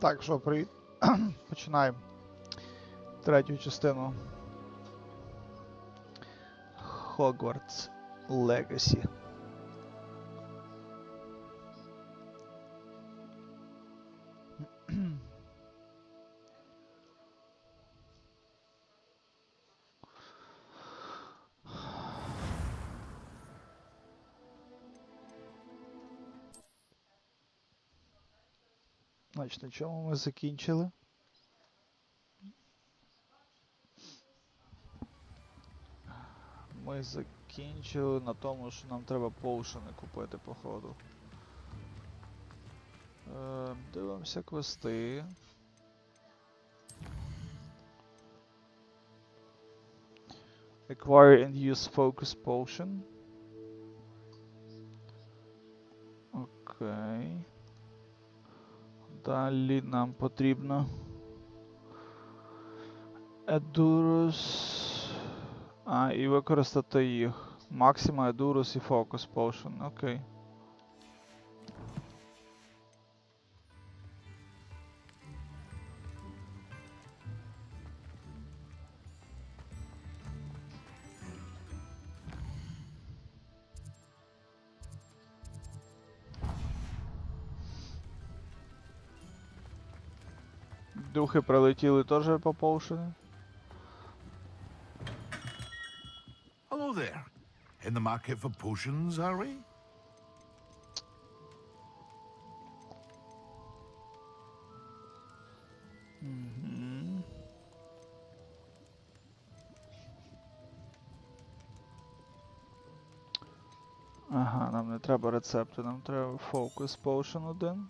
Так, що, привіт. Починаємо третю частину Hogwarts Legacy. Значить, на чому ми закінчили? Ми закінчили на тому, що нам треба поушени купити, походу. Дивимося квести. Acquire and use focus potion. Окей. Далі нам потрібно Edurus. І використати їх. Maxima, Edurus і Focus Potion. Окей. Духи прилетіли теж по поушені. Hello there. In the market for potions, are we? Ага, нам не треба рецепти, нам треба Focus Potion один.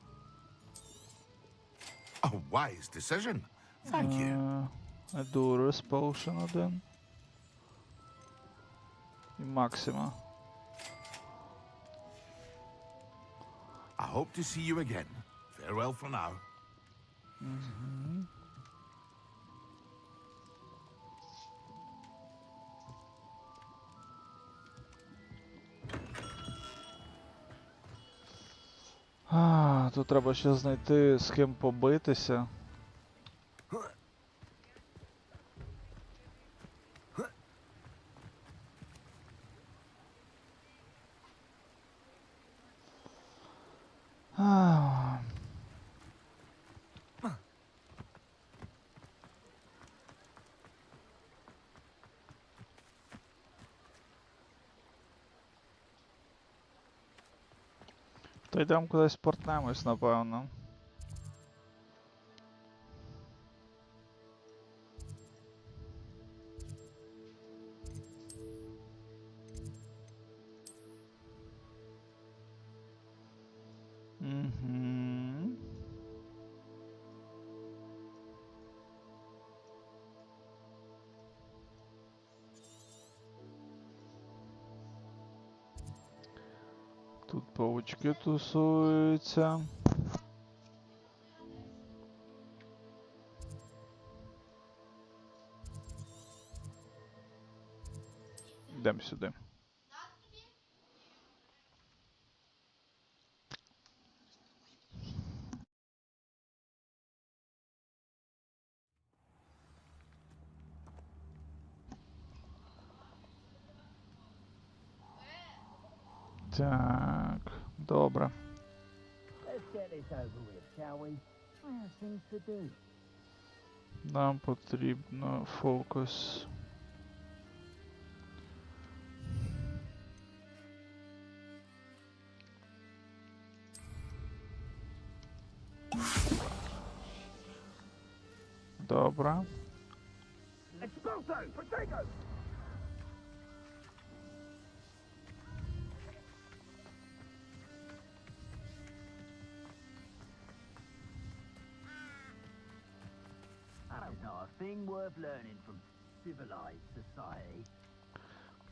A wise decision. Thank you. Edurus Potion один. І Maxima. I hope to see you again. Farewell for now. Тут треба ще знайти, з ким побитися. То йдемо кудись портнемось, напевно. Тут паучки тусуються. Йдемо сюди. Так, добре. Нам потрібно фокус. Добре.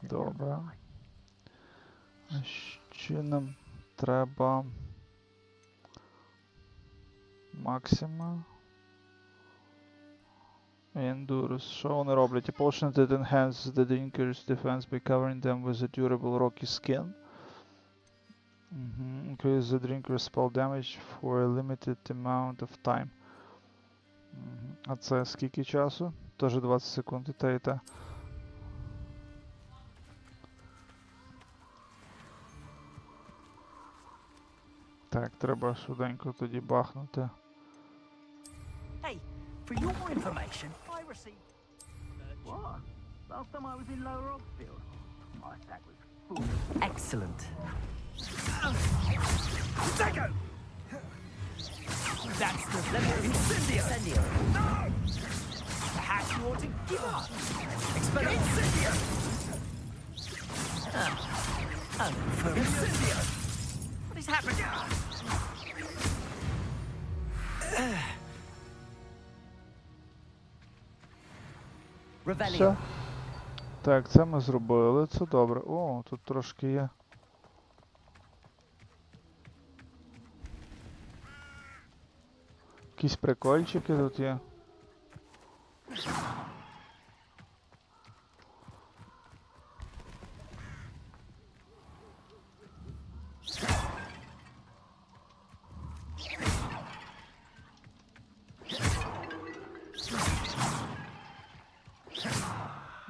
Добре. Ще нам треба Maxima. Endurance. Що вони роблять? A potion that enhances the drinker's defense by covering them with a durable rocky skin. Increase the drinker's spell damage for a limited amount of time. А це скільки часу? Теж 20 секунд і те, і те. Так, треба швиденько тоді бахнути. Hey, for your information, I received... What? Last time I was in Lower Oxfield. My attack was full. Excellent. Deco! That's the level of Incendio! No! Perhaps you ought to give up. Expel Incendio! Oh, for Incendio! What is happening? Все. Так, це ми зробили, це добре. О, тут трошки є. Якісь прикольчики тут є.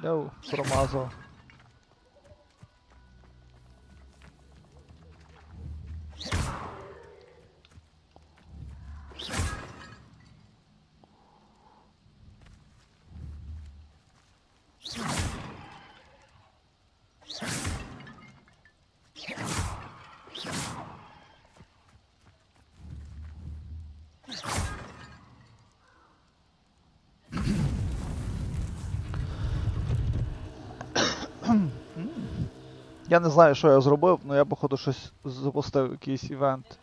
Йоу, промазав. Я не знаю, що я зробив, але я, походу, щось запустив, якийсь івент.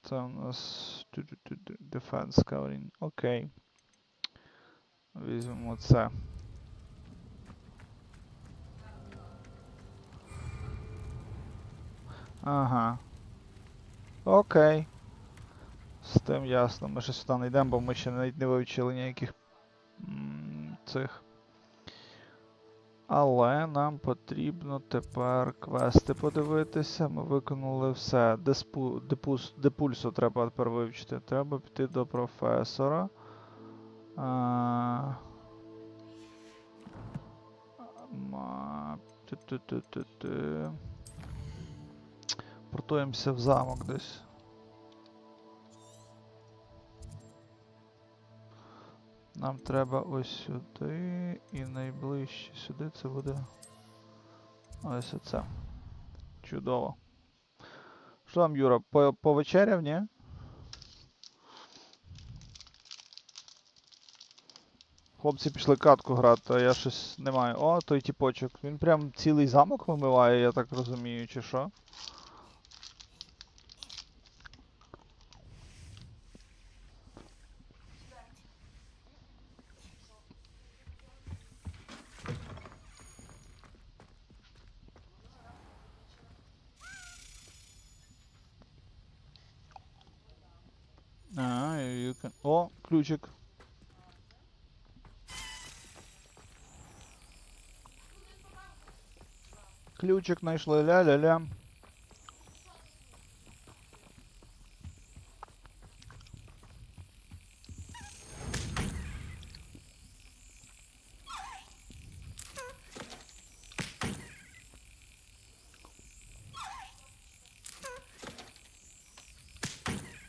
Це у нас Defense Covering. Окей. Візьмемо це. Ага. Окей. З тим ясно. Ми ще сюди не йдемо, бо ми ще навіть не вивчили ніяких цих. Але нам потрібно тепер квести подивитися. Ми виконали все. Депульсу треба тепер вивчити. Треба піти до професора. Портуємося в замок десь. Нам треба ось сюди і найближче сюди це буде ось оце. Чудово. Що там, Юра, повечеряв, ні? Хлопці пішли катку грати, а я щось не маю. О, той тіпочок. Він прям цілий замок вимиває, я так розумію, чи що? You can... О, ключик. Ключик знайшли, ля-ля-ля.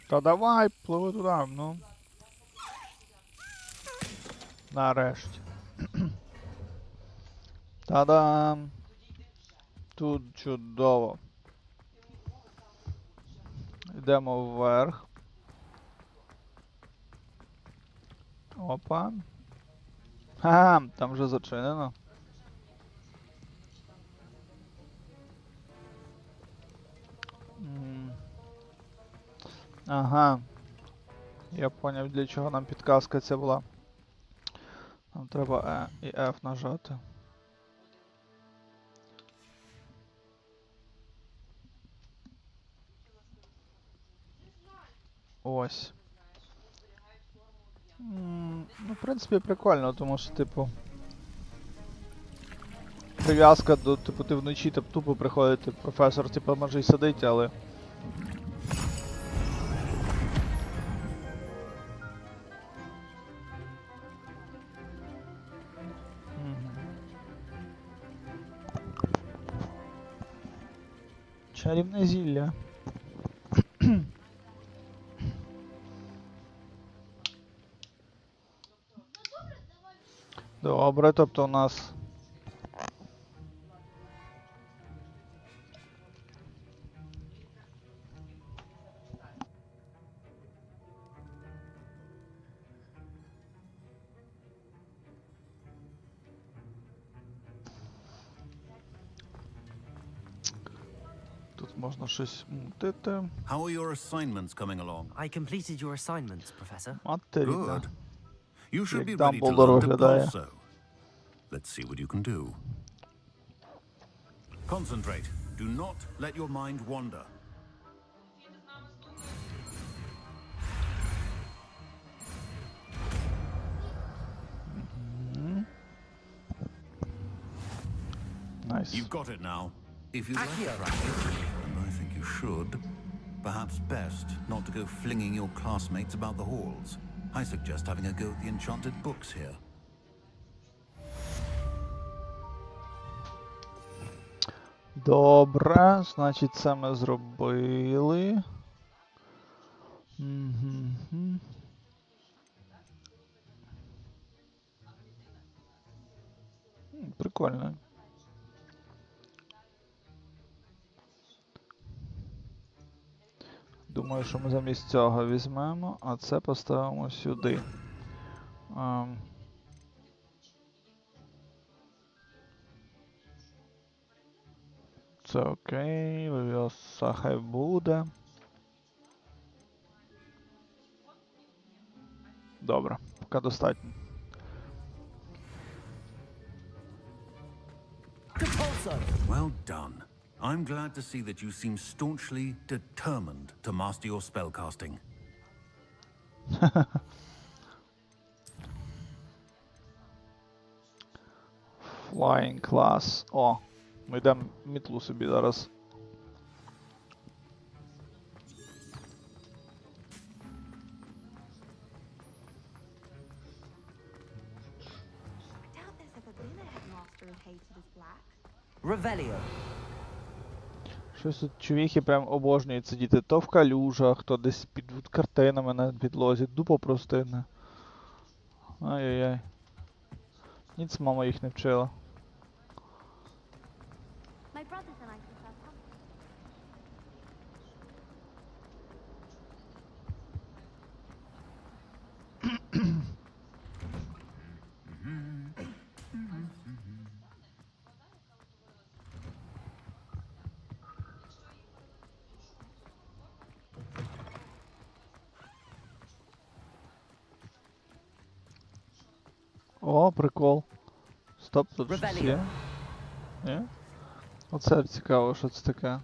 Та давай, пливи туди, ну. Нарешті. Та-дам! Тут чудово. Йдемо вверх. Опа. Ха, там вже зачинено. Ага. Я поняв, для чого нам підказка ця була. Нам треба E і F нажати. Ось. Ну, в принципі, прикольно, тому що, типу, прив'язка до, типу, ти вночі тупо приходить, професор, типу, може й сидить, але Чарівне зілля. Добре, тобто у нас... Тут можна щось мутити. How are your assignments coming along? I completed your assignments, Professor. Матеріна. Good. You should be Як ready to Дамблдор learn to виглядає. also. Let's see what you can do. Concentrate. Do not let your mind wander. Найс. You've got it now. If you'd like to practice, and I think you should, perhaps best not to go flinging your classmates about the halls. I suggest having a go at the enchanted books here. Добре, значить це ми зробили. Мгм. Прикольно. Думаю, що ми замість цього візьмемо, а це поставимо сюди. Це окей, Левіоса хай буде. Добре, поки достатньо. Well done. I'm glad to see that you seem staunchly determined to master your spellcasting. Flying class. О, ми йдемо мітлу собі зараз. Doubt there's ever been a headmaster as hated as Black. Revelio. Щось тут чувіхи прям обожнюють сидіти то в калюжах, то десь під картинами на підлозі, дупо простигне. Ай-яй-яй. Ніц мама їх не вчила. My brothers and I prefer pumpkin. О, прикол. Стоп, тут щось Revelio. є? Ні? Оце цікаво, що це таке.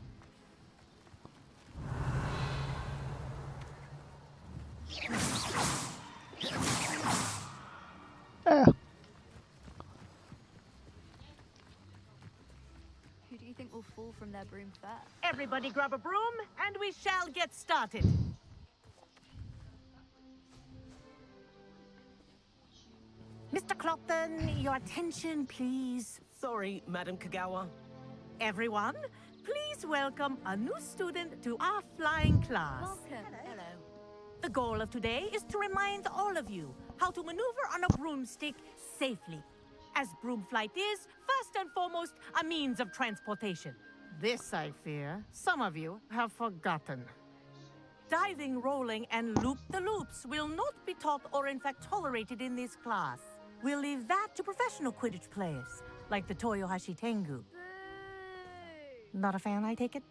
Who do you think will fall from their broom first? Everybody grab a broom, and we shall get started. Mr. Clopton, your attention, please. Sorry, Madam Kagawa. Everyone, please welcome a new student to our flying class. Welcome. Hello. The goal of today is to remind all of you how to maneuver on a broomstick safely, as broom flight is, first and foremost, a means of transportation. This, I fear, some of you have forgotten. Diving, rolling, and loop-the-loops will not be taught or in fact tolerated in this class. We'll leave that to professional Quidditch players, like the Toyohashi Tengu. Not a fan, I take it?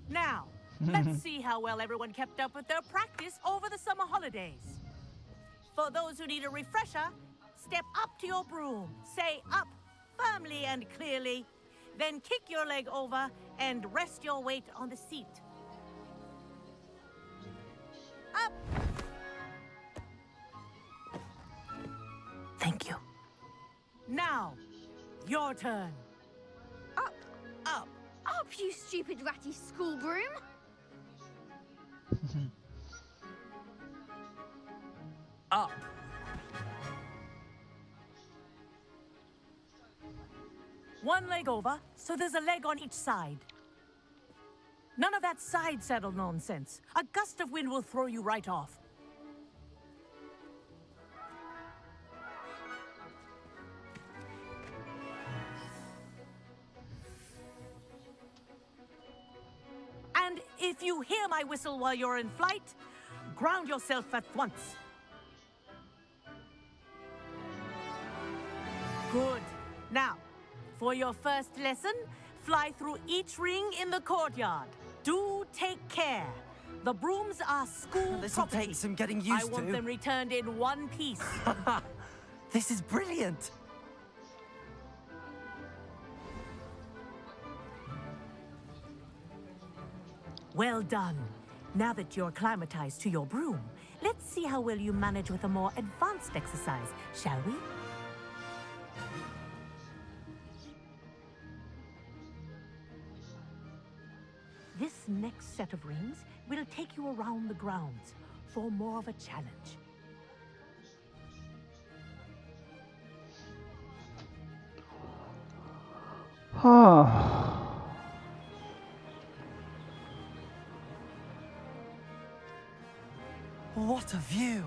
Now, let's see how well everyone kept up with their practice over the summer holidays. For those who need a refresher, step up to your broom, say up firmly and clearly, then kick your leg over and rest your weight on the seat. Up! Thank you. Now, your turn. Up, you stupid ratty school broom! Up. One leg over, so there's a leg on each side. None of that side saddle nonsense. A gust of wind will throw you right off. And if you hear my whistle while you're in flight, ground yourself at once. Good. Now, for your first lesson, fly through each ring in the courtyard. Do take care. The brooms are school This'll property. take some getting I used want to. them returned in one piece. This is brilliant. Well done. Now that you're acclimatized to your broom, let's see how well you manage with a more advanced exercise, shall we? This next set of rings will take you around the grounds for more of a challenge. What a view.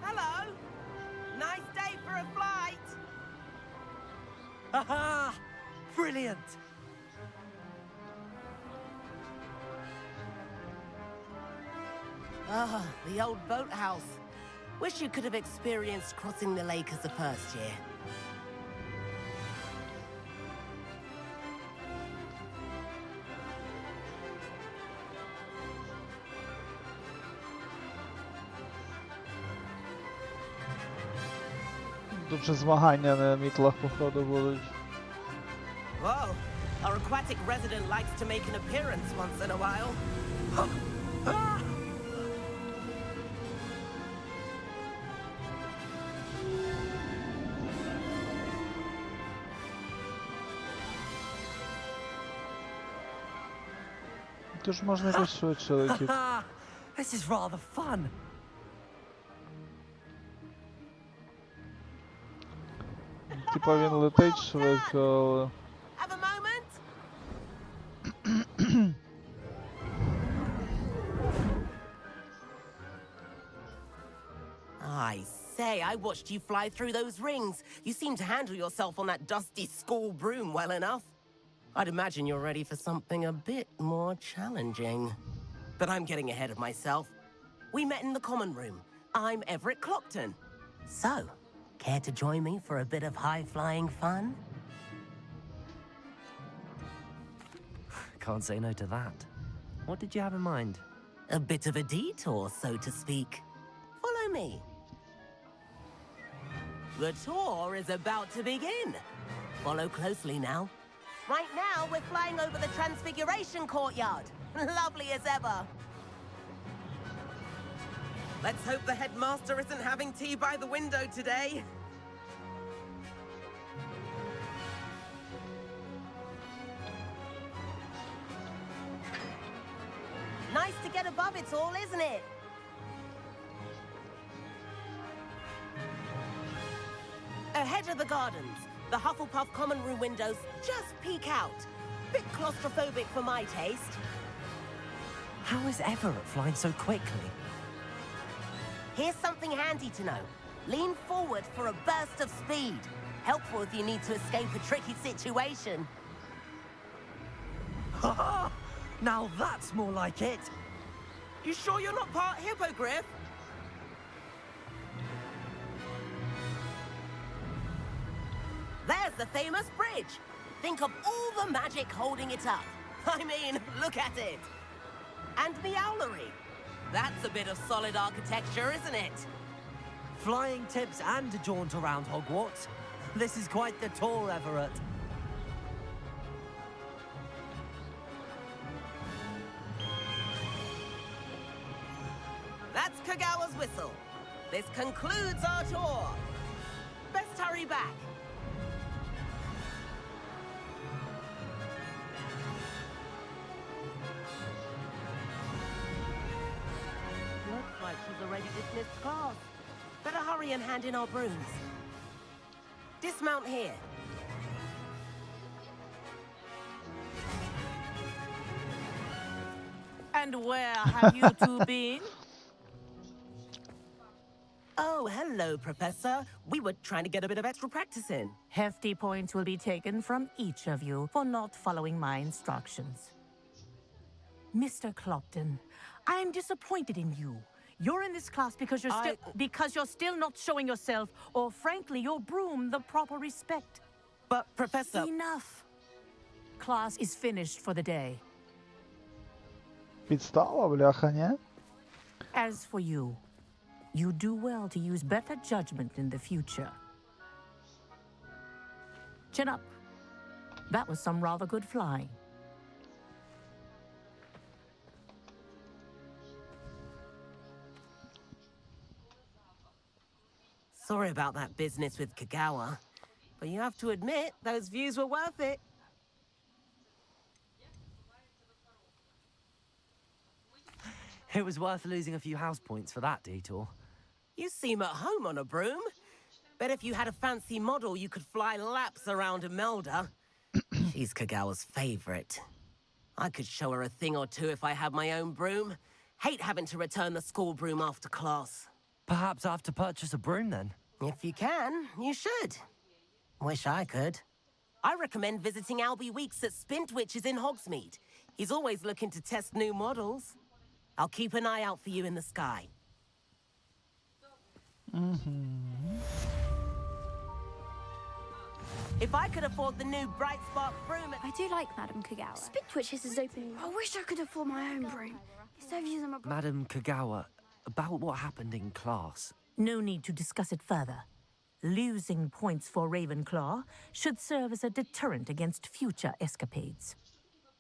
Hello. Nice day for a flight. Aha! Brilliant. Ah, the old boathouse. Wish you could have experienced crossing the lake as a first year. Тут вже змагання на мітлах, походу, будуть. Whoa, our aquatic resident likes to make an appearance once in a while. Тож можна якось швидше летіти. Haha! This is rather fun. Типа він летить швидко, але... Have a moment? I say, I watched you fly through those rings. You seem to handle yourself on that dusty school broom well enough. I'd imagine you're ready for something a bit more challenging. But I'm getting ahead of myself. We met in the common room. I'm Everett Clockton. So, care to join me for a bit of high-flying fun? Can't say no to that. What did you have in mind? A bit of a detour, so to speak. Follow me. The tour is about to begin. Follow closely now. Right now, we're flying over the Transfiguration Courtyard. Lovely as ever. Let's hope the headmaster isn't having tea by the window today. Nice to get above it all, isn't it? Ahead of the gardens, the Hufflepuff common room windows just peek out. Bit claustrophobic for my taste. How is Everett flying so quickly? Here's something handy to know. Lean forward for a burst of speed. Helpful if you need to escape a tricky situation. Haha! Now that's more like it. You sure you're not part hippogriff? There's the famous bridge. Think of all the magic holding it up. I mean, look at it. And the owlery. That's a bit of solid architecture, isn't it? Flying tips and a jaunt around Hogwarts. This is quite the tour, Everett. That's Kagawa's whistle. This concludes our tour. Best hurry back. Looks like she's already dismissed class. Better hurry and hand in our brooms. Dismount here. And where have you two been? Oh, hello, Professor. We were trying to get a bit of extra practice in. Hefty points will be taken from each of you for not following my instructions. Mr. Clopton, I am disappointed in you. You're in this class because you're still not showing yourself, or frankly, your broom the proper respect. But, Professor... Enough. Class is finished for the day. Підстава, бляха, ні? As for you, you do well to use better judgment in the future. Chin up. That was some rather good flying. Sorry about that business with Kagawa, but you have to admit, those views were worth it. It was worth losing a few house points for that detour. You seem at home on a broom. Bet if you had a fancy model, you could fly laps around Imelda. She's Kagawa's favorite. I could show her a thing or two if I had my own broom. Hate having to return the school broom after class. Perhaps I have to purchase a broom then. If you can, you should. Wish I could. I recommend visiting Albie Weeks at Spintwitches in Hogsmeade. He's always looking to test new models. I'll keep an eye out for you in the sky. If I could afford the new Bright Spark broom at... I do like Madam Kagawa. Spintwitches is open. I wish I could afford my own broom. Instead of using my... Madam Kagawa, about what happened in class. No need to discuss it further. Losing points for Ravenclaw should serve as a deterrent against future escapades.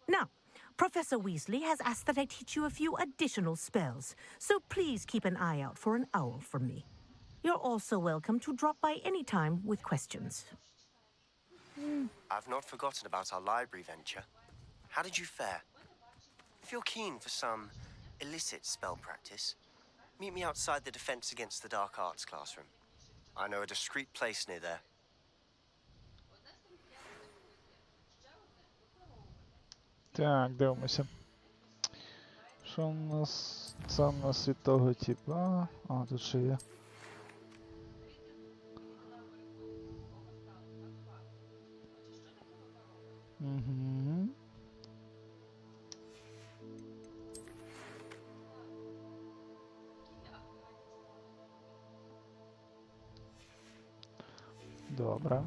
Now, Professor Weasley has asked that I teach you a few additional spells, so please keep an eye out for an owl from me. You're also welcome to drop by any time with questions. I've not forgotten about our library venture. How did you fare? If you're keen for some illicit spell practice, meet me outside the Defense Against the Dark Arts classroom. I know a discreet place near there. Так, дивимося. Що у нас? Це у нас від того типа. А, тут ще є. Угу. Добре.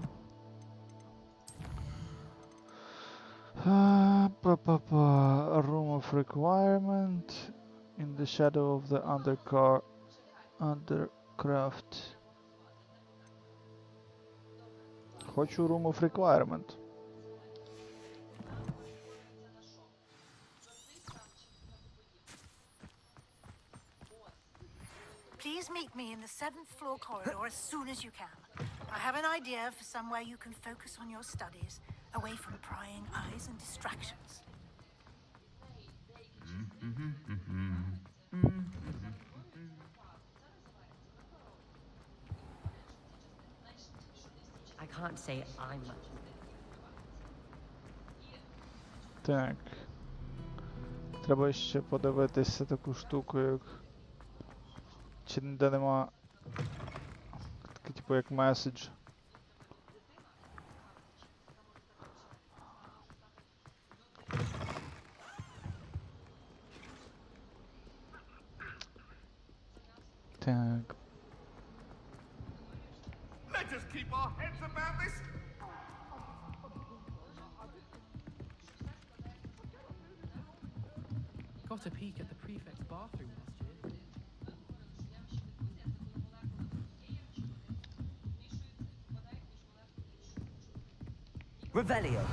Room of requirement in the shadow of the undercraft. Хочу room of requirement. Please meet me in the 7th floor corridor as soon as you can. I have an idea for somewhere you can focus on your studies, away from prying eyes and distractions. I can't say I'm... Так. Треба ще подивитися таку штуку, як... Чи ніде нема... Таке, типу, як меседж. Так. Let us keep our heads about this. Got a peek at the prefect's bathroom last year. Revelio.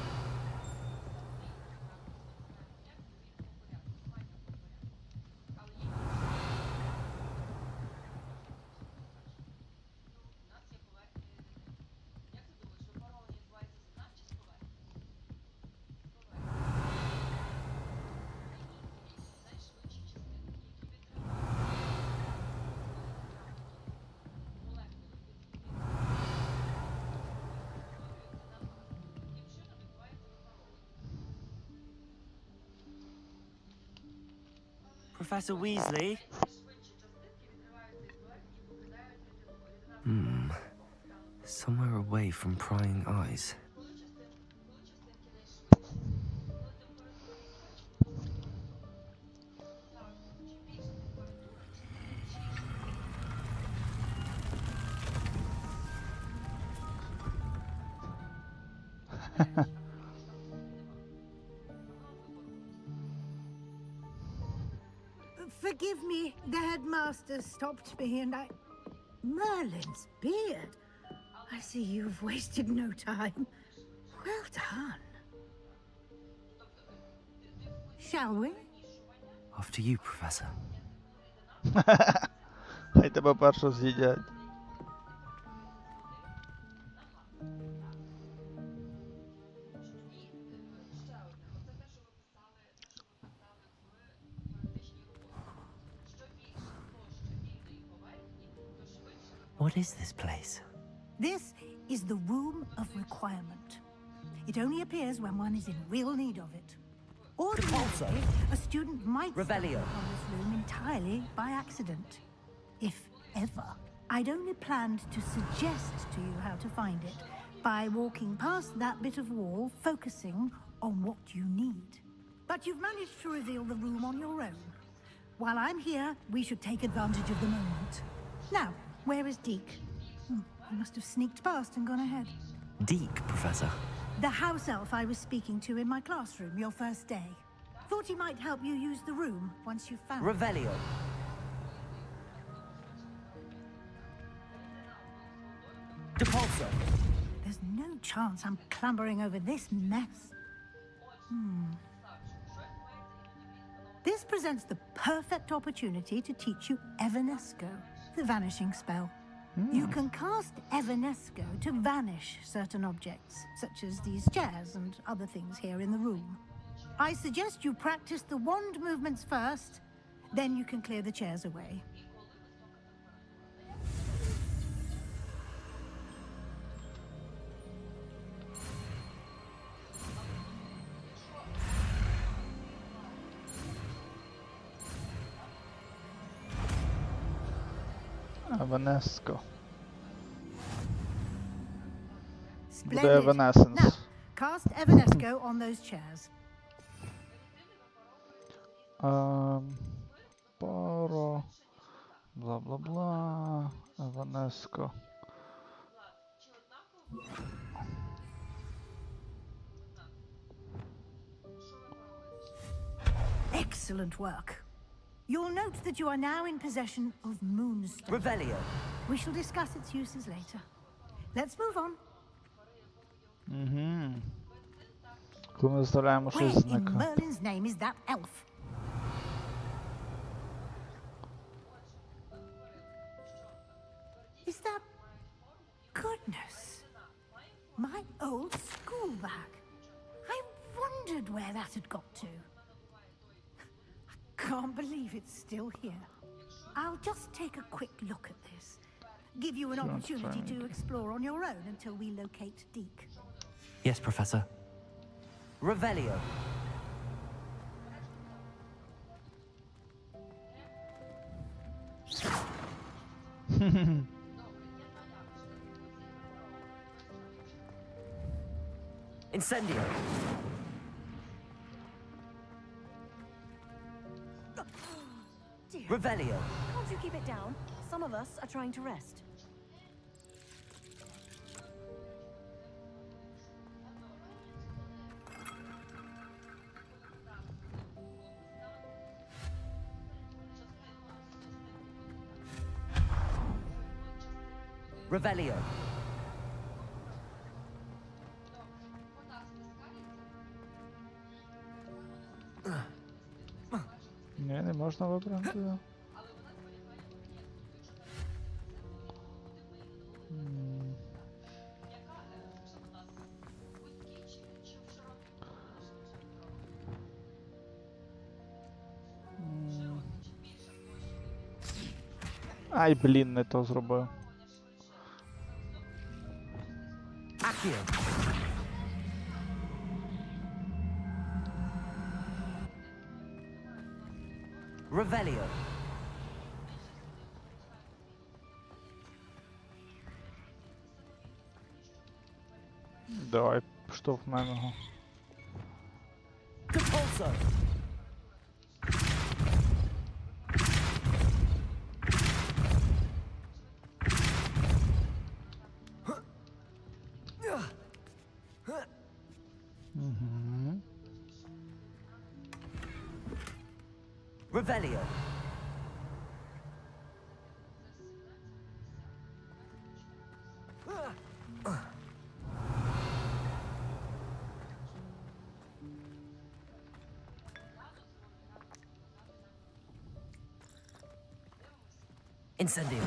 Professor Weasley? Somewhere away from prying eyes. Forgive me, the headmaster stopped me and I... Merlin's beard. I see you've wasted no time. Well done. Shall we? After you, Professor. Хай тебе першого з'їдять. What is this place? This is the Room of Requirement. It only appears when one is in real need of it. Ordinarily, a student might Revelio. stumble upon this room entirely by accident. If ever. I'd only planned to suggest to you how to find it by walking past that bit of wall, focusing on what you need. But you've managed to reveal the room on your own. While I'm here, we should take advantage of the moment. Now, where is Deke? He must have sneaked past and gone ahead. Deke, Professor. The house elf I was speaking to in my classroom your first day. Thought he might help you use the room once you've found it. Revelio. Depulso. There's no chance I'm clambering over this mess. This presents the perfect opportunity to teach you Evanesco, the vanishing spell. You can cast Evanesco to vanish certain objects, such as these chairs and other things here in the room. I suggest you practice the wand movements first, then you can clear the chairs away. Evanesco. Буде Splendid. Evanescence. Now, cast Evanesco on those chairs. Паро. Бла-бла-бла. Evanesco. Excellent work. You'll note that you are now in possession of Moonstone. Revelio. We shall discuss its uses later. Let's move on. Коли ми заставляємо Where щось in зникати. Merlin's name is that elf? Is that... Goodness. My old school bag. I wondered where that had got to. I can't believe it's still here. I'll just take a quick look at this. Give you an Sure, opportunity fine. to explore on your own until we locate Deke. Yes, Professor. Revelio. Incendio. Dear, Revelio. can't you keep it down? Some of us are trying to rest. Revelio. Ні, не можна вибрати. Ай, блін, не то зробив. Accio. Revelio. Давай штовхнемо його. Compulso. Угу. Revelio. Incendio.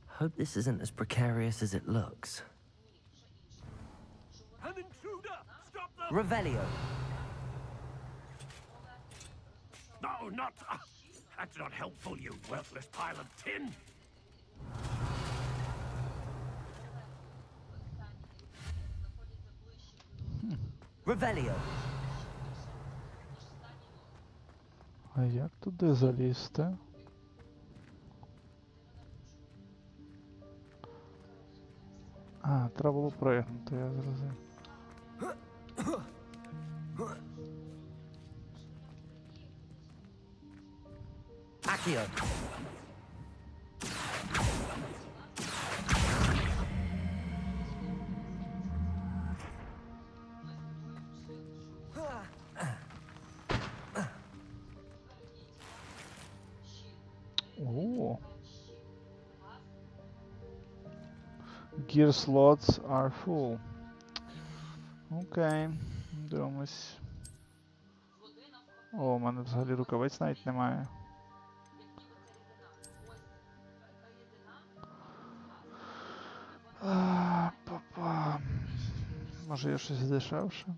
Hope this isn't as precarious as it looks. An intruder! Stop them! Revelio. No, not... that's not helpful, you worthless pile of tin! Revelio. А як туди залізти? А, треба було пригнути, я зрозумів. Accio. О. Gear slots are full. Окей, дивимось. О, у мене взагалі рукавиць навіть немає. Папа. Може є щось дешевше?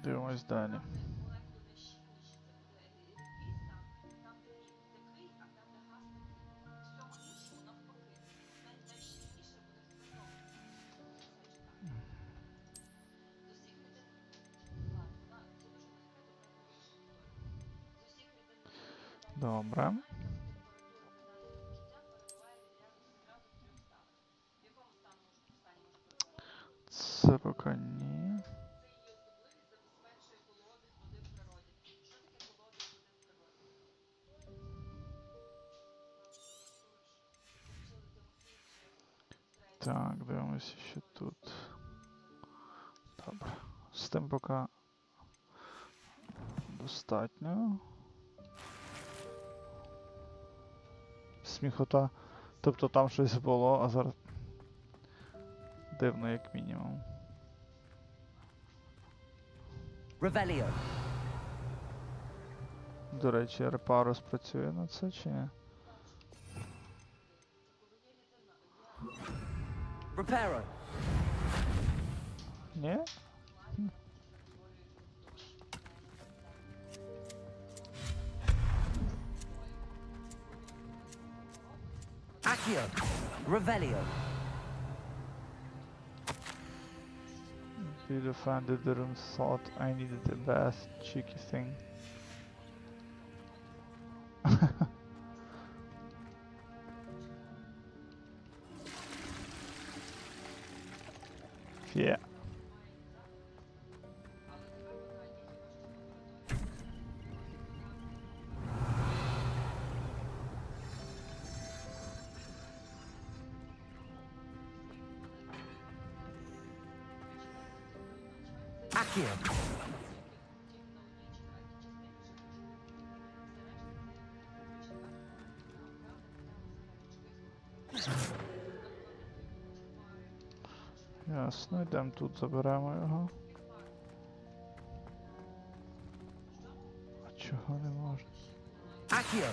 Дивимось далі. Добре. Це поки ні. Так, дивимося, що тут. Добре. З тим поки достатньо. Сміхота. Тобто там щось було, а зараз дивно, як мінімум. Revelio. До речі, Репарус працює на це чи ні? Reparo. Ні? Accio. Revelio. You defended the room, thought I needed the best cheeky thing. Yeah. Accio. Ясно, йдемо тут, заберемо його. А чого не можна? Accio.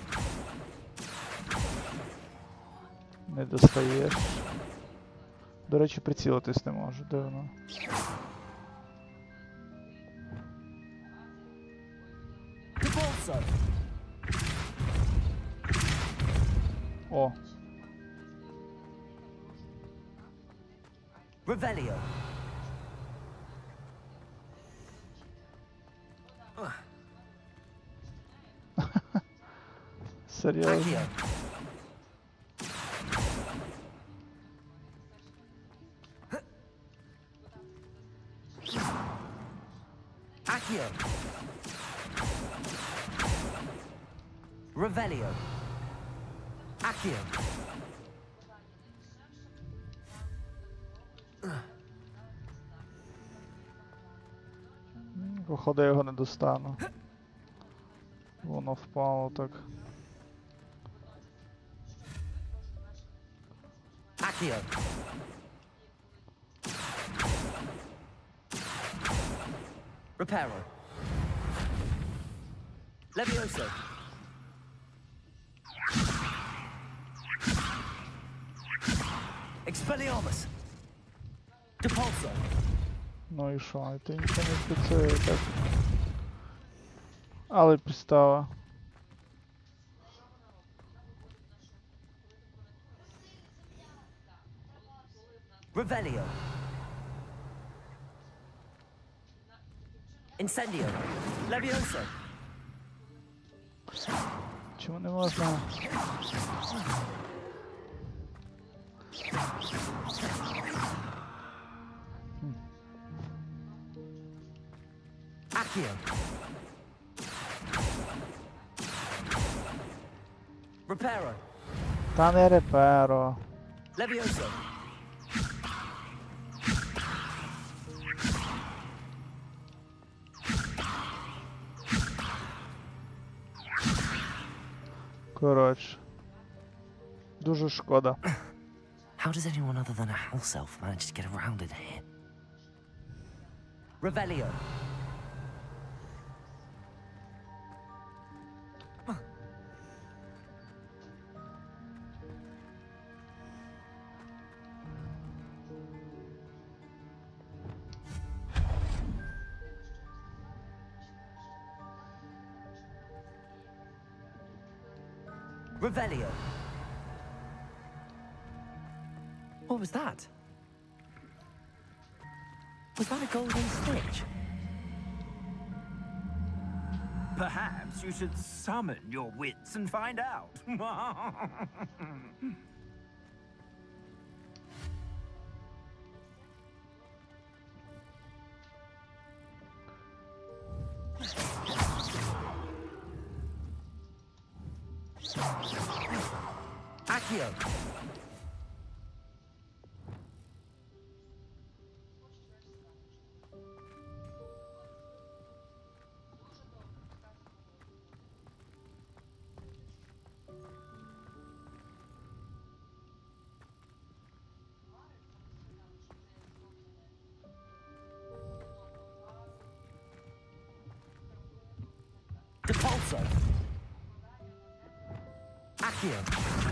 Не достаєш. До речі, прицілитись не можу, дивно. Depulso. О, Revelio. серйозно. Accio. Accio. Revelio. Accio. Походу я його не достану. Воно впало так. Accio. Reparo. Levioso. Expelliarmus. Depulso. Ну і що, і ти нічого не спрацює, так? Але підстава. Revelio. Incendio. Levioso. Чому не можна? Accio. Reparo. Та не реперо. Levioso. Коротше. Дуже шкода. How does anyone other than a house elf manage to get around in here? Revelio. Revelio. What was that? Was that a golden snitch? Perhaps you should summon your wits and find out. Accio. Depulso. Accio.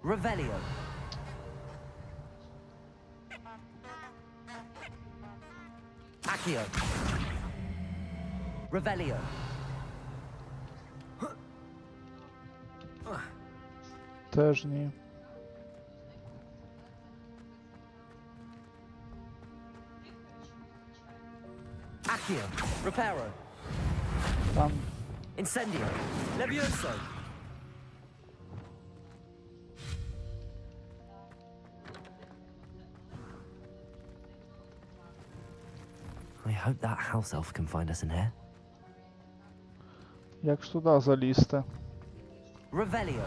Revelio. Accio. Revelio. Теж ні. Accio. Reparo. Там. Incendio. Levioso. I hope that house elf can find us in here. Як ж туди залізти? Revelio.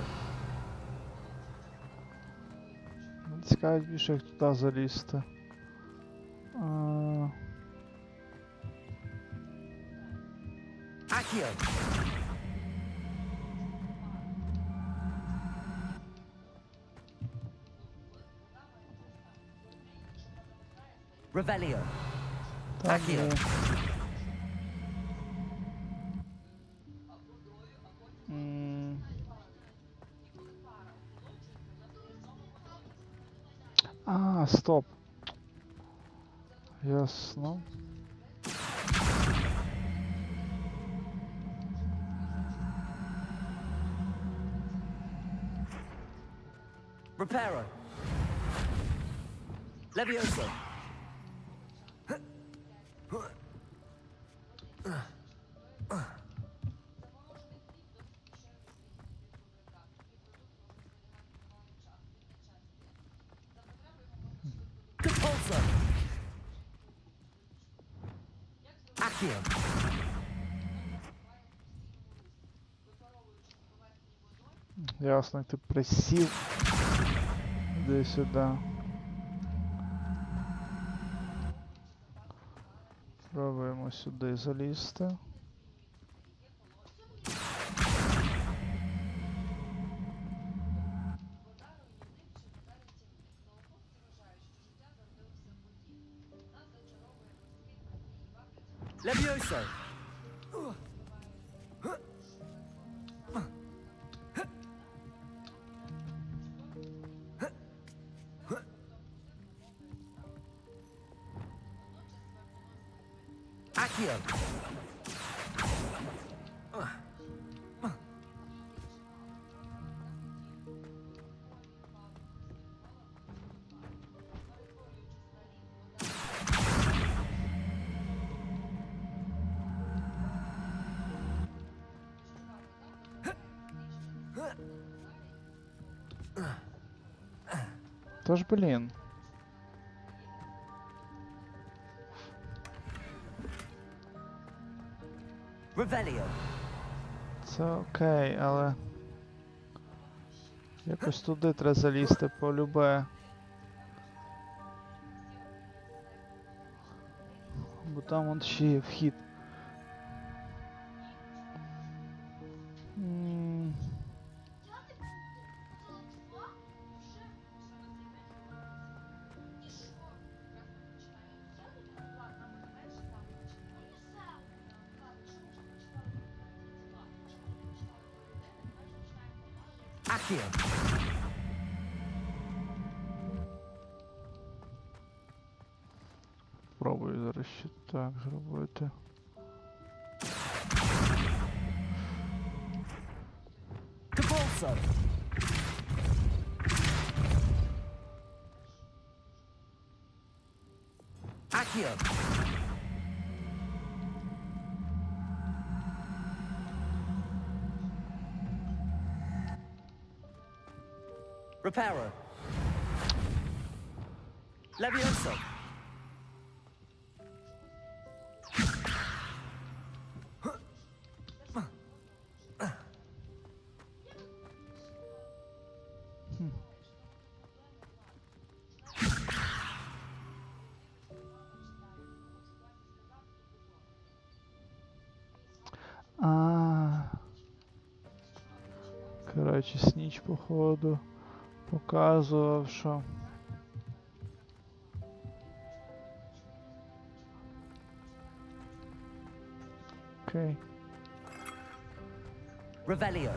Мені цікавить більше, як туди залізти. Accio. Revelio. Там Accio. є. Стоп. Ясно. Reparo. Levioso. Compulso. Accio. Ясно, ти присів. Іди сюди. Пробуємо сюди залізти. Levioso. Accio. Тож, блін. Revelio. Це окей, але... Якось туди треба залізти полюбе. Бо там вон ще є вхід. Accio. Пробую зараз ще так зробити. Compulso. Accio. Reparo. Levioso. Коротше, сніч, походу, показував, що... Окей. Revelio.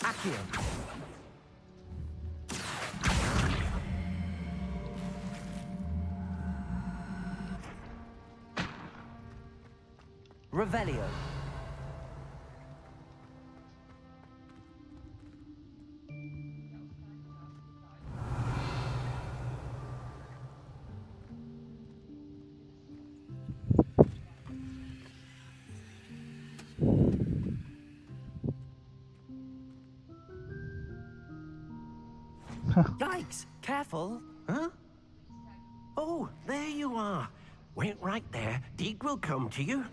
Accio. Revelio. Yikes! Careful, huh? are. Wait right there. Deke will come to you.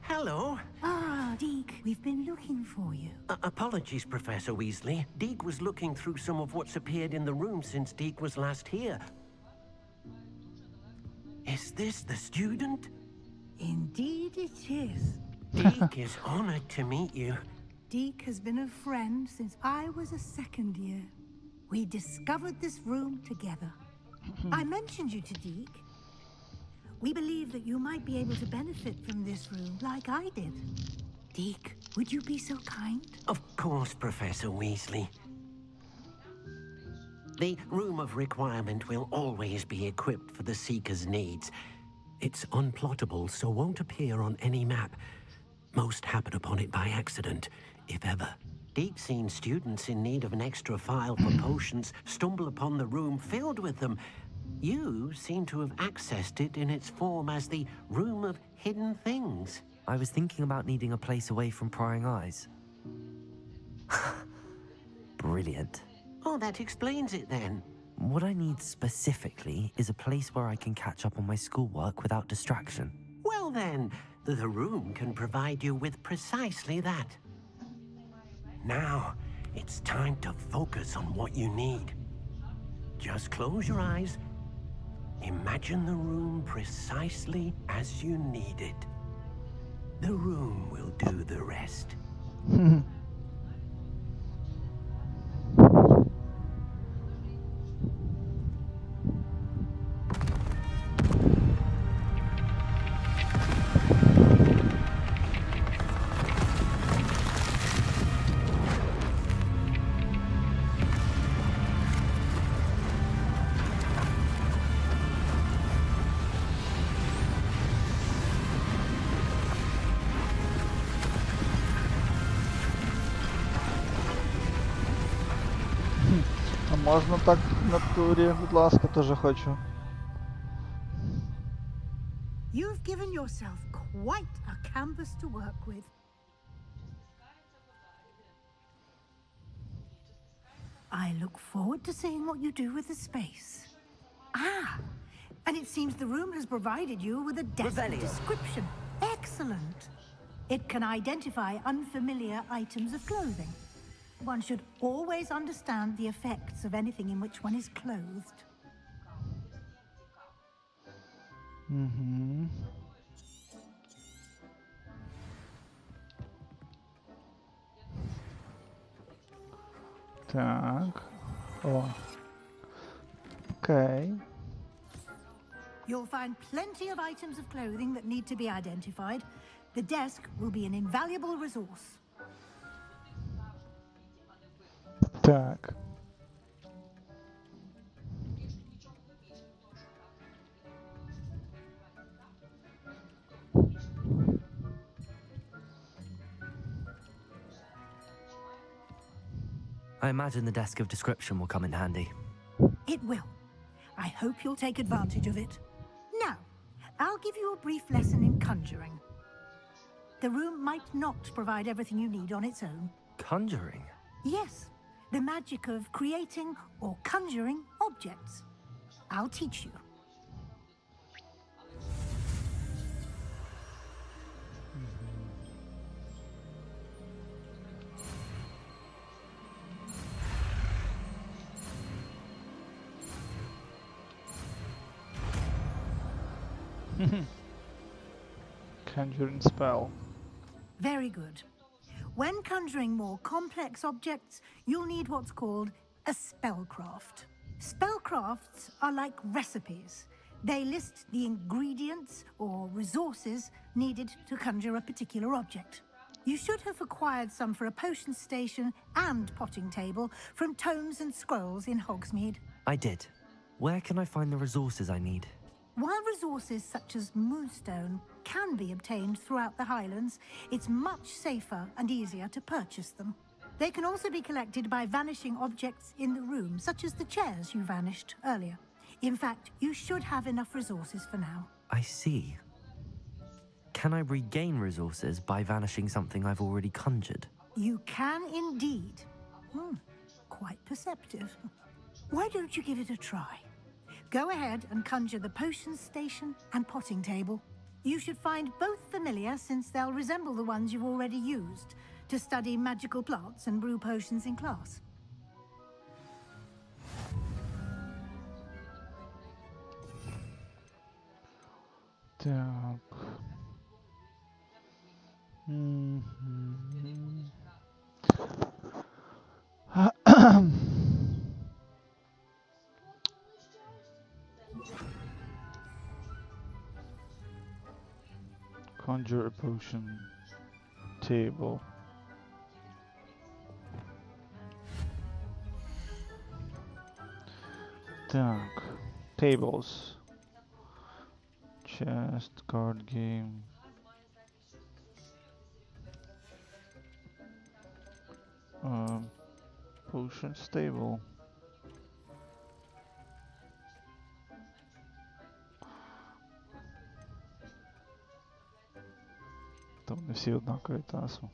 Hello. Ah, Deke, we've been looking for you. Apologies, Professor Weasley. Deke was looking through some of what's appeared in the room since Deke was last here. Is this the student? Indeed it is. Deke is honored to meet you. Deke has been a friend since I was a second year. We discovered this room together. I mentioned you to Deke. We believe that you might be able to benefit from this room like I did. Deke, would you be so kind? Of course, Professor Weasley. The Room of Requirement will always be equipped for the Seeker's needs. It's unplottable, so won't appear on any map. Most happen upon it by accident, if ever. Deep-seen students in need of an extra file for potions stumble upon the room filled with them. You seem to have accessed it in its form as the Room of Hidden Things. I was thinking about needing a place away from prying eyes. Brilliant. Oh, that explains it then. What I need specifically is a place where I can catch up on my schoolwork without distraction. Well then, the room can provide you with precisely that. Now, it's time to focus on what you need. Just close your eyes. Imagine the room precisely as you need it. The room will do the rest. А можна так на турі, будь ласка, теж хочу. You've given yourself quite a canvas to work with. I look forward to seeing what you do with the space. Ah, and it seems the room has provided you with a desk description. Excellent. It can identify unfamiliar items of clothing. One should always understand the effects of anything in which one is clothed. Угу. Так. О. Окей. You'll find plenty of items of clothing that need to be identified. The desk will be an invaluable resource. Так. I imagine the desk of description will come in handy. It will. I hope you'll take advantage of it. Now, I'll give you a brief lesson in conjuring. The room might not provide everything you need on its own. Conjuring? Yes, the magic of creating or conjuring objects. I'll teach you. Conjuring spell. Very good. When conjuring more complex objects, you'll need what's called a spellcraft. Spellcrafts are like recipes. They list the ingredients or resources needed to conjure a particular object. You should have acquired some for a potion station and potting table from tomes and scrolls in Hogsmeade. I did. Where can I find the resources I need? While resources such as moonstone can be obtained throughout the Highlands, it's much safer and easier to purchase them. They can also be collected by vanishing objects in the room, such as the chairs you vanished earlier. In fact, you should have enough resources for now. I see. Can I regain resources by vanishing something I've already conjured? You can indeed. Quite perceptive. Why don't you give it a try? Go ahead and conjure the potions station and potting table. You should find both familiar since they'll resemble the ones you've already used to study magical plants and brew potions in class. Так. Conjure a potion table. Так. Tables. Chest, card game. Potion stable. Там не всі однакові тасу.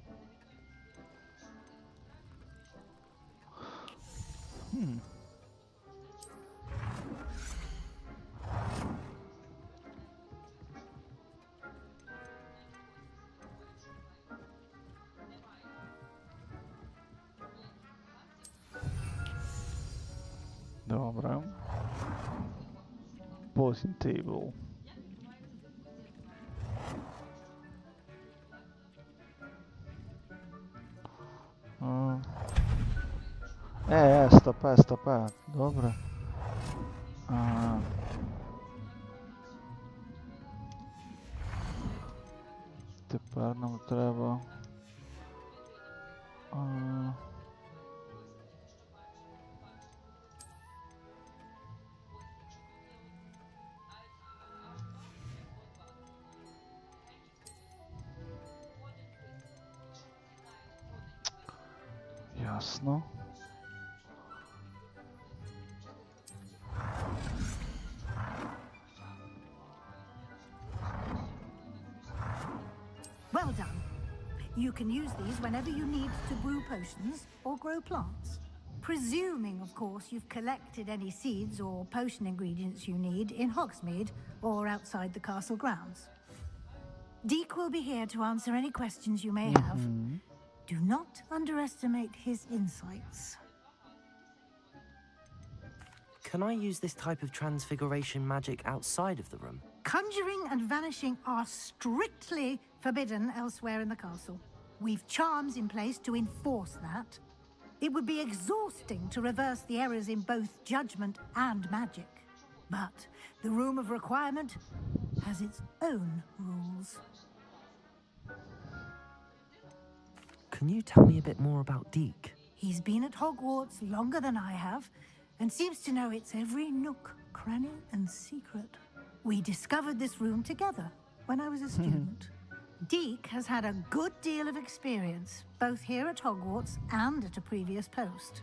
Добре. Posing table. Стопе. Добре. Тепер нам треба... Ясно. Well done. You can use these whenever you need to brew potions or grow plants. Presuming, of course, you've collected any seeds or potion ingredients you need in Hogsmeade or outside the castle grounds. Deek will be here to answer any questions you may have. Do not underestimate his insights. Can I use this type of transfiguration magic outside of the room? Conjuring and vanishing are strictly forbidden elsewhere in the castle. We've charms in place to enforce that. It would be exhausting to reverse the errors in both judgment and magic. But the Room of Requirement has its own rules. Can you tell me a bit more about Deek? He's been at Hogwarts longer than I have, and seems to know its every nook, cranny, and secret. We discovered this room together when I was a student. Deek has had a good deal of experience, both here at Hogwarts and at a previous post.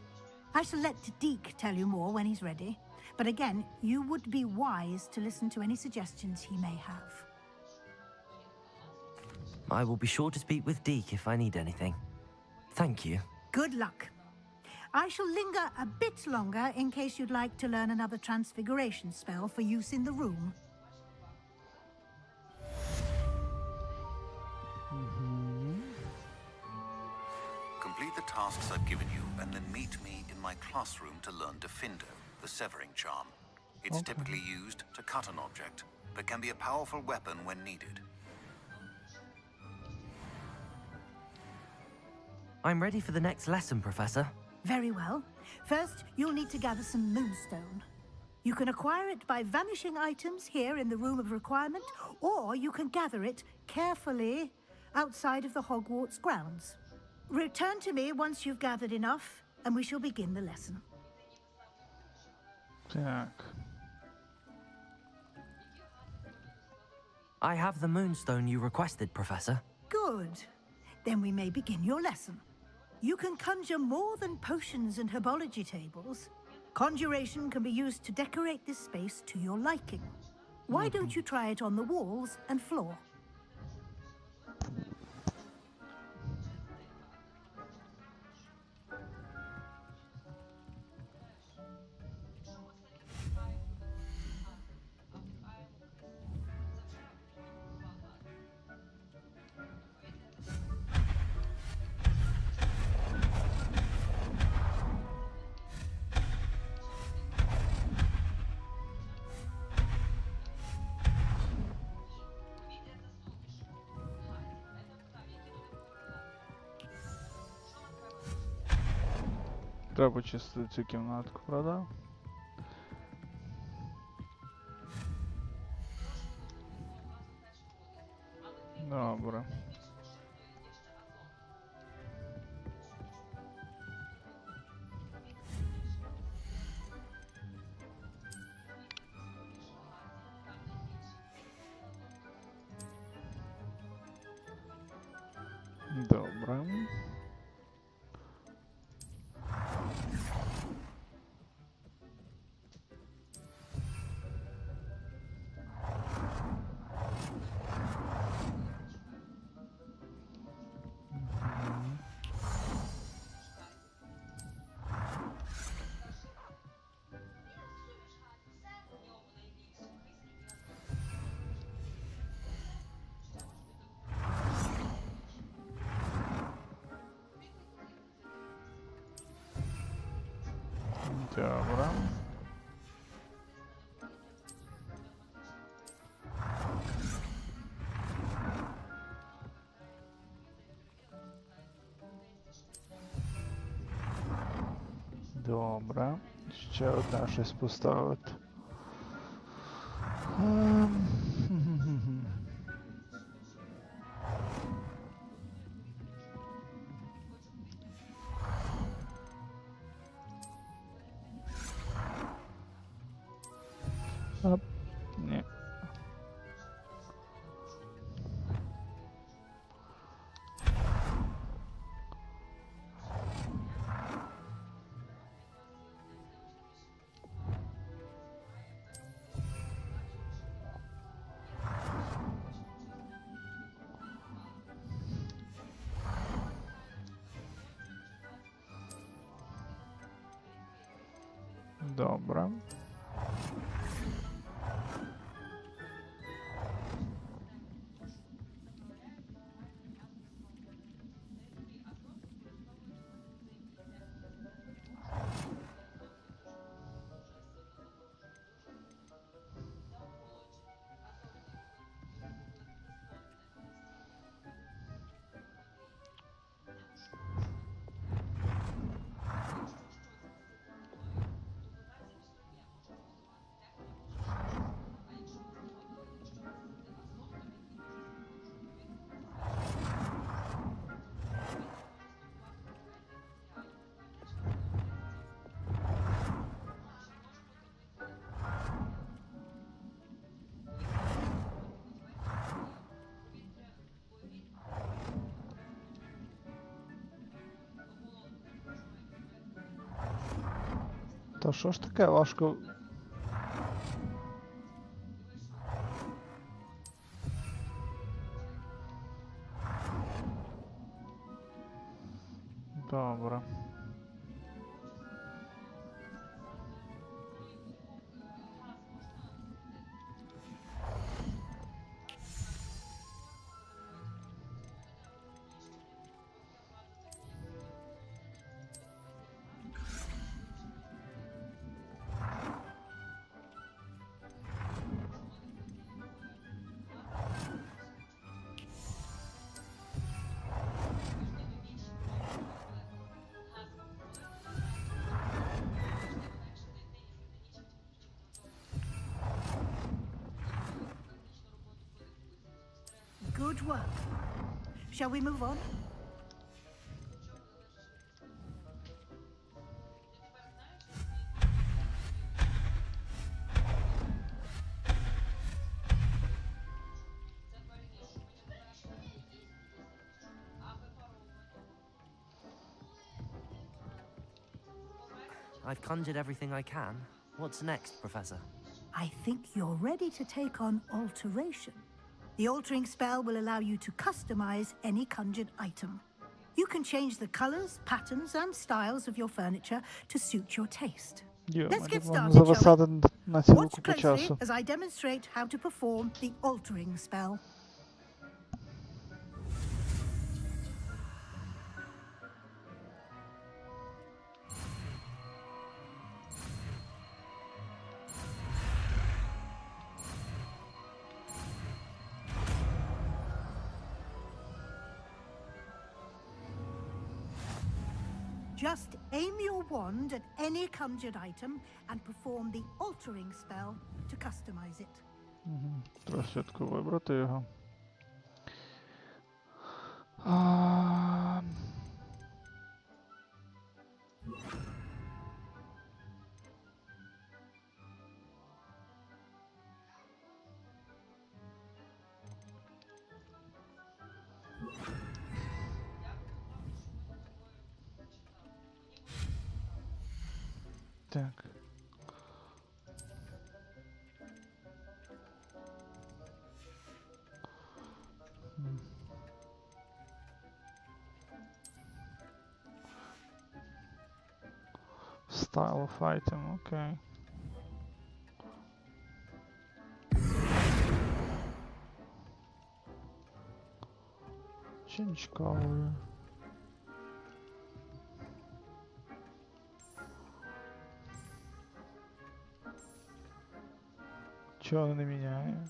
I shall let Deek tell you more when he's ready, but again, you would be wise to listen to any suggestions he may have. I will be sure to speak with Deek if I need anything. Thank you. Good luck. I shall linger a bit longer in case you'd like to learn another transfiguration spell for use in the room. Complete the tasks I've given you, and then meet me in my classroom to learn Defindo, the severing charm. It's typically used to cut an object, but can be a powerful weapon when needed. I'm ready for the next lesson, Professor. Very well. First, you'll need to gather some moonstone. You can acquire it by vanishing items here in the Room of Requirement, or you can gather it carefully outside of the Hogwarts grounds. Return to me once you've gathered enough, and we shall begin the lesson. Так. I have the moonstone you requested, Professor. Good. Then we may begin your lesson. You can conjure more than potions and herbology tables. Conjuration can be used to decorate this space to your liking. Why don't you try it on the walls and floor? треба почистити цю кімнатку, правда? Добре. Добре. Добре. Добре. Ще одне щось поставити. Оп. Ні. Добре. Та що ж таке важко? Добре. Good work. Shall we move on? I've conjured everything I can. What's next, Professor? I think you're ready to take on alteration. The altering spell will allow you to customize any conjured item. You can change the colors, patterns, and styles of your furniture to suit your taste. Let's get started, shall we? Watch closely as I demonstrate how to perform the altering spell. Just aim your wand at any conjured item and perform the altering spell to customize it. Треба швидко вибрати його. Так. Style of item, окей. Change color. Чого не міняє?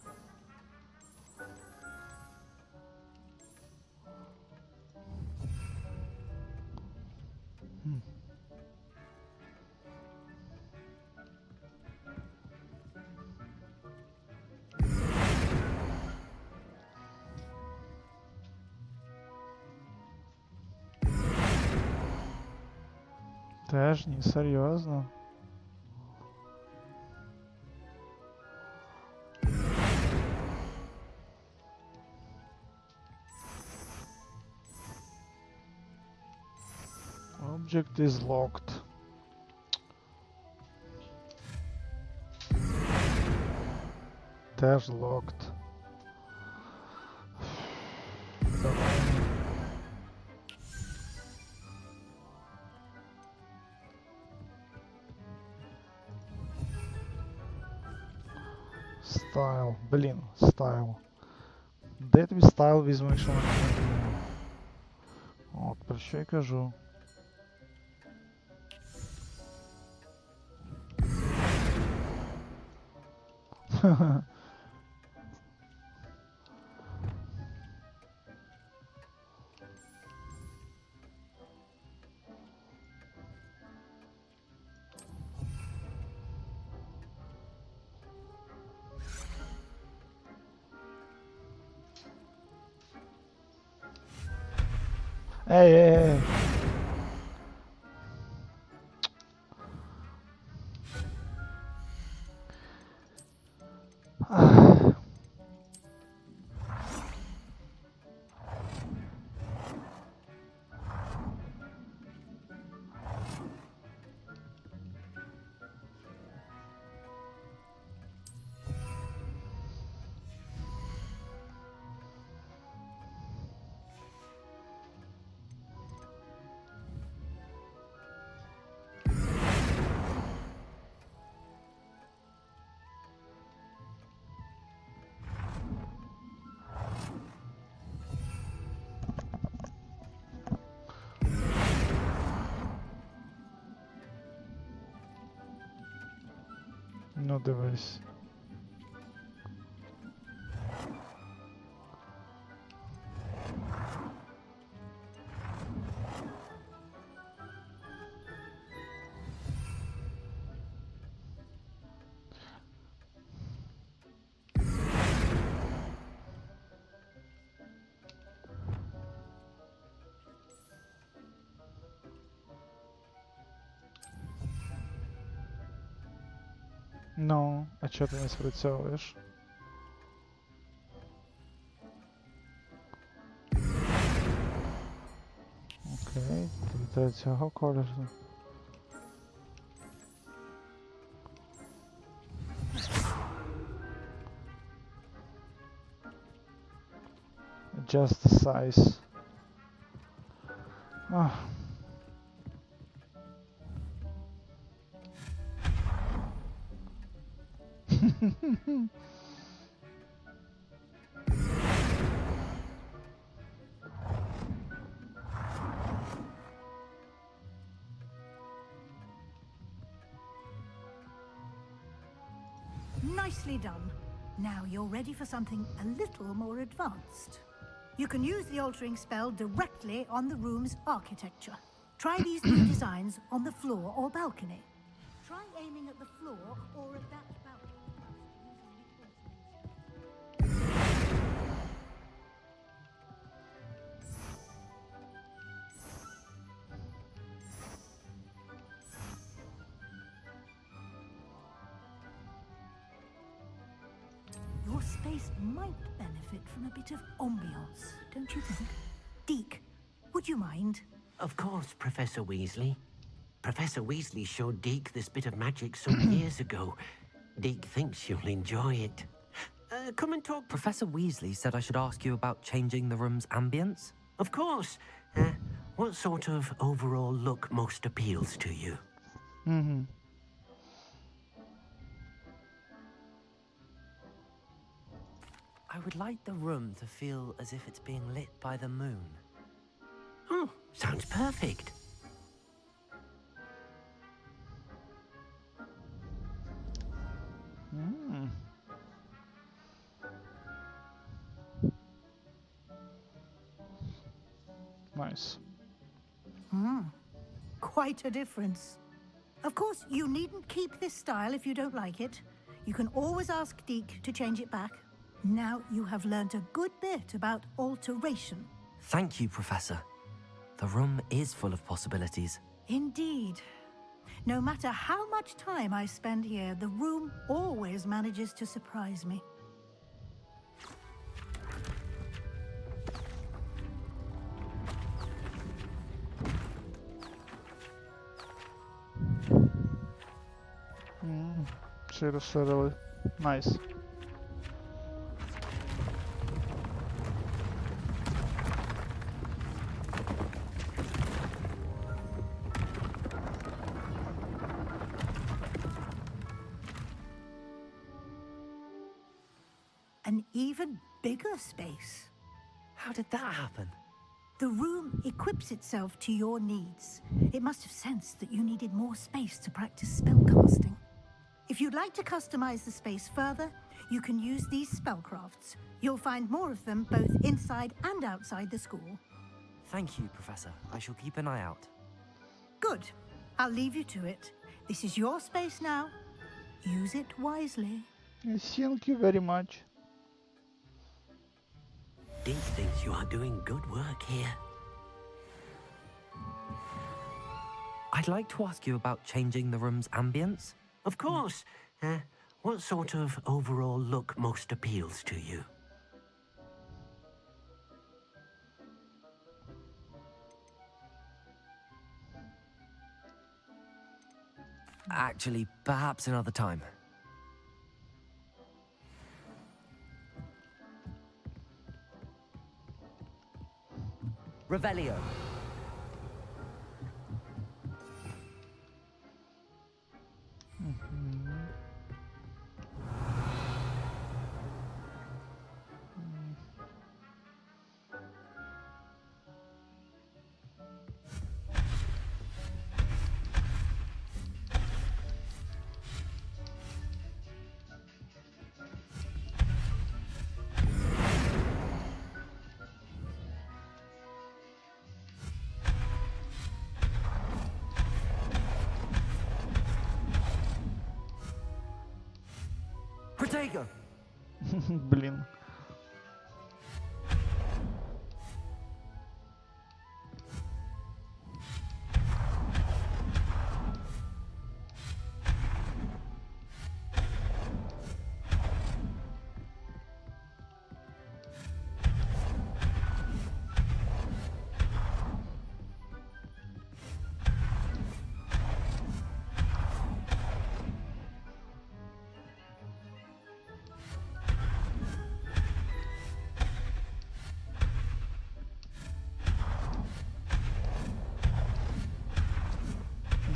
Теж ні, серйозно. Object is locked. Теж locked. Стайл, блін, стайл. Де я тобі стайл візьму, якщо мене не... От, про що я кажу. Ха-ха. Ей! Ну, дивись. Ну, а чого ти не спрацьовуєш? Окей, тобі треба цього кольору. Adjust the size. Nicely done. Now you're ready for something a little more advanced. You can use the altering spell directly on the room's architecture. Try these new designs on the floor or balcony. Try aiming at the floor or at that balcony. Your space might benefit from a bit of ambiance, don't you think? Deke, would you mind? Of course, Professor Weasley. Professor Weasley showed Deke this bit of magic some years ago. Deke thinks you'll enjoy it. Come and talk. Professor Weasley said I should ask you about changing the room's ambience. Of course. What sort of overall look most appeals to you? I would like the room to feel as if it's being lit by the moon. Oh, sounds perfect. Nice. Quite a difference. Of course, you needn't keep this style if you don't like it. You can always ask Deke to change it back. Now you have learnt a good bit about alteration. Thank you, Professor. The room is full of possibilities. Indeed. No matter how much time I spend here, the room always manages to surprise me. Ще розширили. Найс. An even bigger space. How did that happen? The room equips itself to your needs. It must have sensed that you needed more space to practice spellcasting. If you'd like to customize the space further, you can use these spellcrafts. You'll find more of them both inside and outside the school. Thank you, Professor. I shall keep an eye out. Good. I'll leave you to it. This is your space now. Use it wisely. Thank you very much. Deke thinks you are doing good work here. I'd like to ask you about changing the room's ambience. Of course. What sort of overall look most appeals to you? Actually, perhaps another time. Revelio. Protego. Блін.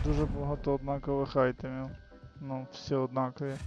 Дуже багато однакових айтемів. Ну, всі однакові.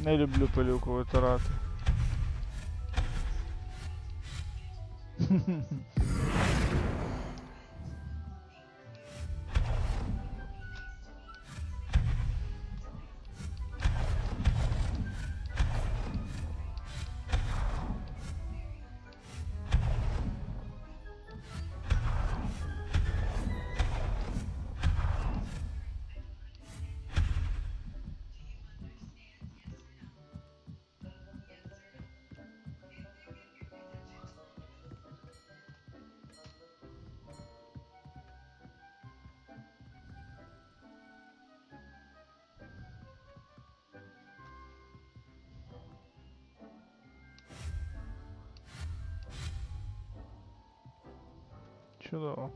Не люблю пилюку витирати. Чудово.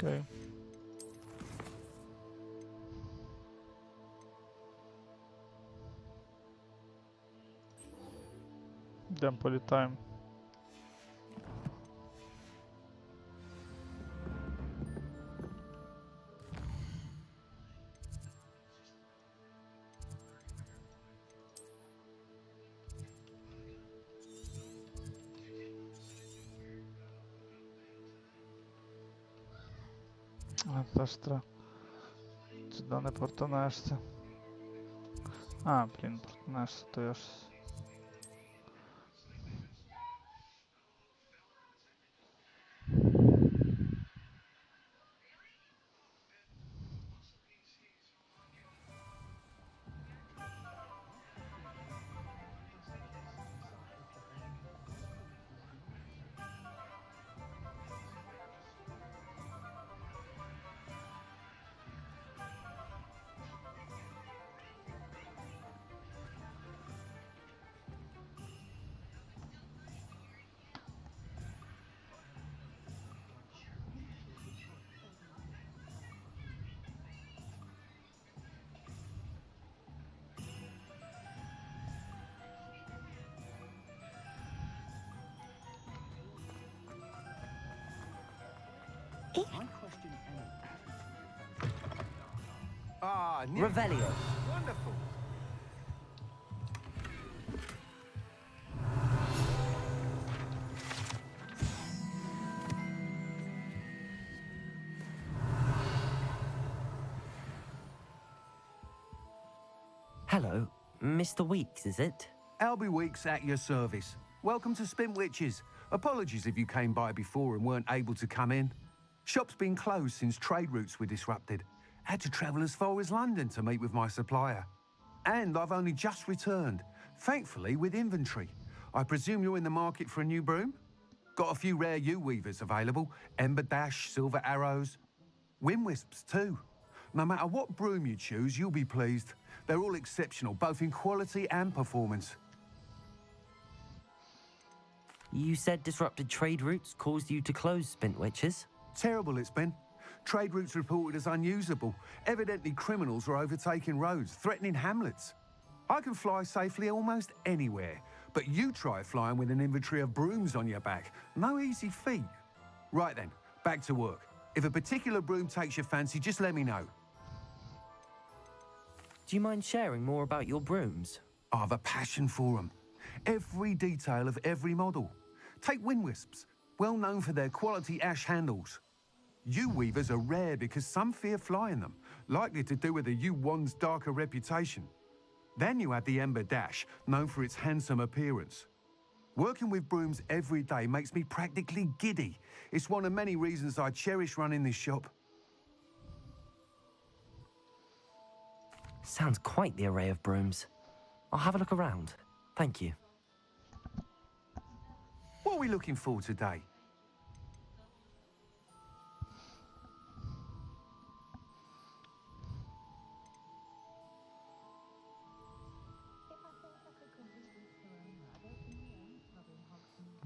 Окей. Йдемо політаємо. А, та ж треба. Сюди не портанешся. А, блін, портанешся, то я ж... Ah, Revelio. Wonderful. Hello, Mr. Weeks, is it? Albie Weeks at your service. Welcome to Spintwitches. Apologies if you came by before and weren't able to come in. Shop's been closed since trade routes were disrupted. Had to travel as far as London to meet with my supplier. And I've only just returned, thankfully with inventory. I presume you're in the market for a new broom? Got a few rare U-weavers available. Ember Dash, Silver Arrows. Wind Wisps too. No matter what broom you choose, you'll be pleased. They're all exceptional, both in quality and performance. You said disrupted trade routes caused you to close Spintwitches? Terrible it's been. Trade routes reported as unusable. Evidently criminals are overtaking roads, threatening hamlets. I can fly safely almost anywhere, but you try flying with an inventory of brooms on your back. No easy feat. Right then, back to work. If a particular broom takes your fancy, just let me know. Do you mind sharing more about your brooms? I have a passion for them. Every detail of every model. Take Wind Wisps, well known for their quality ash handles. U-weavers are rare because some fear flying them, likely to do with the U-one's darker reputation. Then you have the Ember Dash, known for its handsome appearance. Working with brooms every day makes me practically giddy. It's one of many reasons I cherish running this shop. Sounds quite the array of brooms. I'll have a look around. Thank you. What are we looking for today?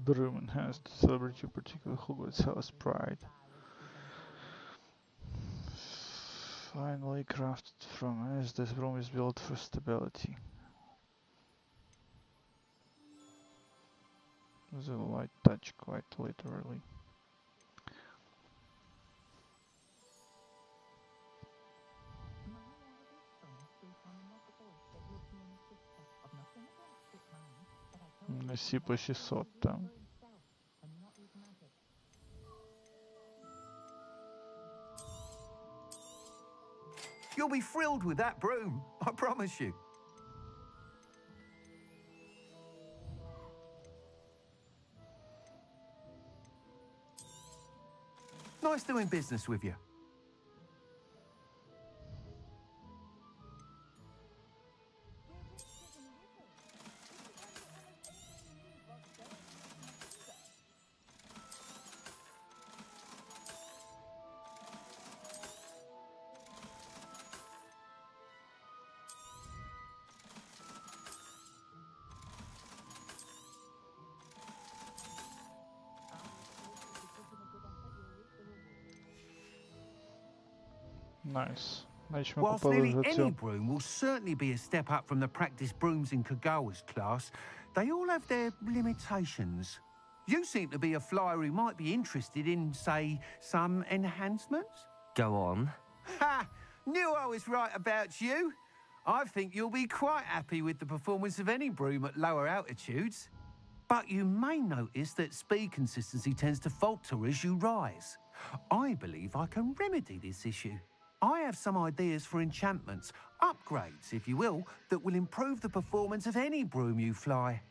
Broom enhanced to celebrate your particular Hogwarts house pride. Finally crafted from ice, this broom is built for stability. With a light touch, quite literally. Всі по 600 там. You'll be thrilled with that broom, I promise you. Nice doing business with you. Nice. Значить, ми Whilst купили nearly вже any цю. broom will certainly be a step up from the practice brooms in Kagawa's class, they all have their limitations. You seem to be a flyer who might be interested in, say, some enhancements? Go on. Ha! Knew I was right about you. I think you'll be quite happy with the performance of any broom at lower altitudes. But you may notice that speed consistency tends to falter as you rise. I believe I can remedy this issue. I have some ideas for enchantments, upgrades, if you will, that will improve the performance of any broom you fly.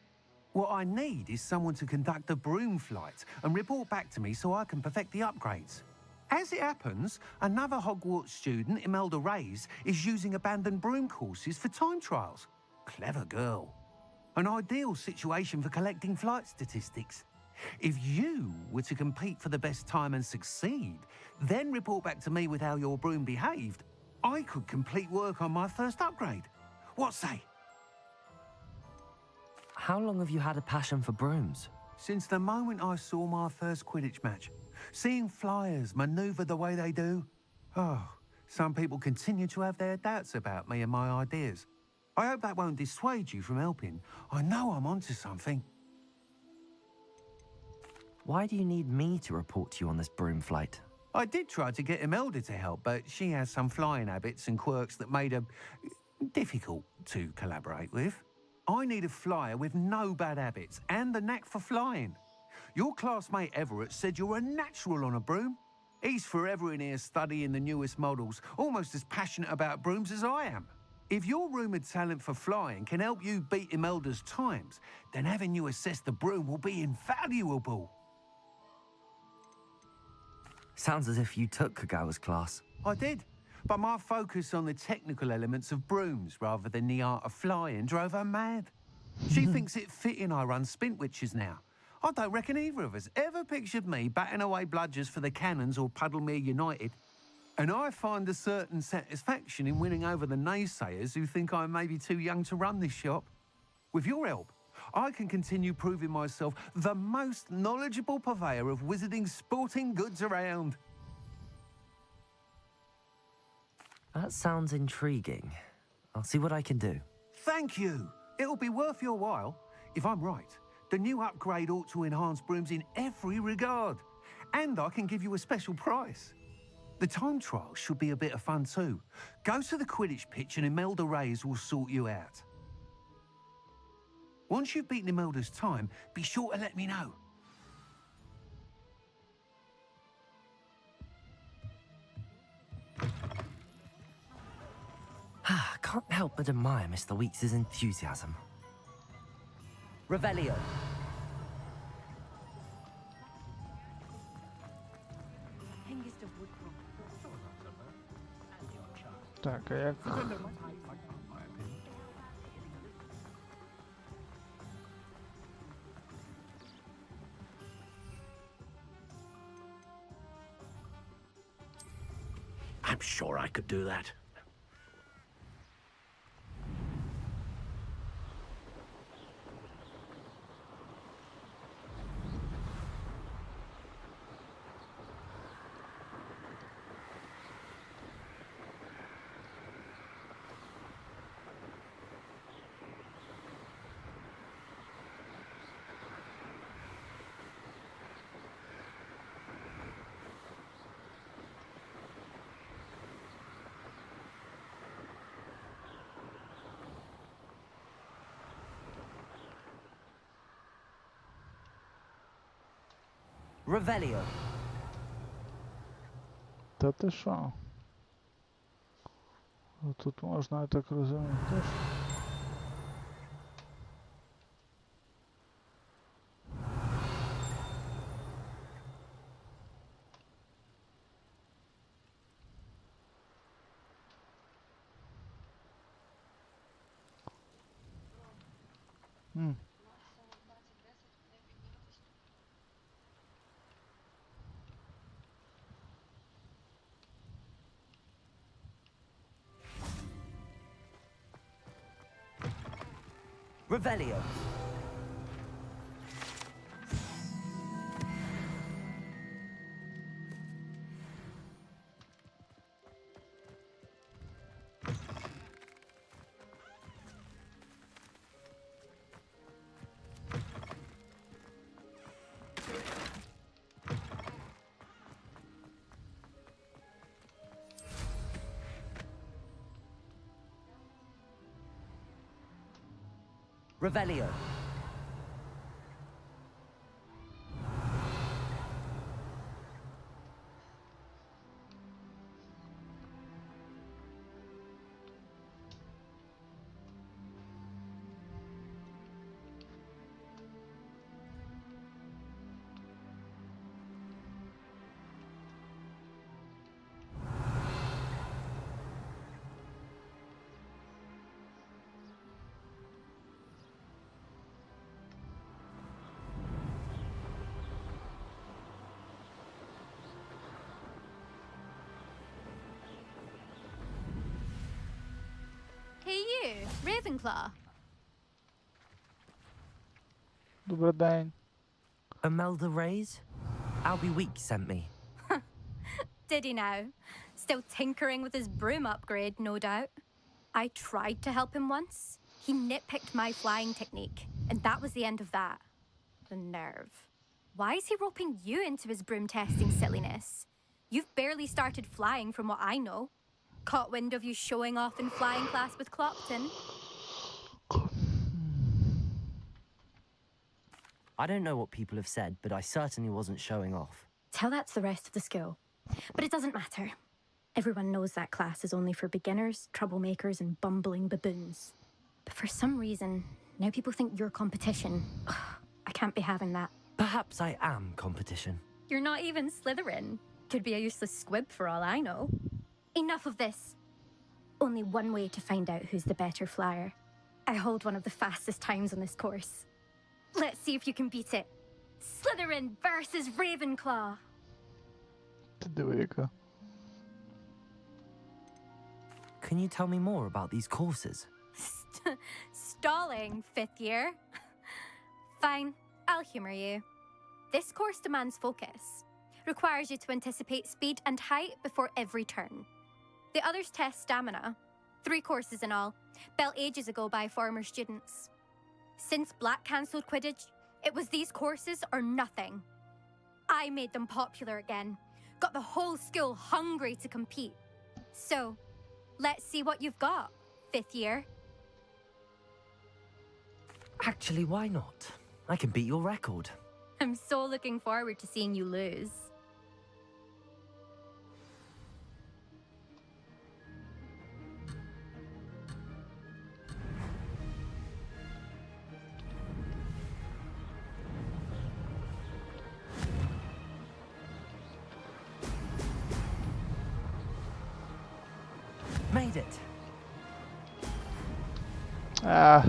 What I need is someone to conduct a broom flight and report back to me so I can perfect the upgrades. As it happens, another Hogwarts student, Imelda Reyes, is using abandoned broom courses for time trials. Clever girl. An ideal situation for collecting flight statistics. If you were to compete for the best time and succeed, then report back to me with how your broom behaved, I could complete work on my first upgrade. What say? How long have you had a passion for brooms? Since the moment I saw my first Quidditch match. Seeing flyers maneuver the way they do. Oh, some people continue to have their doubts about me and my ideas. I hope that won't dissuade you from helping. I know I'm onto something. Why do you need me to report to you on this broom flight? I did try to get Imelda to help, but she has some flying habits and quirks that made her difficult to collaborate with. I need a flyer with no bad habits and the knack for flying. Your classmate Everett said you're a natural on a broom. He's forever in here studying the newest models, almost as passionate about brooms as I am. If your rumoured talent for flying can help you beat Imelda's times, then having you assess the broom will be invaluable. Sounds as if you took Kagawa's class. I did, but my focus on the technical elements of brooms rather than the art of flying drove her mad. She thinks it fitting I run Spintwitches now. I don't reckon either of us ever pictured me batting away bludgers for the Cannons or Puddlemere United. And I find a certain satisfaction in winning over the naysayers who think I'm maybe too young to run this shop. With your help, I can continue proving myself the most knowledgeable purveyor of wizarding sporting goods around. That sounds intriguing. I'll see what I can do. Thank you. It'll be worth your while. If I'm right, the new upgrade ought to enhance brooms in every regard. And I can give you a special price. The time trial should be a bit of fun too. Go to the Quidditch pitch and Imelda Reyes will sort you out. Once you've beaten Imelda's time, be sure to let me know. Can't help but admire Mr. Weeks' enthusiasm. Revelio. Так, а як... I'm sure I could do that. Revelio. Та ти що? Тут можна, я так розумію, теж. Revelio. Revelio. Hey you, Ravenclaw. Добрий день. Imelda Reyes? Albie Week sent me. Did he now? Still tinkering with his broom upgrade, no doubt. I tried to help him once. He nitpicked my flying technique, and that was the end of that. The nerve. Why is he roping you into his broom testing silliness? You've barely started flying from what I know. Caught wind of you showing off in flying class with Clopton. I don't know what people have said, but I certainly wasn't showing off. Tell that to the rest of the school. But it doesn't matter. Everyone knows that class is only for beginners, troublemakers, and bumbling baboons. But for some reason, now people think you're competition. Ugh, I can't be having that. Perhaps I am competition. You're not even Slytherin. Could be a useless squib for all I know. Enough of this. Only one way to find out who's the better flyer. I hold one of the fastest times on this course. Let's see if you can beat it. Slytherin versus Ravenclaw. Ти диви, яка. Can you tell me more about these courses? Stalling, fifth year. Fine, I'll humor you. This course demands focus. Requires you to anticipate speed and height before every turn. The others test stamina. 3 courses in all, built ages ago by former students. Since Black cancelled Quidditch, it was these courses or nothing. I made them popular again. Got the whole school hungry to compete. So, let's see what you've got, 5th year. Actually, why not? I can beat your record. I'm so looking forward to seeing you lose. Made it. Ah.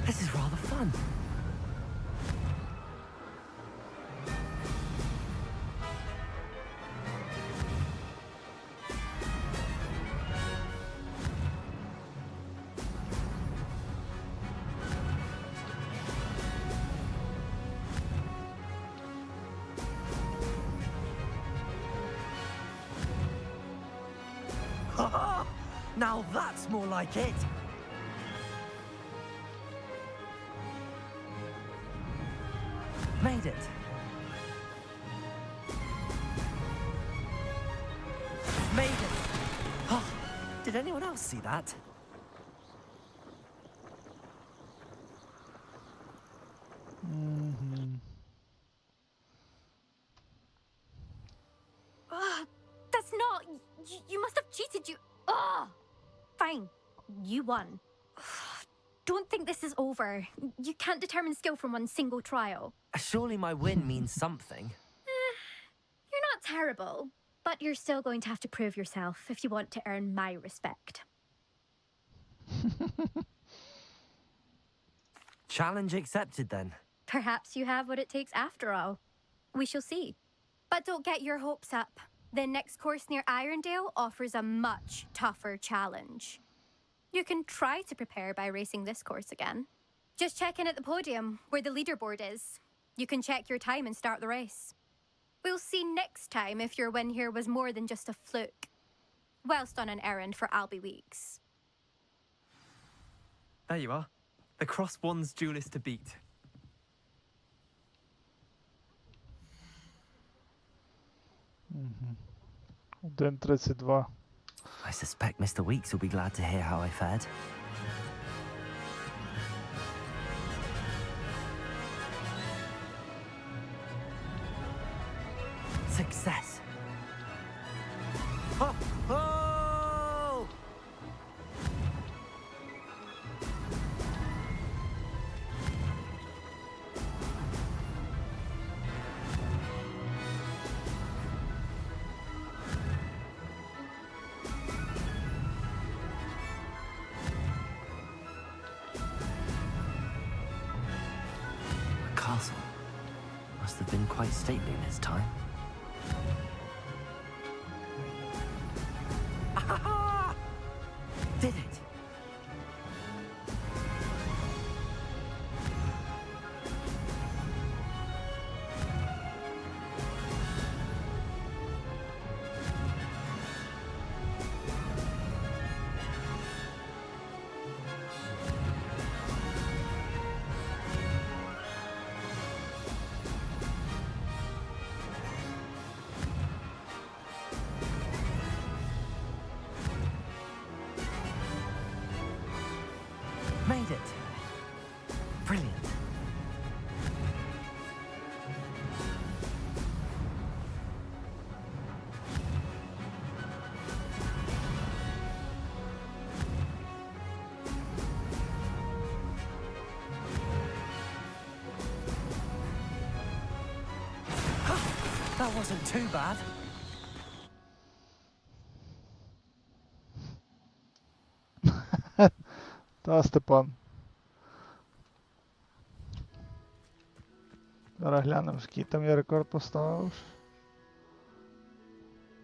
This is rather fun. Now that's more like it. Made it. Made it. Oh, did anyone else see that? That's not... You must have cheated, you... Ugh! Fine. You won. Don't think this is over. You can't determine skill from one single trial. Surely my win means something. You're not terrible, but you're still going to have to prove yourself if you want to earn my respect. Challenge accepted then. Perhaps you have what it takes after all. We shall see. But don't get your hopes up. The next course near Irondale offers a much tougher challenge. You can try to prepare by racing this course again. Just check in at the podium, where the leaderboard is. You can check your time and start the race. We'll see next time if your win here was more than just a fluke. Whilst on an errand for Albie Weeks. There you are. The Cross Wands duelist to beat. Угу. 1:32. I suspect Mr. Weeks will be glad to hear how I fared. Success. Ho, ho! The castle must have been quite stately in its time. Did it? Made it. Brilliant. That wasn't too bad. Та, Степан. Зараз глянемо, який там я рекорд поставив.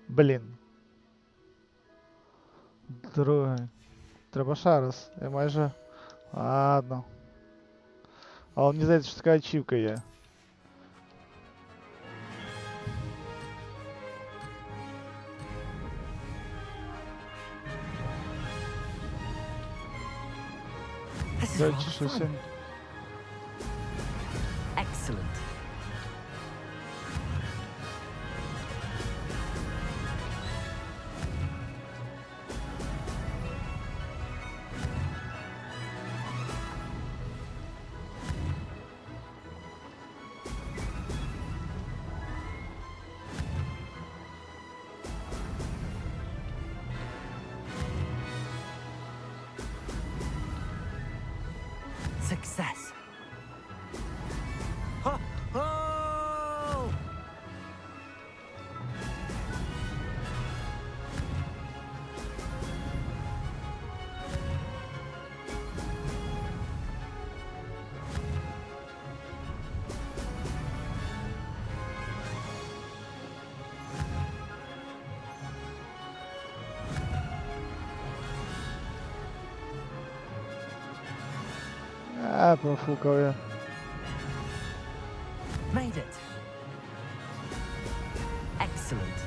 Блін. Другий. Треба ще раз. Я майже... Ладно. Але мені здається, що така ачівка є. Дальше щось. Excellent. Success. Ha! Ha! Профукав я. Made it. Excellent.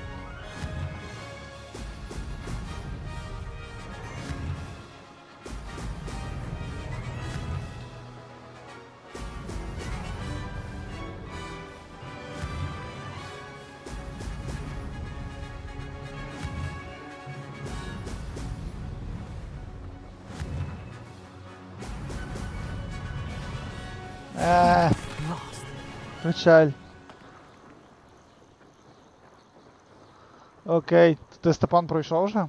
Печаль. Окей, ти, Степан, пройшов вже?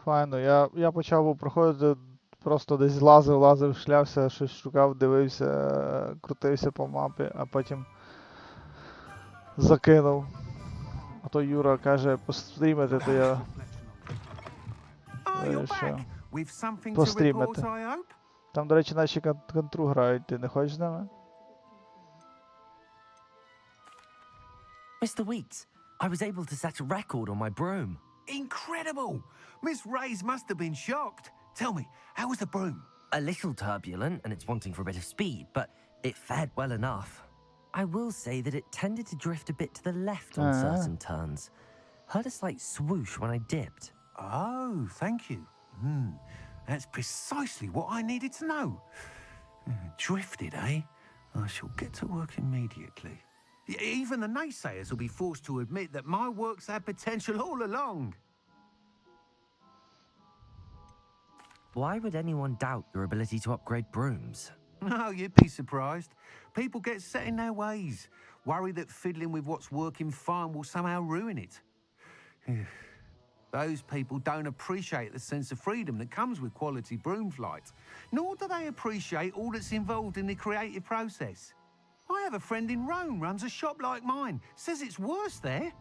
Файно, я почав проходити, просто десь лазив, шлявся, щось шукав, дивився, крутився по мапі, а потім закинув. А то Юра каже, пострімити, то я вирішив пострімити. Там, до речі, наші контру грають, ти не хочеш з ними? Mr. Weeks, I was able to set a record on my broom. Incredible! Miss Ray's must have been shocked. Tell me, how was the broom? A little turbulent and it's wanting for a bit of speed, but it fared well enough. I will say that it tended to drift a bit to the left on certain turns. Heard a slight swoosh when I dipped. Oh, thank you. That's precisely what I needed to know. Drifted, eh? I shall get to work immediately. Even the naysayers will be forced to admit that my work's had potential all along. Why would anyone doubt your ability to upgrade brooms? Oh, you'd be surprised. People get set in their ways, worry that fiddling with what's working fine will somehow ruin it. Those people don't appreciate the sense of freedom that comes with quality broom flight, nor do they appreciate all that's involved in the creative process. I have a friend in Rome runs a shop like mine, says it's worse there.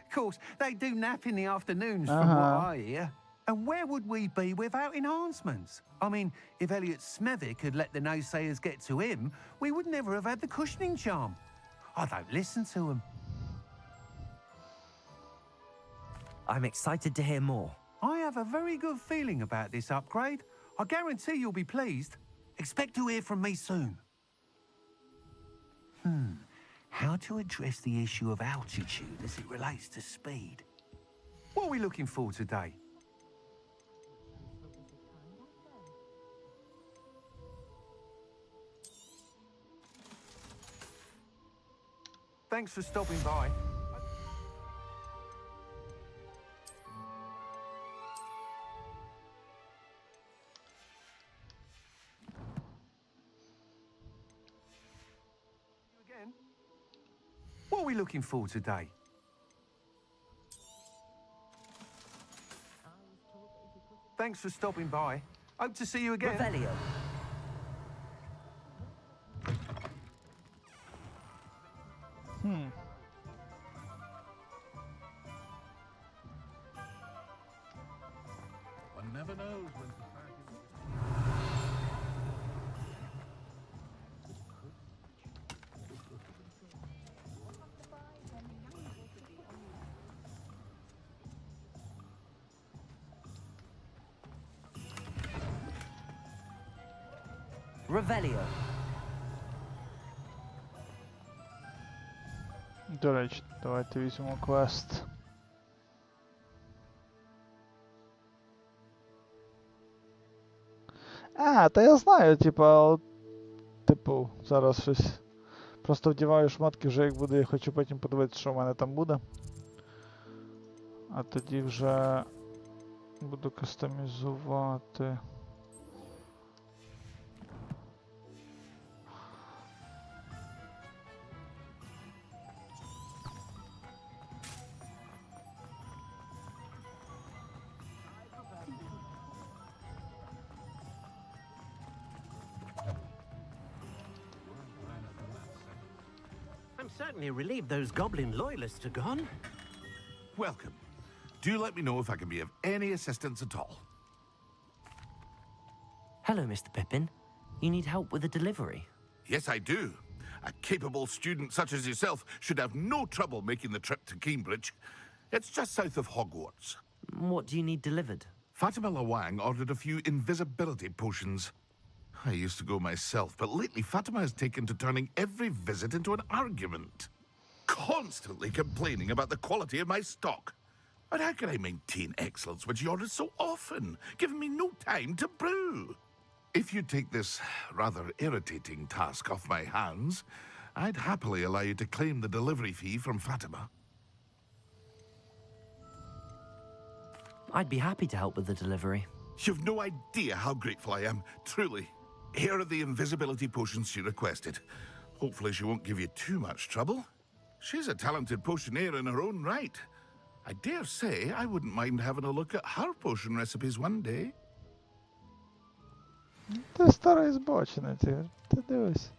Of course, they do nap in the afternoons from what I hear. And where would we be without enhancements? I mean, if Elliot Smethwick had let the naysayers get to him, we would never have had the cushioning charm. I don't listen to them. I'm excited to hear more. I have a very good feeling about this upgrade. I guarantee you'll be pleased. Expect to hear from me soon. How to address the issue of altitude as it relates to speed. What are we looking for today? Thanks for stopping by. What are we looking for today? Thanks for stopping by. Hope to see you again. Revelio. One never knows when to Revelio. До речі, давайте візьмемо квест. Та я знаю, типу, зараз щось. Просто вдіваю шмотки вже як буде, я хочу потім подивитися, що в мене там буде. А тоді вже буду кастомізувати. I'm certainly relieved those goblin loyalists are gone. Welcome. Do let me know if I can be of any assistance at all. Hello, Mr. Pippin. You need help with a delivery? Yes, I do. A capable student such as yourself should have no trouble making the trip to Cambridge. It's just south of Hogwarts. What do you need delivered? Fatima Lawang ordered a few invisibility potions. I used to go myself, but lately Fatima has taken to turning every visit into an argument. Constantly complaining about the quality of my stock. But how can I maintain excellence when she orders so often, giving me no time to brew? If you take this rather irritating task off my hands, I'd happily allow you to claim the delivery fee from Fatima. I'd be happy to help with the delivery. You've no idea how grateful I am, truly. Here are the invisibility potions she requested. Hopefully she won't give you too much trouble. She's a talented potioneer in her own right. I dare say I wouldn't mind having a look at her potion recipes one day. Ти старий збочений, ти дивись.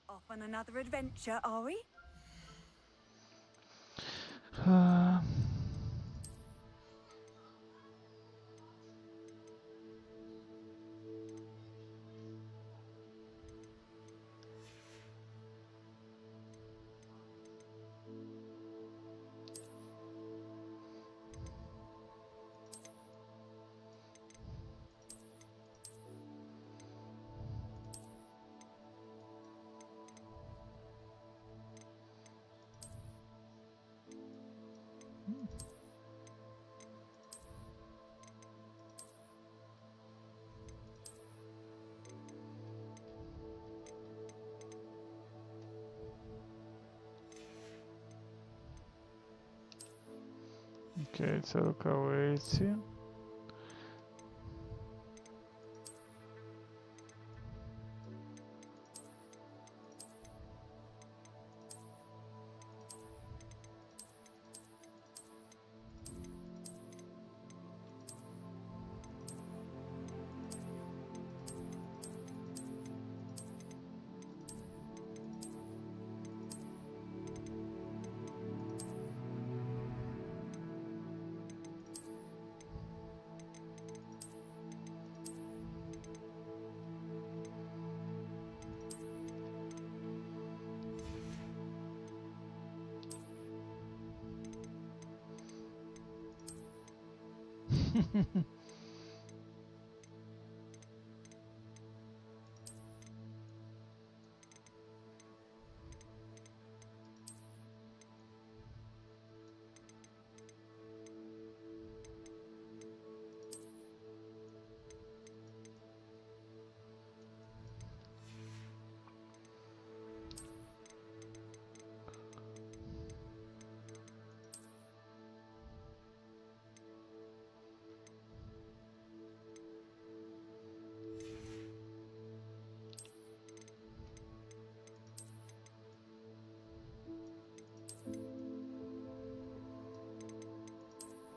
Off on another adventure, are we? Окей, це рукавиці.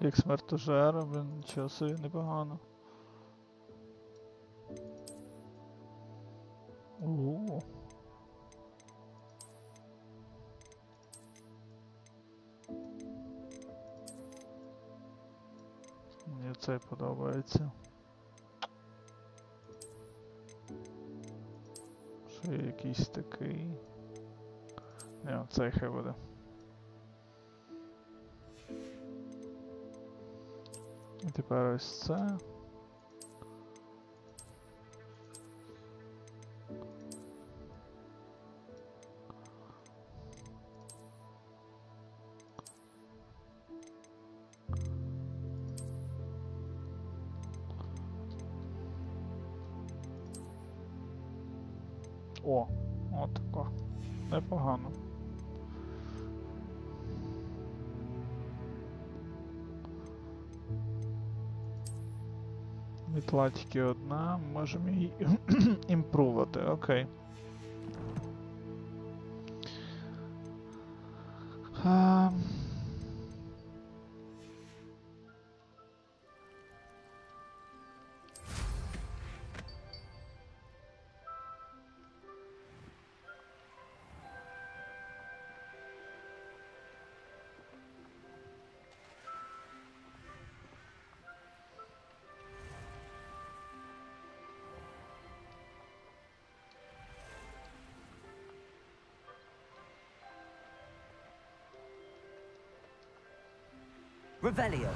Як смертожера, блін, нічого собі, непогано. Ого. Мені це подобається. Ще є якийсь такий. Не, цей хай буде. І тепер ось це. О, отако. Непогано. Мітла тільки одна, можемо її імпрувати, окей. Revelio.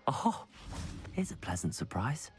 Oh, here's a pleasant surprise.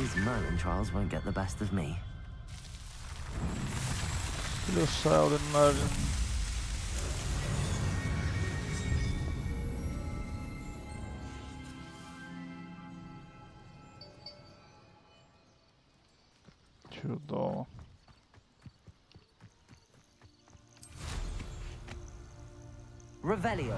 These Merlin trials won't get the best of me. Плюс ще один Мерлін. Чудово. Revelio.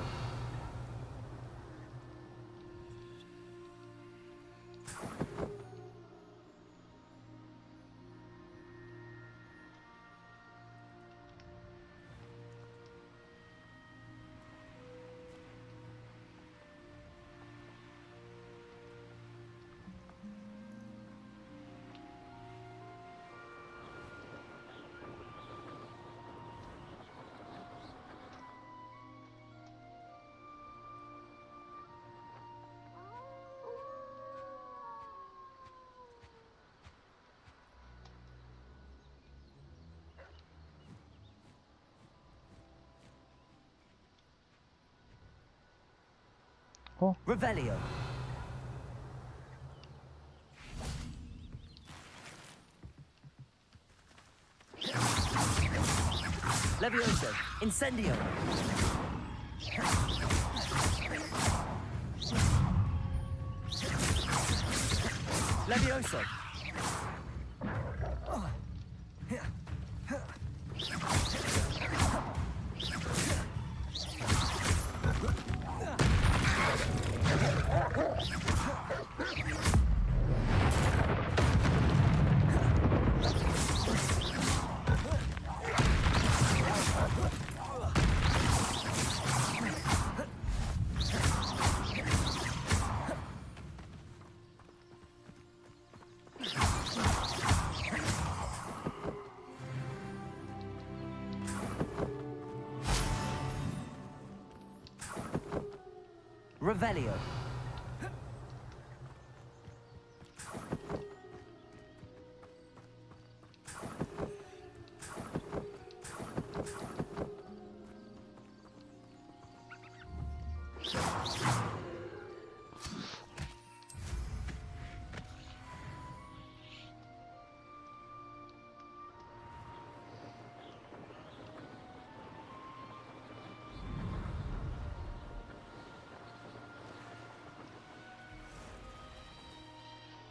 Oh. Revelio. Levioso. Incendio. Levioso. Revelio.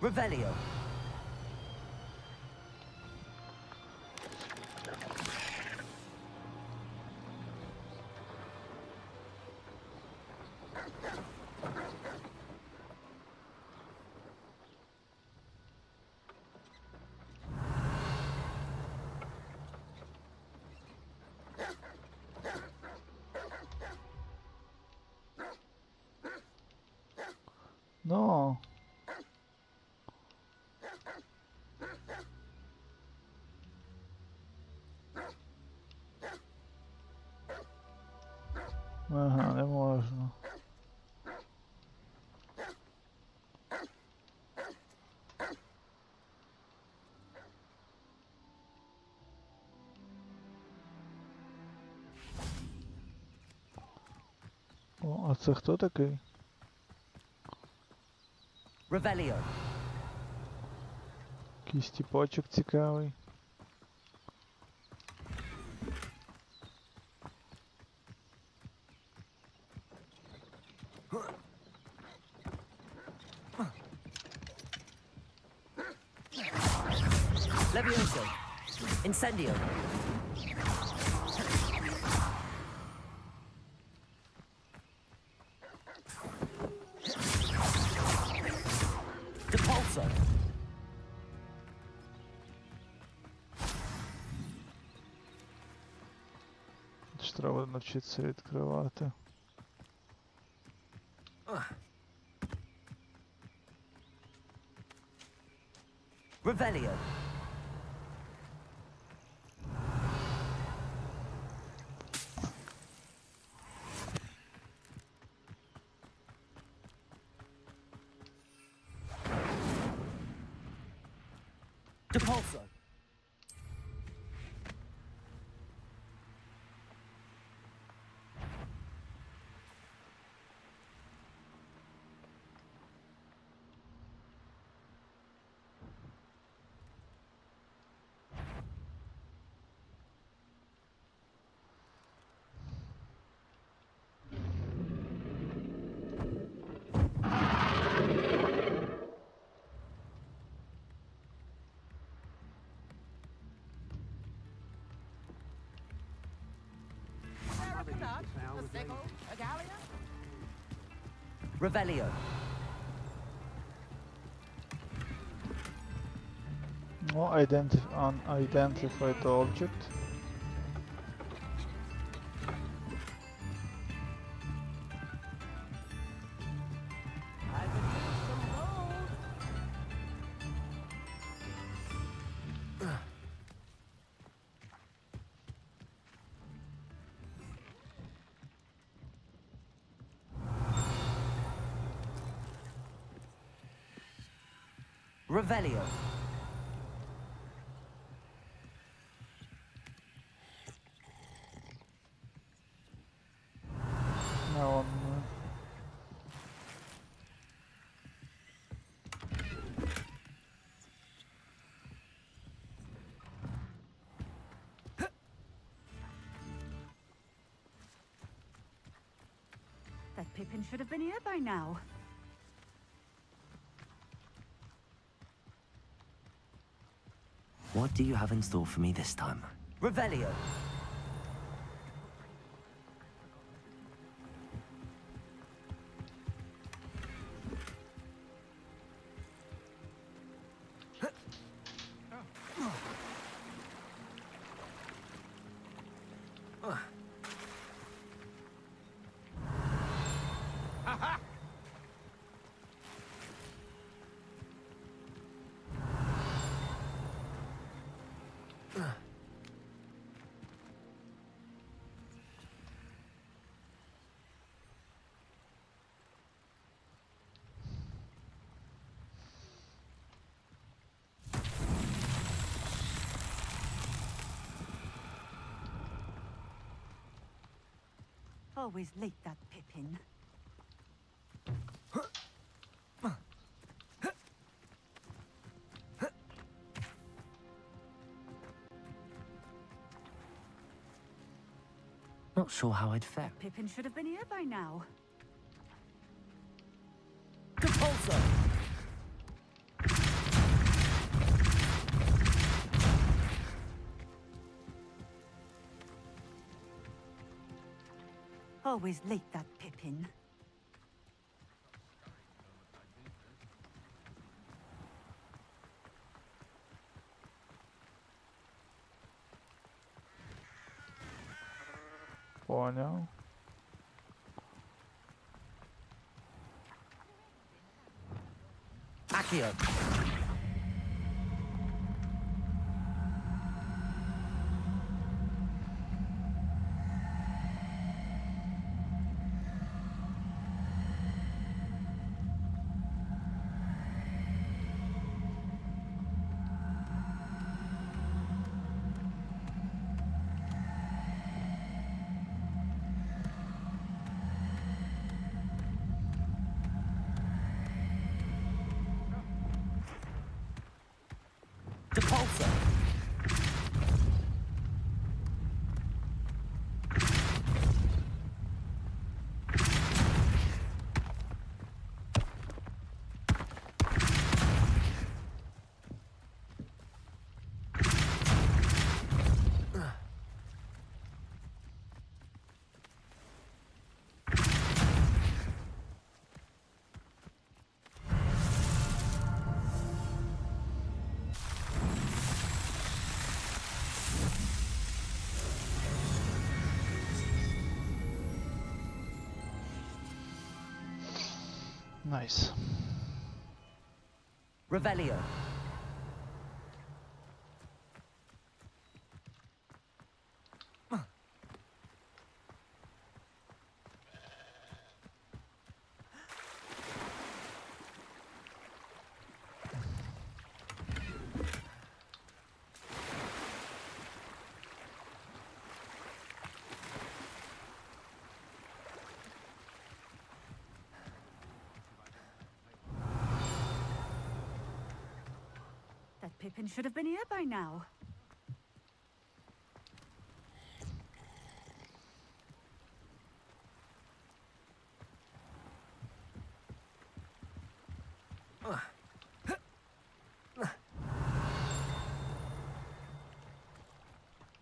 Revelio. No. Ага, не можна. О, а це хто такий? Revelio. Якийсь тіпочок цікавий. Levioso. Incendio. Depulso. Ж треба навчитися відкривати. Revelio. Depulso. Revelio. Oh, unidentified object. Revelio. No one. That Pippin should have been here by now. What do you have in store for me this time? Revelio. Always late, that Pippin. Not sure how I'd fare. Pippin should have been here by now. Depulso. Always late, that Pippin. Понял. Accio. Nice. Revelio. That Pippin should have been here by now.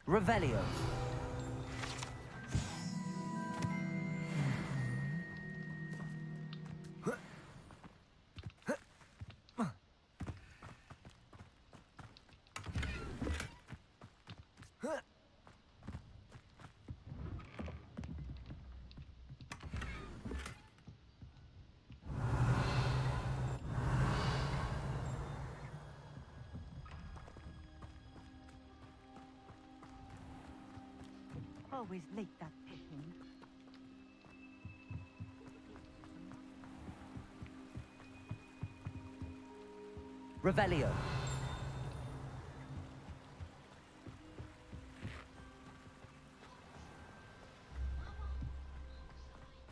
Revelio. Always late, that Pippin. Revelio.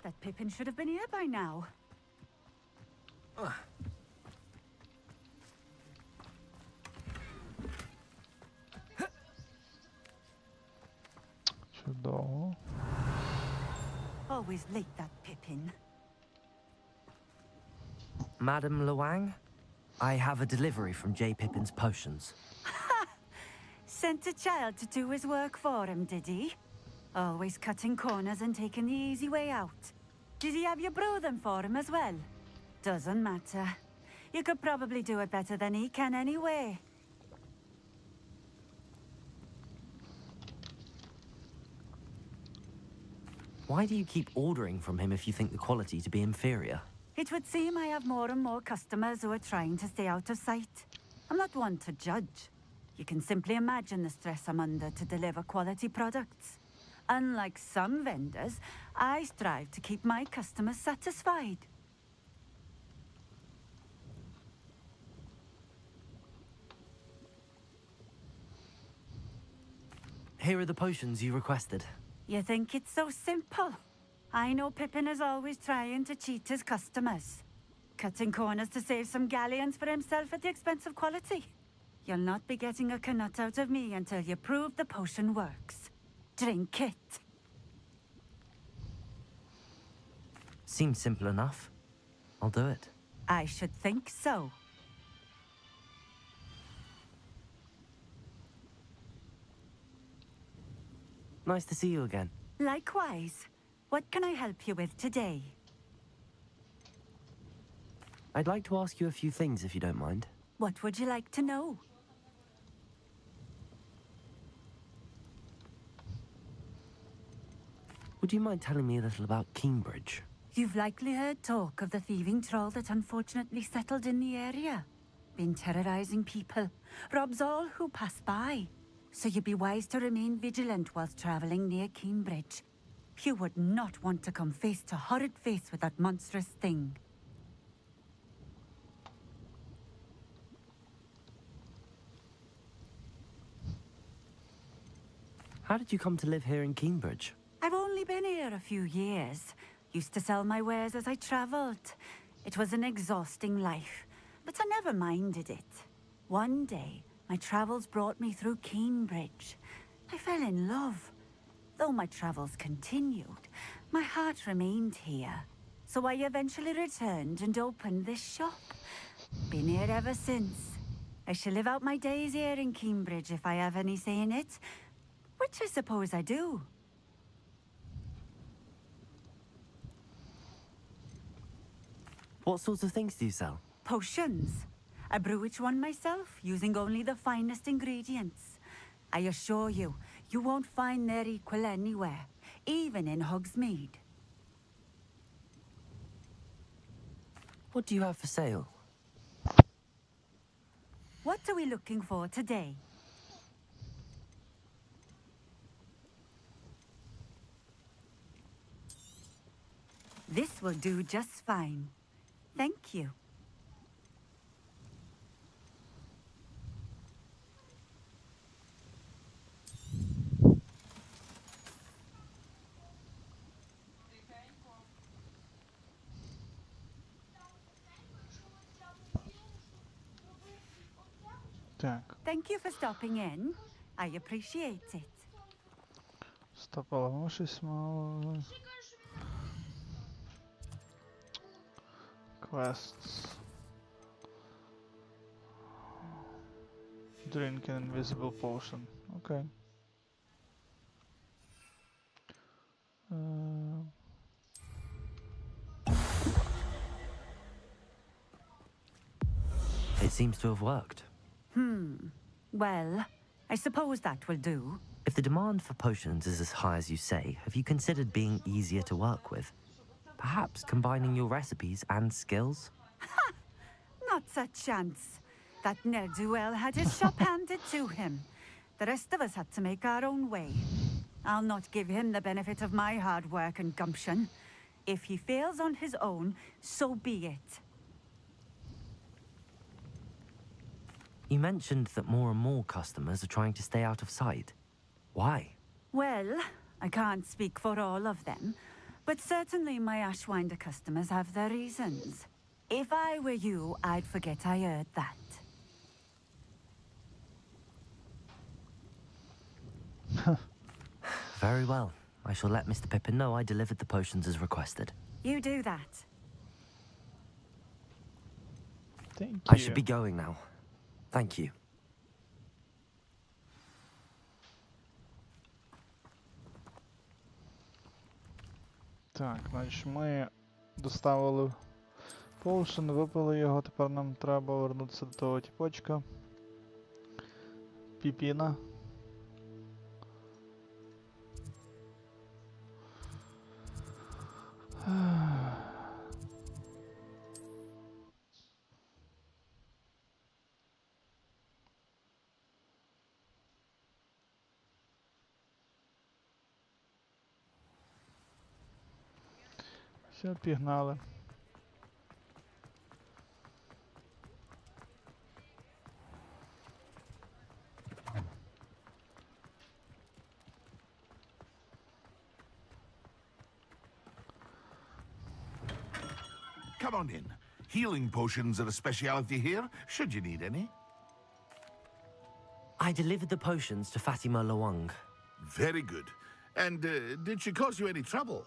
That Pippin should have been here by now. Чудово. Always late, that Pippin. Madam Luang, I have a delivery from J. Pippin's potions. Sent a child to do his work for him, did he? Always cutting corners and taking the easy way out. Did he have you brew them for him as well? Doesn't matter. You could probably do it better than he can anyway. Why do you keep ordering from him if you think the quality to be inferior? It would seem I have more and more customers who are trying to stay out of sight. I'm not one to judge. You can simply imagine the stress I'm under to deliver quality products. Unlike some vendors, I strive to keep my customers satisfied. Here are the potions you requested. You think it's so simple? I know Pippin is always trying to cheat his customers. Cutting corners to save some galleons for himself at the expense of quality. You'll not be getting a canut out of me until you prove the potion works. Drink it. Seems simple enough. I'll do it. I should think so. Nice to see you again. Likewise. What can I help you with today? I'd like to ask you a few things if you don't mind. What would you like to know? Would you mind telling me a little about Cambridge? You've likely heard talk of the thieving troll that unfortunately settled in the area. Been terrorizing people, robs all who pass by. So you'd be wise to remain vigilant whilst traveling near Cambridge. You would not want to come face to horrid face with that monstrous thing. How did you come to live here in Cambridge? I've only been here a few years. Used to sell my wares as I traveled. It was an exhausting life, but I never minded it. One day, my travels brought me through Cambridge. I fell in love. Though my travels continued, my heart remained here. So I eventually returned and opened this shop. Been here ever since. I shall live out my days here in Cambridge if I have any say in it, which I suppose I do. What sorts of things do you sell? Potions. I brew each one myself, using only the finest ingredients. I assure you, you won't find their equal anywhere, even in Hogsmeade. What do you have for sale? What are we looking for today? This will do just fine. Thank you. Так. Thank you for stopping in. I appreciate it. Стоп, але воно щось мало. Quests. Drink an invisible potion. Okay. It seems to have worked. Well, I suppose that will do. If the demand for potions is as high as you say, have you considered being easier to work with? Perhaps combining your recipes and skills? Not a chance. That ne'er-do-well had his shop handed to him. The rest of us had to make our own way. I'll not give him the benefit of my hard work and gumption. If he fails on his own, so be it. You mentioned that more and more customers are trying to stay out of sight. Why? Well, I can't speak for all of them, but certainly my Ashwinder customers have their reasons. If I were you, I'd forget I heard that. Very well. I shall let Mr. Pippin know I delivered the potions as requested. You do that. Thank you. I should be going now. Thank you. Так, значить ми доставили поушен, випили його, тепер нам треба вернутися до того тіпочка. Піпіна. Все, пігнали. Come on in. Healing potions are a speciality here, should you need any. I delivered the potions to Fatima Lawang. Very good. And did she cause you any trouble?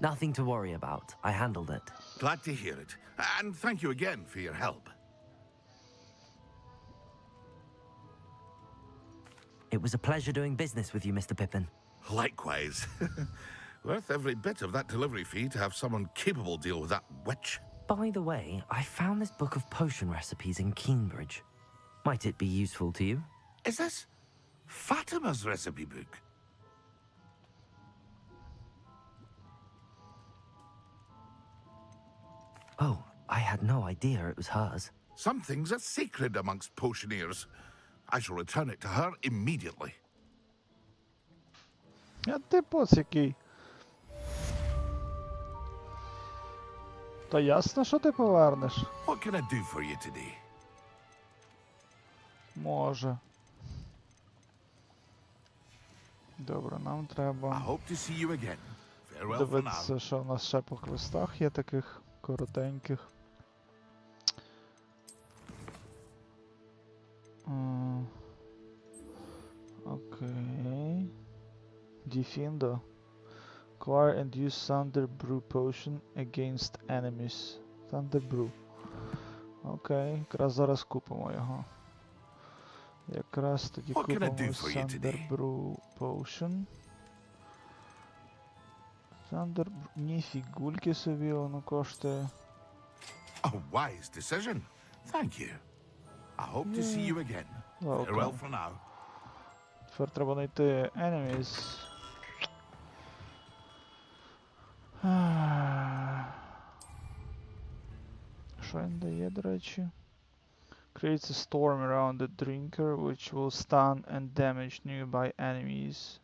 Nothing to worry about. I handled it. Glad to hear it. And thank you again for your help. It was a pleasure doing business with you, Mr. Pippin. Likewise. Worth every bit of that delivery fee to have someone capable deal with that witch. By the way, I found this book of potion recipes in Cambridge. Might it be useful to you? Is this Fatima's recipe book? Oh, I had no idea it was hers. Some things are sacred amongst potioneers. I shall return it to her immediately. А ти поц який. Та ясно, що ти повернеш. What can I do for you today? Може. Добре, нам I треба hope to see you again. Farewell for now. дивитися, що в нас ще по квестах є таких коротеньких. Окей. Defendo. Acquire and use Thunder Brew potion against enemies. Thunder Brew. Окей, якраз зараз купимо його. Якраз тоді купимо Thunder Brew potion. Thunder Brew... Ніфігульки собі воно коштує. A wise decision. Thank you. I hope to see you again. Farewell for now. Тепер треба знайти enemies. Що він дає, до речі? Creates a storm around the drinker, which will stun and damage nearby enemies.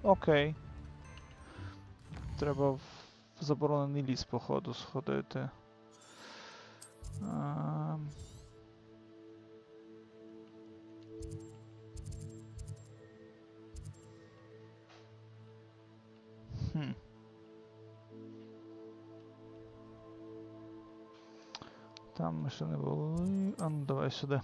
Окей. Треба в заборонений ліс, походу, сходити. Там ми ще не були. А ну давай сюди.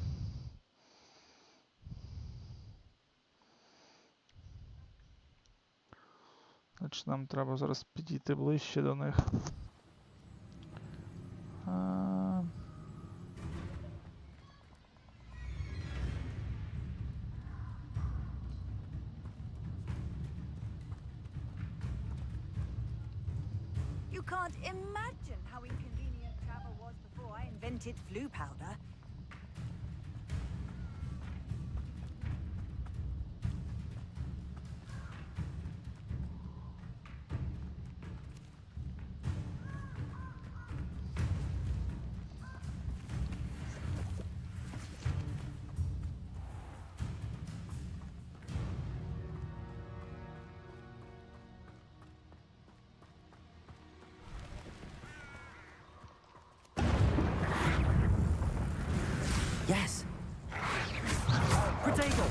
Значить, нам треба зараз підійти ближче до них. You can't imagine how inconvenient travel was before I invented flu powder. Yes. Potato.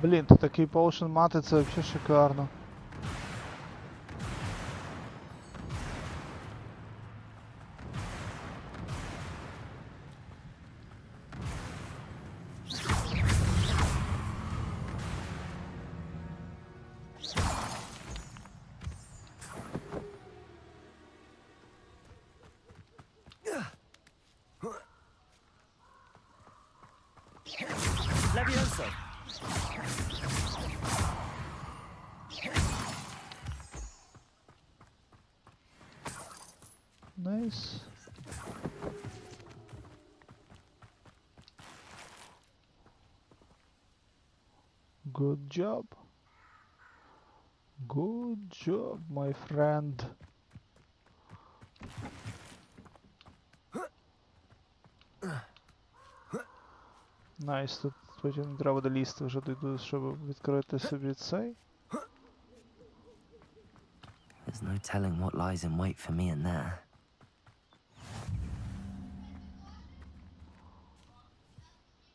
Блін, тут такий поушен мати, це взагалі шикарно. Levioso. Nice. Good job. Good job, my friend. Найс, тут потім не треба буде лізти вже дойду, щоб відкрити собі цей. There's no telling what lies in wait for me in there.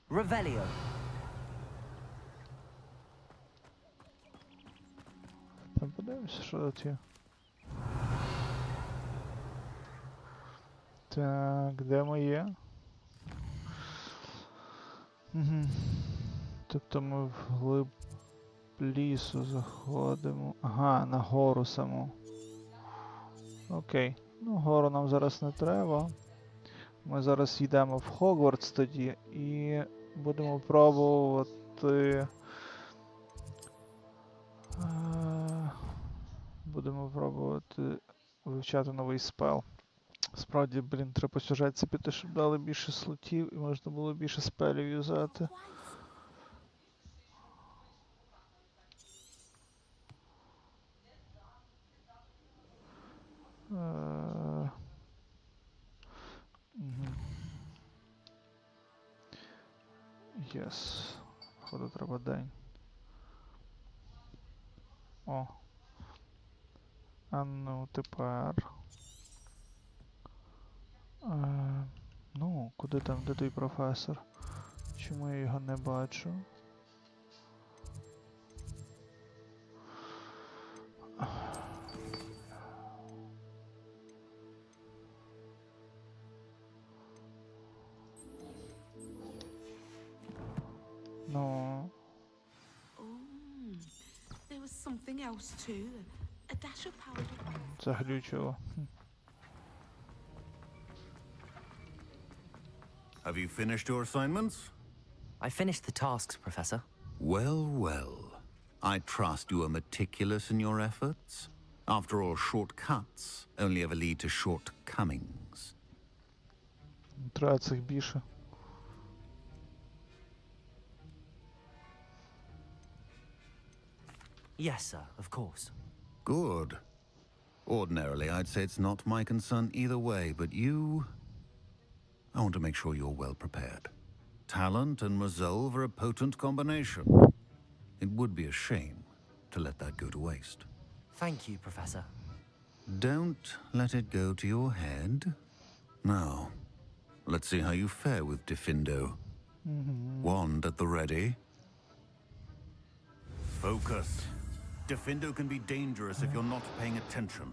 Revelio. Там подивимося, що тут є. Так, де моє? Тобто ми вглиб лісу заходимо. Ага, на гору саму. Окей. Ну, гору нам зараз не треба. Ми зараз йдемо в Хогвартс тоді і будемо пробувати... Будемо пробувати вивчати новий спел. Справді, блін, треба по сюжетці піти, щоб дали більше слотів і можна було більше спелів юзати. Єс. Походу треба день. О. А ну тепер. Ну, куди там, де той професор? Чому я його не бачу? Ну. There was something else too. A dash of powder. Заглючило. Have you finished your assignments? I finished the tasks, Professor. Well, well. I trust you are meticulous in your efforts. After all, shortcuts only ever lead to shortcomings. Треба цих більше. Yes, sir, of course. Good. Ordinarily, I'd say it's not my concern either way, but you... I want to make sure you're well prepared. Talent and resolve are a potent combination. It would be a shame to let that go to waste. Thank you, Professor. Don't let it go to your head. Now, let's see how you fare with Diffindo. Wand at the ready. Focus. Diffindo can be dangerous if you're not paying attention.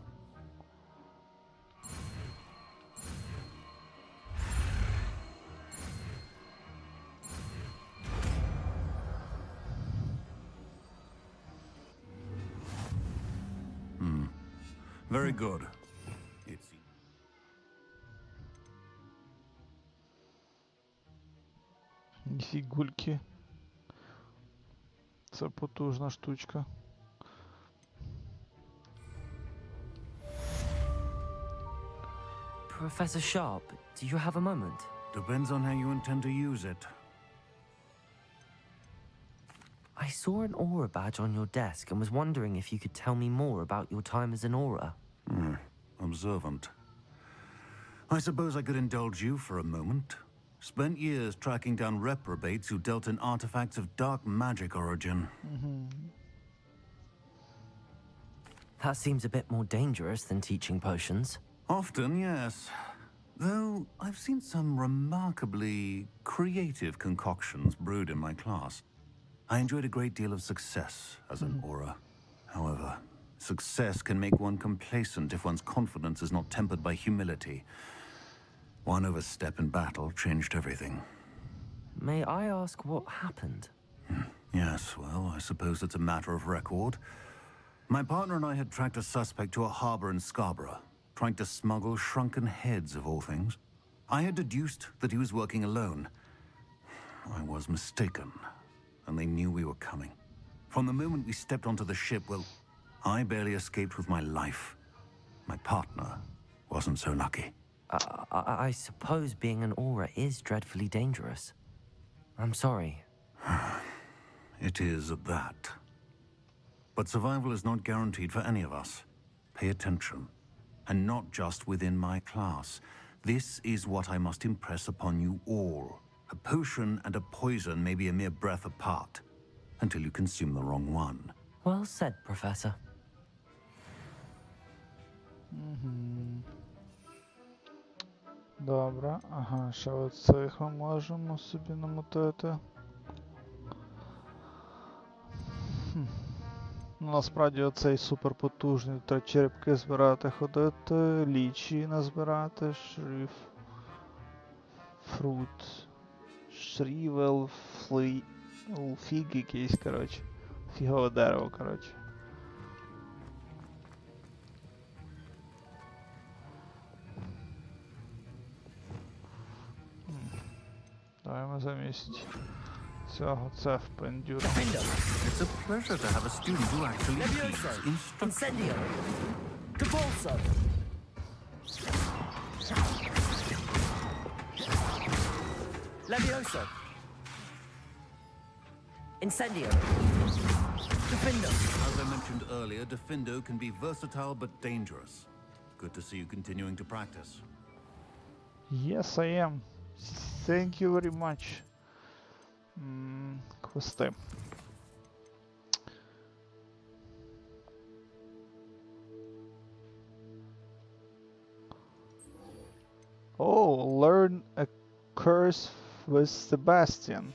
Very good. Фігульки. Це потужна штучка. Professor Sharp, do you have a moment? Depends on how you intend to use it. I saw an aura badge on your desk and was wondering if you could tell me more about your time as an aura. Observant. I suppose I could indulge you for a moment. Spent years tracking down reprobates who dealt in artifacts of dark magic origin. That seems a bit more dangerous than teaching potions. Often, yes. Though I've seen some remarkably creative concoctions brewed in my class. I enjoyed a great deal of success as an aura. However, success can make one complacent if one's confidence is not tempered by humility. One overstep in battle changed everything. May I ask what happened? Yes, well, I suppose it's a matter of record. My partner and I had tracked a suspect to a harbor in Scarborough, trying to smuggle shrunken heads of all things. I had deduced that he was working alone. I was mistaken, and they knew we were coming. From the moment we stepped onto the ship, well, I barely escaped with my life. My partner wasn't so lucky. I suppose being an aura is dreadfully dangerous. I'm sorry. It is at that. But survival is not guaranteed for any of us. Pay attention. And not just within my class. This is what I must impress upon you all. A potion and a poison may be a mere breath apart, until you consume the wrong one. Well said, Professor. Добре, ага, ще оцих ми можемо собі намотити. Ну, насправді оцей суперпотужний, треба черепки збирати, ходити, лічі назбирати, фрут, шрівел, фіг якийсь, коротше. Фігове дерево, коротше. Давай ми замість цього це впендюримо. It's a pleasure to have a student who actually heeds instruction. Levioso. Incendio. Diffindo. As I mentioned earlier, Diffindo can be versatile but dangerous. Good to see you continuing to practice. Yes, I am. Thank you very much. Квести. Oh, learn a curse with Sebastian.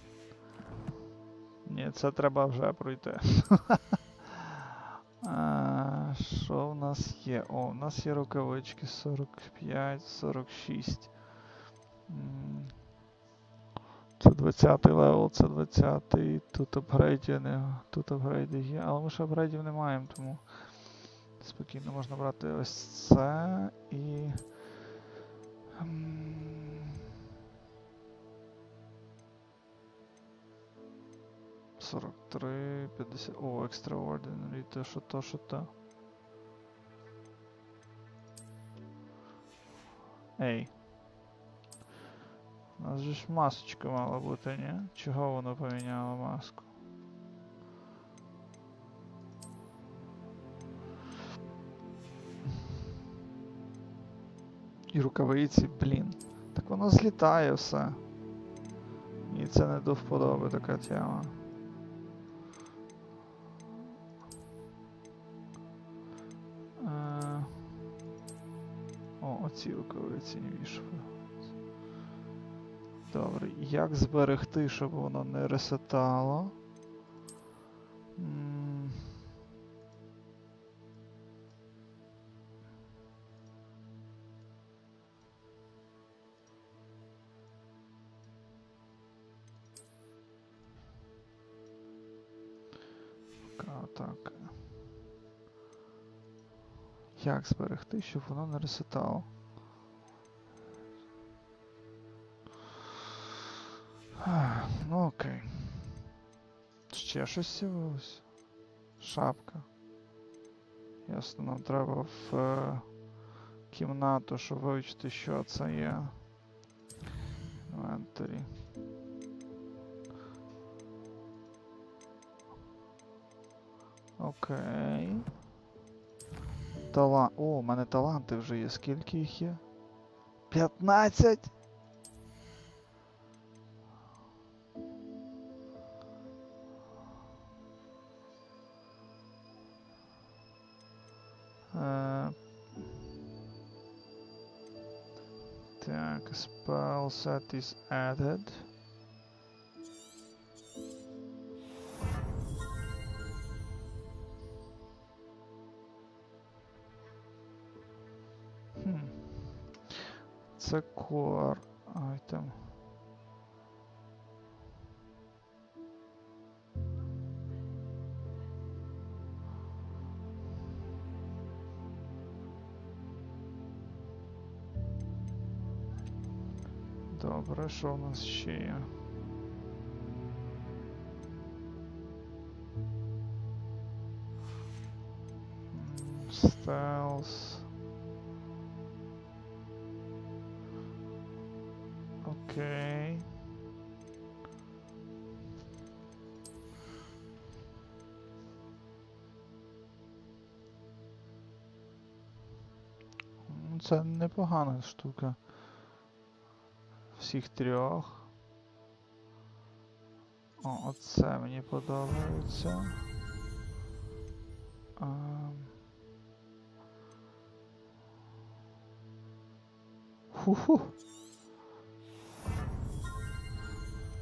Ні, це треба вже пройти. Що в нас є? О, у нас є рукавички 45, 46. Це 20-й левел, це 20-й, тут апгрейди є, але ми ще апгрейдів не маємо, тому спокійно можна брати ось це і... 43, 50, о, Extraordinary, те, що то, що то. Ей. У нас же ж масочка мала бути, ні? Чого воно поміняло маску? І рукавиці, блін. Так воно злітає все. Мені це не до вподоби така тема. О, оці рукавиці не вішаю. Добре, як зберегти, щоб воно не ресетало? Так. Як зберегти, щоб воно не ресетало? Ну окей. Ще щось з'явилось? Шапка. Ясно, нам треба в кімнату, щоб вивчити, що це є. Інвентарі. Окей. О, у мене таланти вже є. Скільки їх є? 15! Так, spell set is added. Це core item. Добре, що у нас ще є? Styles. Окей. Це непогана штука. Всіх трьох. О, оце мені подобається. Ху-ху.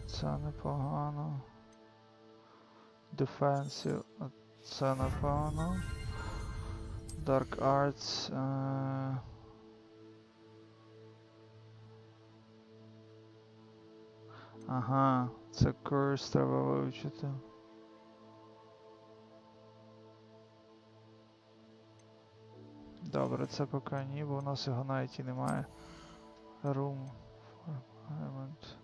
Це непогано. Defensive. Це непогано. Dark Arts. Ага, це Curse треба вивчити. Добре, це поки ні, бо у нас його навіть і немає. Room for environment.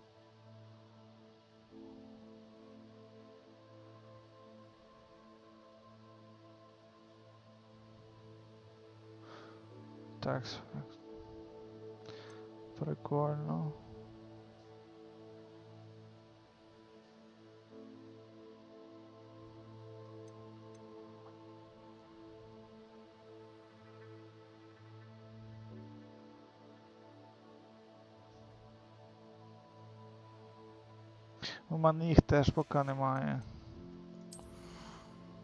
Так, прикольно. У мене їх теж поки немає.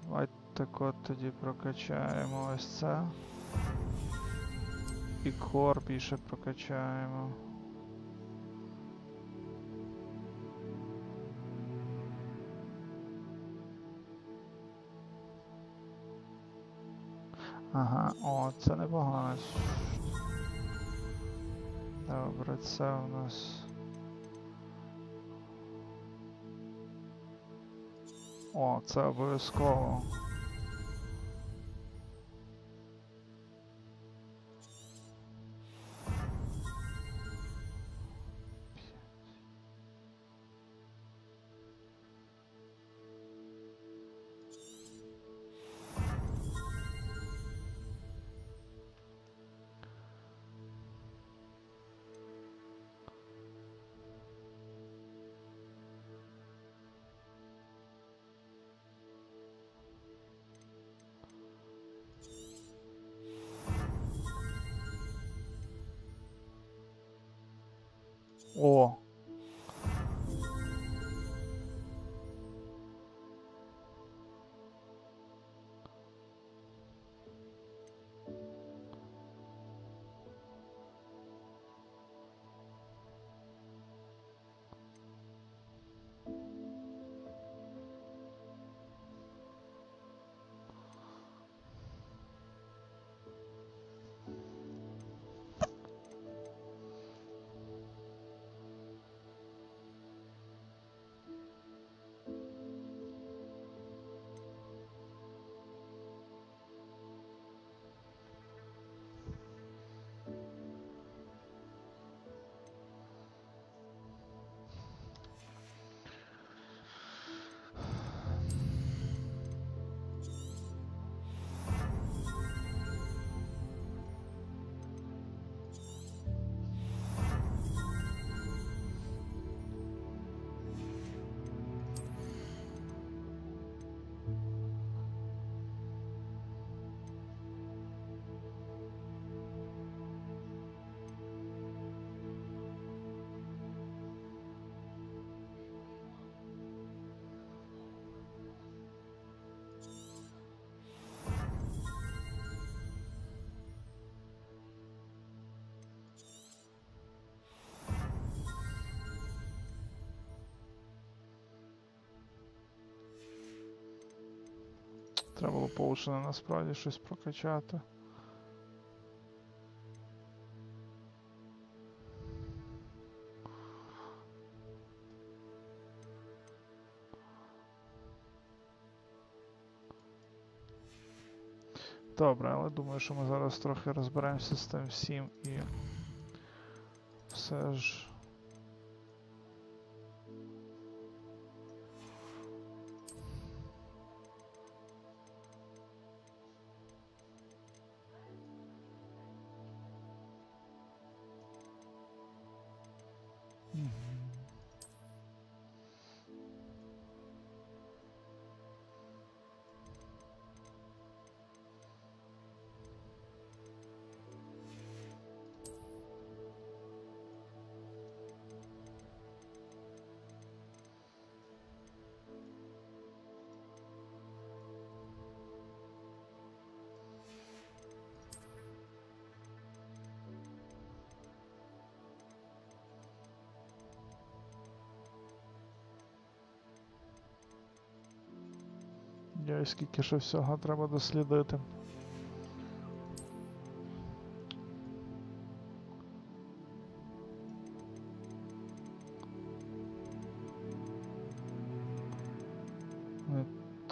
Давайте так от тоді прокачаємо ось це. І кор більше прокачаємо. Ага, о, це непогано. Добре, це у нас... О, це обов'язково. О! Треба було поучено насправді щось прокачати. Добре, але думаю, що ми зараз трохи розберемося з тим всім і все ж. Йой, скільки ще всього треба дослідити.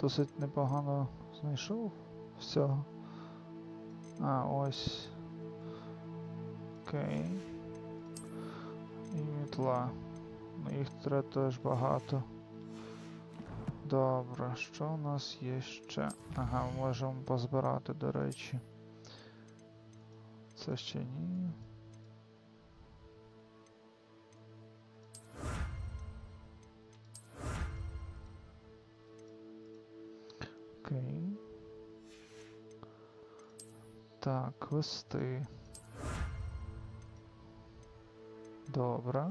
Досить непогано знайшов всього. А, ось. Окей. І мітла. Ну, їх треба теж багато. Добре, що у нас є ще? Ага, можемо позбирати, до речі. Це ще ні. Окей. Так, квести. Добре.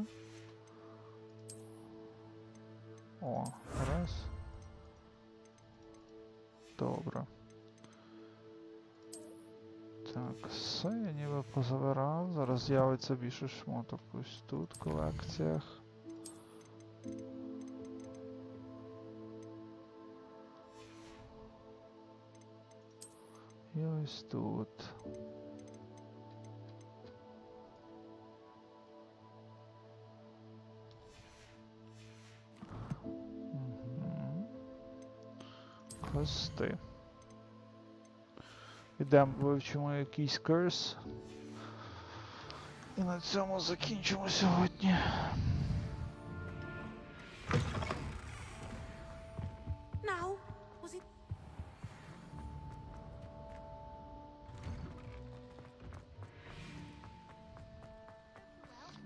О, раз. Добре. Так, все, я ніби позабирав. Зараз з'явиться більше шмоток ось тут в колекціях. І ось тут. Квести. Ідемо, вивчимо якийсь курс. І на цьому закінчимо сьогодні. Now, was it?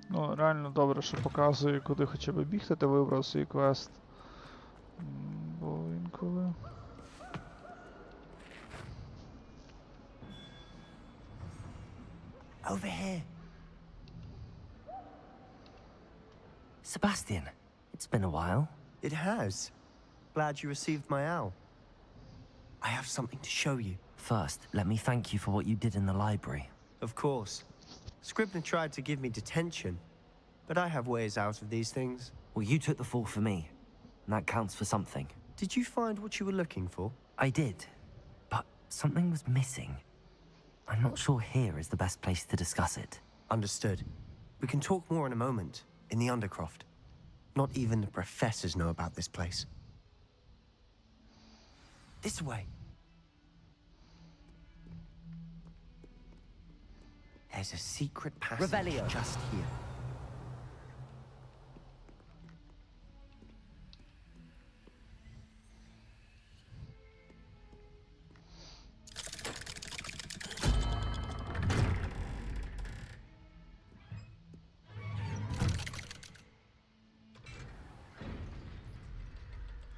Ну, реально добре, що показує, куди хоча б бігти, ти вибрав свій квест. Бо інколи... Over here. Sebastian, it's been a while. It has. Glad you received my owl. I have something to show you. First, let me thank you for what you did in the library. Of course. Scribner tried to give me detention, but I have ways out of these things. Well, you took the fall for me, and that counts for something. Did you find what you were looking for? I did, but something was missing. I'm not sure here is the best place to discuss it. Understood. We can talk more in a moment, in the Undercroft. Not even the professors know about this place. This way. There's a secret passage Revelio. just here.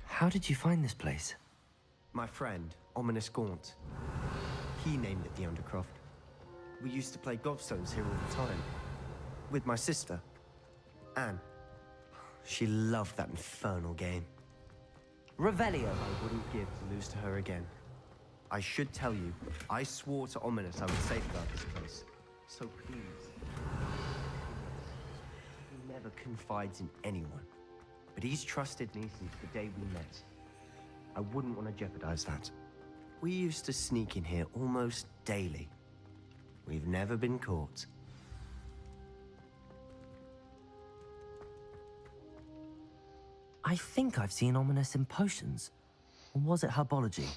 How did you find this place? My friend, Ominous Gaunt. He named it the Undercroft. We used to play gobstones here all the time. With my sister, Anne. She loved that infernal game. Revelio. I wouldn't give to lose to her again. I should tell you, I swore to Ominous I would safeguard this place. So please. He never confides in anyone. But he's trusted me since the day we met. I wouldn't want to jeopardize that. We used to sneak in here almost daily. We've never been caught. I think I've seen Ominous in potions. Or was it herbology?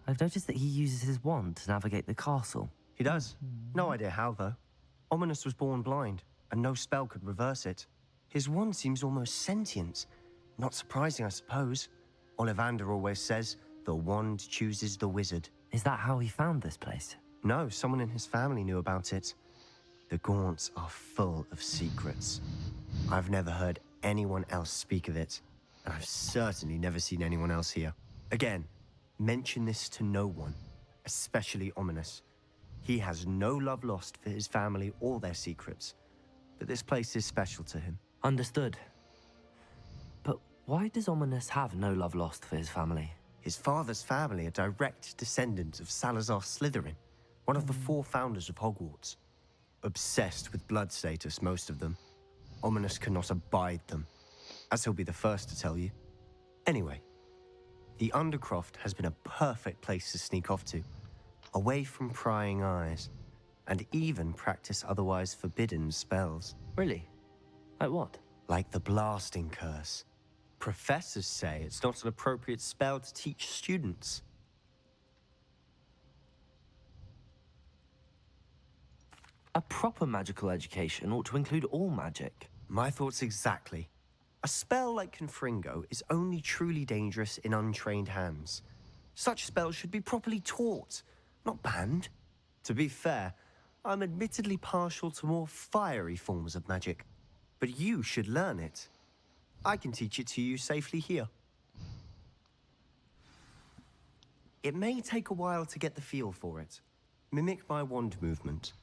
I've noticed that he uses his wand to navigate the castle. He does. No idea how, though. Ominous was born blind, and no spell could reverse it. His wand seems almost sentient. Not surprising, I suppose. Ollivander always says, the wand chooses the wizard. Is that how he found this place? No, someone in his family knew about it. The Gaunts are full of secrets. I've never heard anyone else speak of it, and I've certainly never seen anyone else here. Again, mention this to no one, especially Ominous. He has no love lost for his family or their secrets, but this place is special to him. Understood. But why does Ominous have no love lost for his family? His father's family are direct descendants of Salazar Slytherin, one of the 4 founders of Hogwarts. Obsessed with blood status, most of them. Ominous cannot abide them, as he'll be the first to tell you. Anyway, the Undercroft has been a perfect place to sneak off to, away from prying eyes, and even practice otherwise forbidden spells. Really? Like what? Like the blasting curse. Professors say it's not an appropriate spell to teach students. A proper magical education ought to include all magic. My thoughts exactly. A spell like Confringo is only truly dangerous in untrained hands. Such spells should be properly taught, not banned. To be fair, I'm admittedly partial to more fiery forms of magic, but you should learn it. I can teach it to you safely here. It may take a while to get the feel for it. Mimic my wand movement.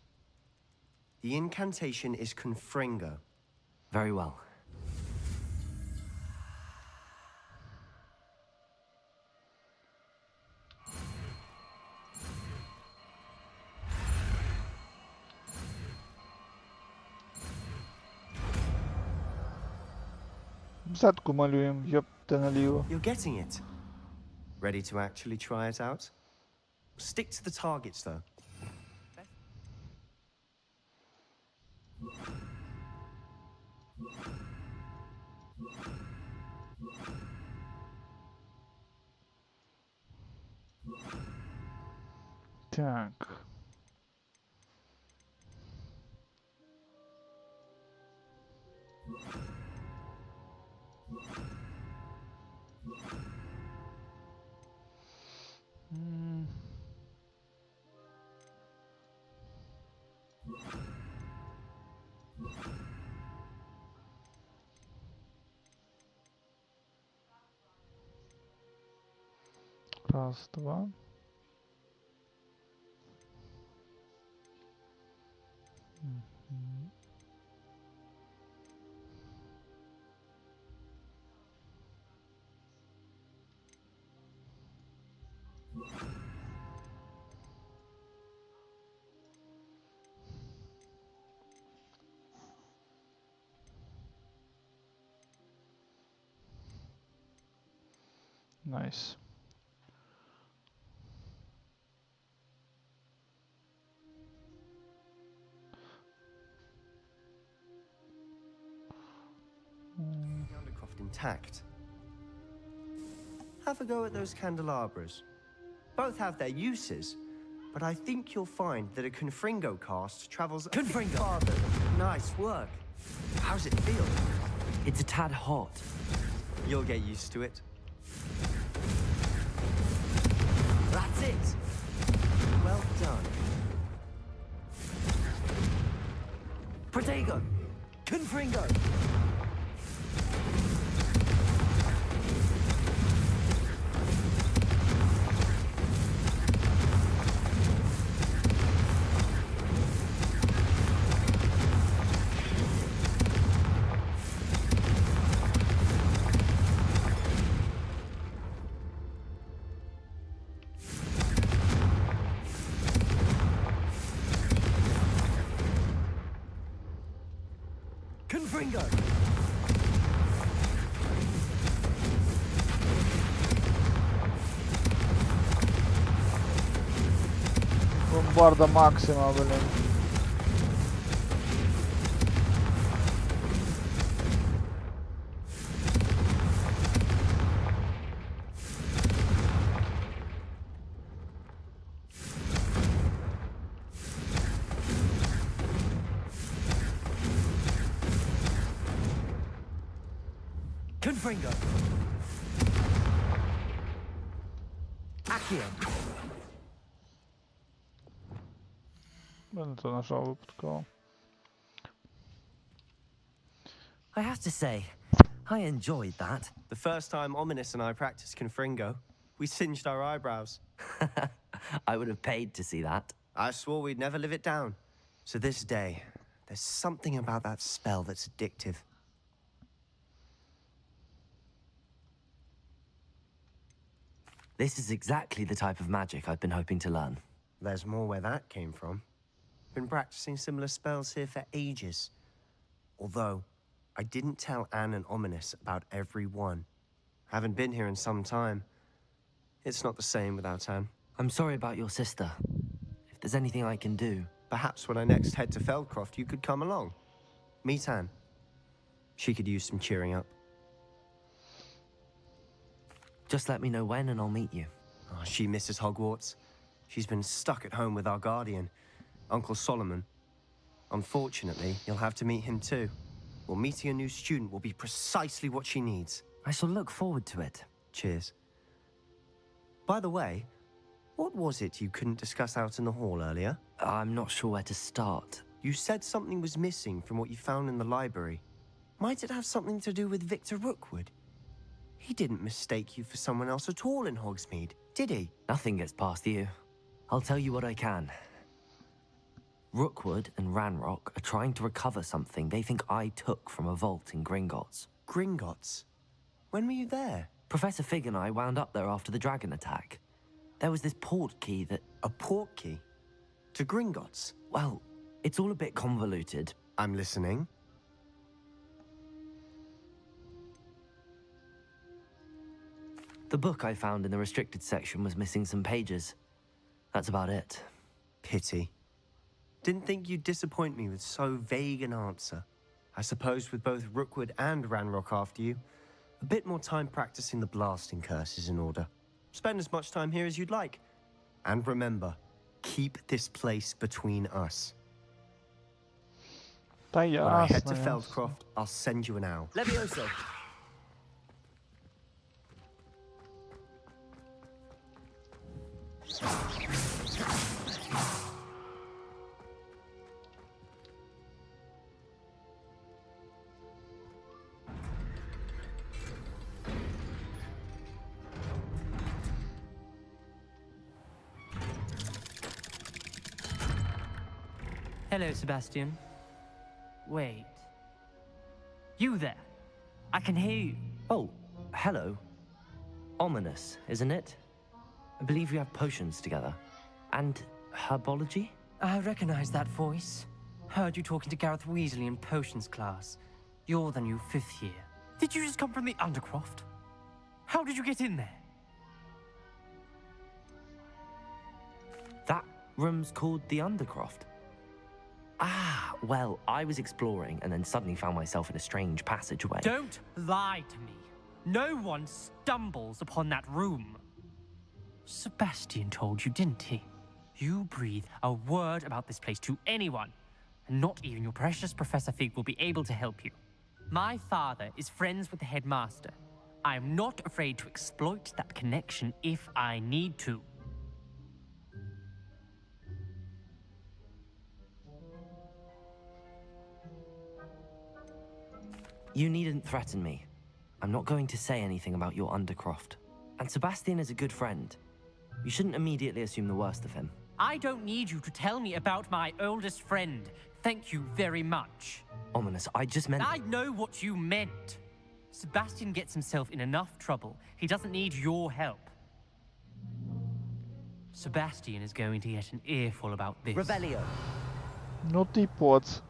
The incantation is Confringo. Very well. Задку малюємо, ёпта наліво. You're getting it. Ready to actually try it out? Stick to the targets, though. Так. Раз, два. Nice. Undercroft intact. Have a go at those candelabras. Both have their uses, but I think you'll find that a Confringo cast travels a bit farther. Nice work. How's it feel? It's a tad hot. You'll get used to it. That's it. Well done. Protego. Confringo. Confringo. Бомбарда Максима, блин. Confringo. Accio. Блин, это нажал выпадково. I have to say, I enjoyed that. The first time Ominous and I practiced Confringo, we singed our eyebrows. I would have paid to see that. I swore we'd never live it down. To this day, there's something about that spell that's addictive. This is exactly the type of magic I've been hoping to learn. There's more where that came from. Been practicing similar spells here for ages. Although, I didn't tell Anne and Ominous about every one. Haven't been here in some time. It's not the same without Anne. I'm sorry about your sister. If there's anything I can do... Perhaps when I next head to Feldcroft, you could come along. Meet Anne. She could use some cheering up. Just let me know when and I'll meet you. Oh, she misses Hogwarts. She's been stuck at home with our guardian, Uncle Solomon. Unfortunately, you'll have to meet him too. Well, meeting a new student will be precisely what she needs. I shall look forward to it. Cheers. By the way, what was it you couldn't discuss out in the hall earlier? I'm not sure where to start. You said something was missing from what you found in the library. Might it have something to do with Victor Rookwood? He didn't mistake you for someone else at all in Hogsmeade, did he? Nothing gets past you. I'll tell you what I can. Rookwood and Ranrock are trying to recover something they think I took from a vault in Gringotts. Gringotts? When were you there? Professor Fig and I wound up there after the dragon attack. There was this port key that... A port key? To Gringotts? Well, it's all a bit convoluted. I'm listening. The book I found in the restricted section was missing some pages. That's about it. Pity. Didn't think you'd disappoint me with so vague an answer. I suppose with both Rookwood and Ranrock after you, a bit more time practicing the blasting curse is in order. Spend as much time here as you'd like. And remember, keep this place between us. When I head to Feldcroft, I'll send you an owl. Levioso! Hello, Sebastian. Wait. You there? I can hear you. Oh, hello. Ominous, isn't it? I believe we have potions together. And herbology? I recognize that voice. Heard you talking to Gareth Weasley in potions class. You're the new 5th year. Did you just come from the Undercroft? How did you get in there? Rooms called the Undercroft. Ah, well, I was exploring and then suddenly found myself in a strange passageway. Don't lie to me. No one stumbles upon that room. Sebastian told you, didn't he? You breathe a word about this place to anyone, and not even your precious Professor Fig will be able to help you. My father is friends with the headmaster. I am not afraid to exploit that connection if I need to. You needn't threaten me. I'm not going to say anything about your Undercroft. And Sebastian is a good friend. You shouldn't immediately assume the worst of him. I don't need you to tell me about my oldest friend. Thank you very much. Ominous, I just meant... I know what you meant. Sebastian gets himself in enough trouble. He doesn't need your help. Sebastian is going to get an earful about this. Revelio. Naughty pots.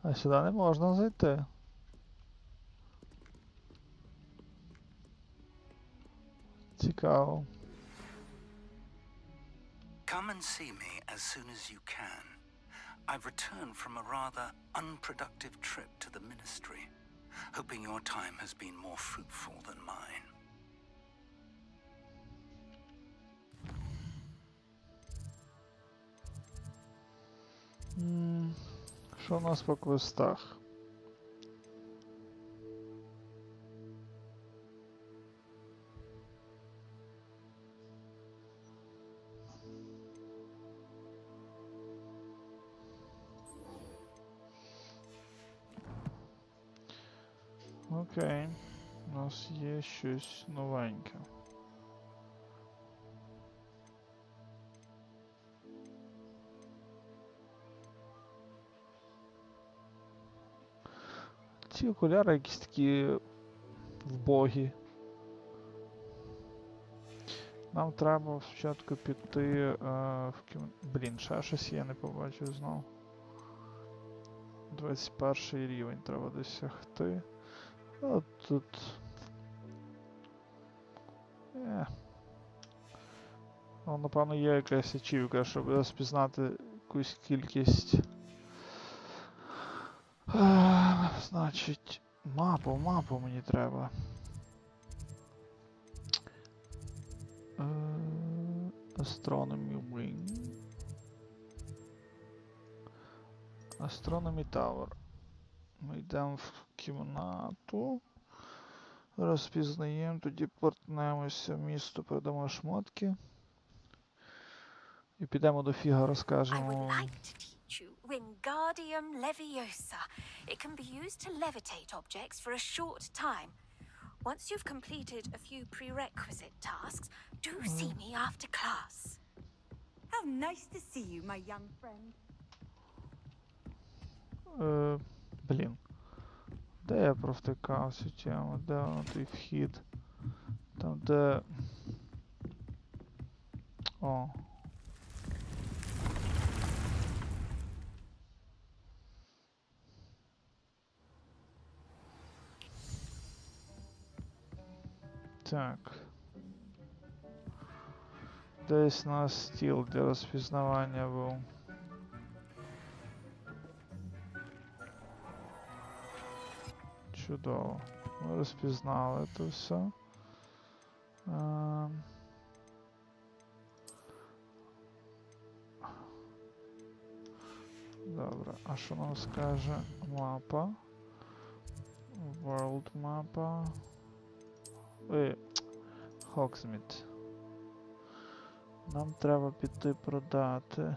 А сюди не можна зайти. Цікаво. Come and see me as soon as you can. I've returned from a rather unproductive trip to the Ministry, hoping your time has been more fruitful than mine. Що у нас по квестах? Окей, у нас є щось новеньке. Ці окуляри якісь такі вбогі. Нам треба спочатку піти в кіно... Блін, ще щось я не побачив знову. 21 рівень треба досягти. От тут... Ну, напевно, є якась ачівка, щоб розпізнати якусь кількість. Значить, мапу мені треба. Astronomy Wing. Astronomy Tower. Ми йдемо в кімнату. Розпізнаємо, тоді портнемося в місто, передамо шмотки. І підемо до Фіга, розкажемо. Wingardium Leviosa. It can be used to levitate objects for a short time. Once you've completed a few prerequisite tasks, do see me after class. How nice to see you, my young friend. Блін. Де я провтикав цю тему? Де воно той вхід? Там де... О. Так. Десь у нас стіл для розпізнавання був. Чудово. Ми розпізнали це все. Добре, а що нам скаже мапа? World мапа. Hogsmeade. Нам треба піти продати.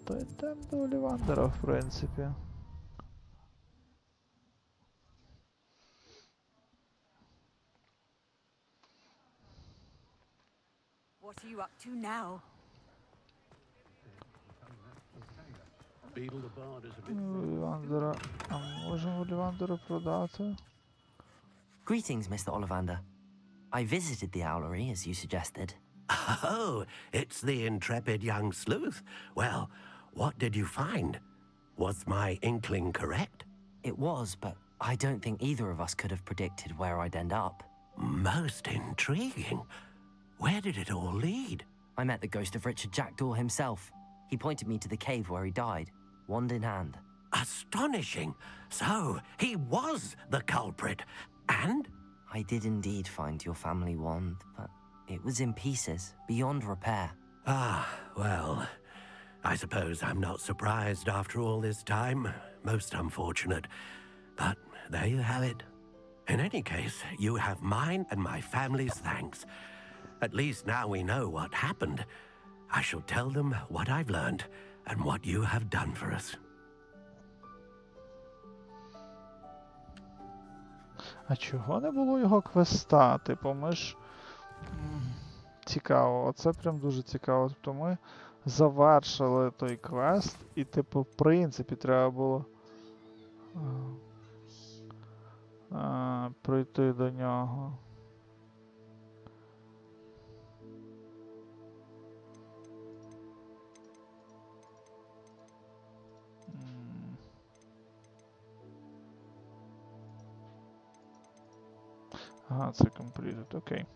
То йдемо до Олівандера, в принципі. What are you up to now? Олівандера. А можемо Олівандера продати? Greetings, Mr. Ollivander. I visited the owlery, as you suggested. Oh, it's the intrepid young sleuth. Well, what did you find? Was my inkling correct? It was, but I don't think either of us could have predicted where I'd end up. Most intriguing. Where did it all lead? I met the ghost of Richard Jackdaw himself. He pointed me to the cave where he died, wand in hand. Astonishing. So, he was the culprit. And? I did indeed find your family wand, but it was in pieces, beyond repair. Ah, well, I suppose I'm not surprised after all this time. Most unfortunate. But there you have it. In any case, you have mine and my family's thanks. At least now we know what happened. I shall tell them what I've learned and what you have done for us. А чого не було його квеста? Типу, ми ж... Цікаво, оце прям дуже цікаво. Тобто ми завершили той квест, і, типу, в принципі, треба було прийти до нього. Ага, це completed, окей.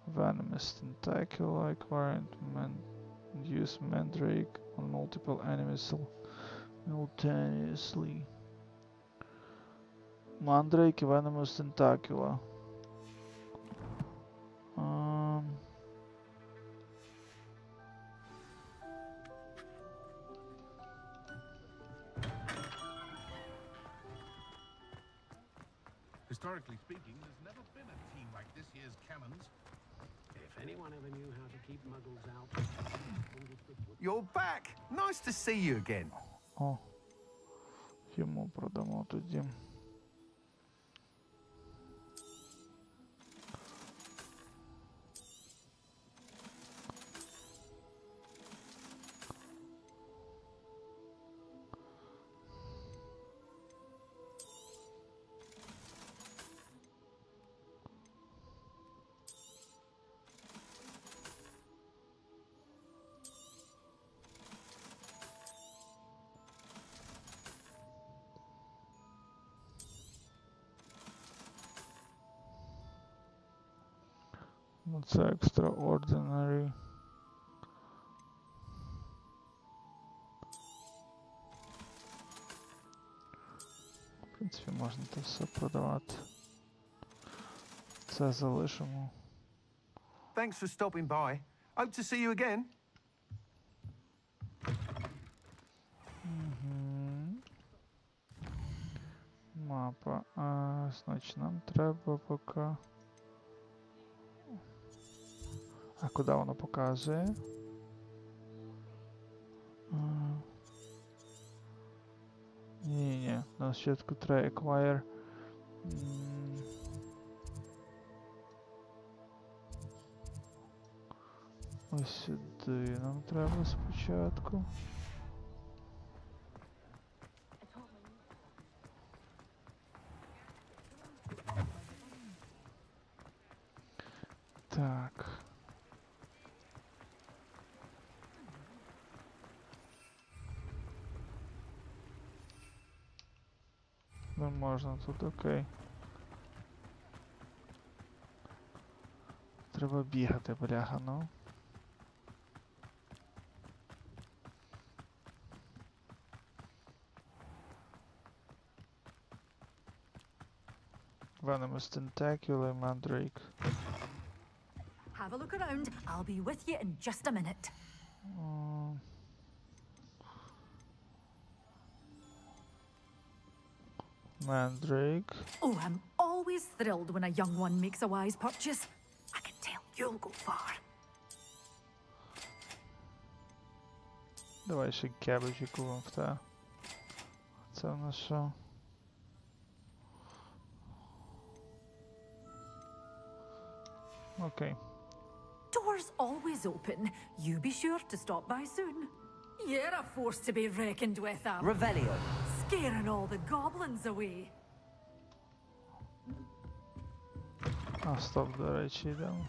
Venomous tentacle acquired use mandrake on multiple enemies simultaneously. Mandrake і Venomous tentacle. Historically speaking, there's never been a team like this year's cannons. If anyone ever knew how to keep muggles out... You're back! Nice to see you again. О, йому продамо тоді. Це extraordinary. В принципі, можна це все продавати. Це залишимо. Thanks for stopping by. Hope to see you again. Мапа. Значить, нам треба поки... А куди воно показує? Ні-ні, на спочатку треба acquire. Ось сюди нам треба спочатку. Так. Не можна тут, окей. Треба бігати, бляха, ну. Venomous tentacle, mandrake. Have a look around. I'll be with you in just a minute. Mandrake. Oh, I'm always thrilled when a young one makes a wise purchase. I can tell you'll go far. Давай ще кебеджі купимо в те. Це в нас що? Okay. Doors always open. You be sure to stop by soon. You're a force to be reckoned with, Revelio. Scaring all the goblins away. А, стоп, до речі, йдемо.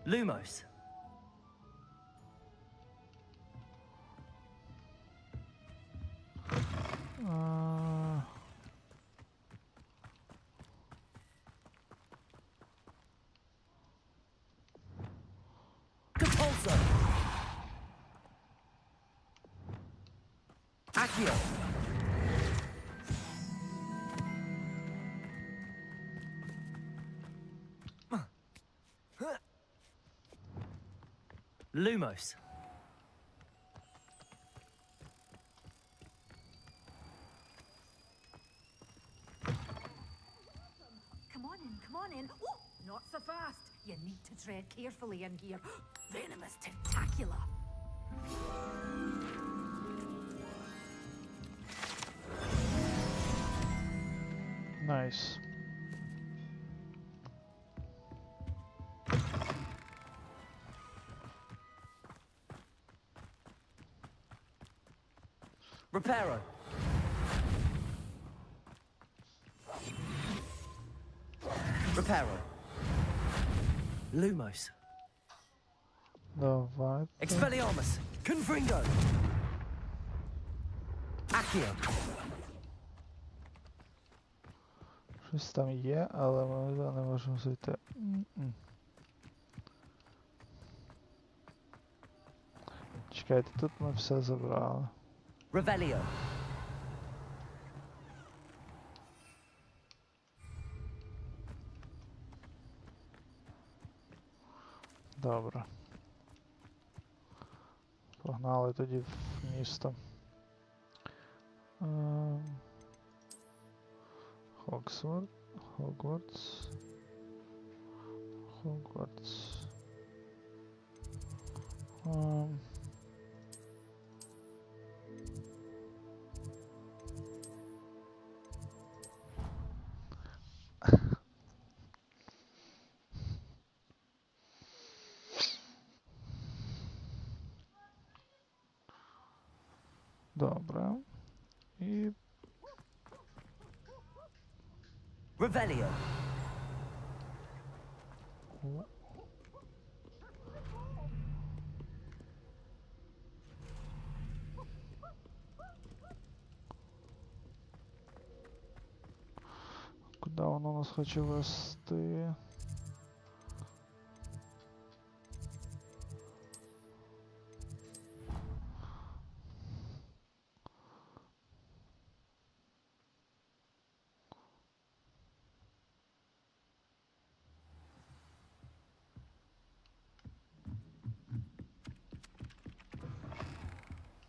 Lumos. Compulso. Accio. Lumos. Come on in. Oh, not so fast. You need to tread carefully in here. Venomous tentacular. Nice. Reparo. Reparo. Lumos. Давай. Expelliarmus. Confringo. Accio. Щось там є, але ми туди не можемо зайти. Чекайте, тут ми все забрали. Revelio. Добре. Погнали тоді в місто. Hogwarts. Добре. І Revelio. куди воно нас хоче вести?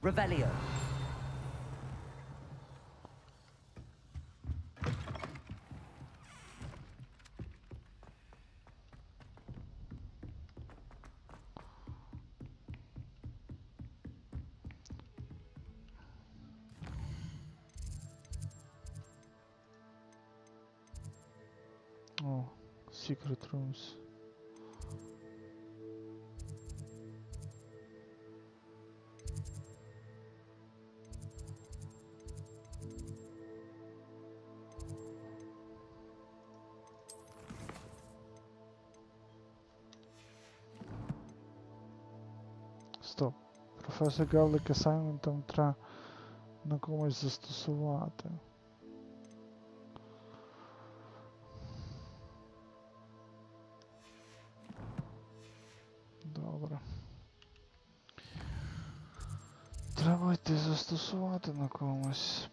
Revelio. О, Secret Rooms. Стоп. Професор Гавлик асайнментом треба на комусь застосувати. Добре. Треба йти застосувати на комусь.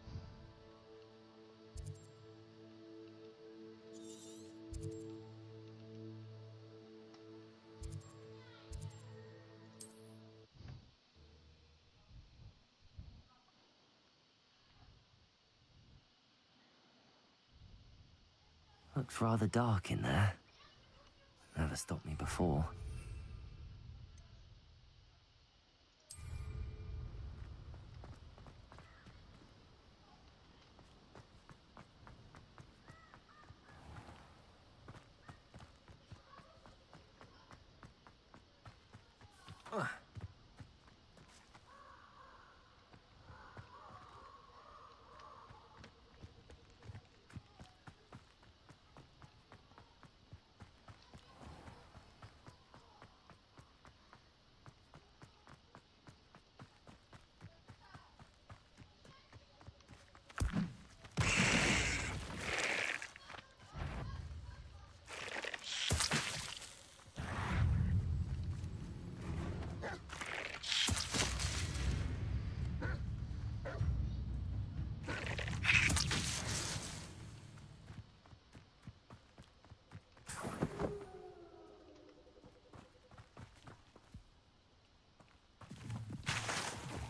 Looks rather dark in there. Never stopped me before.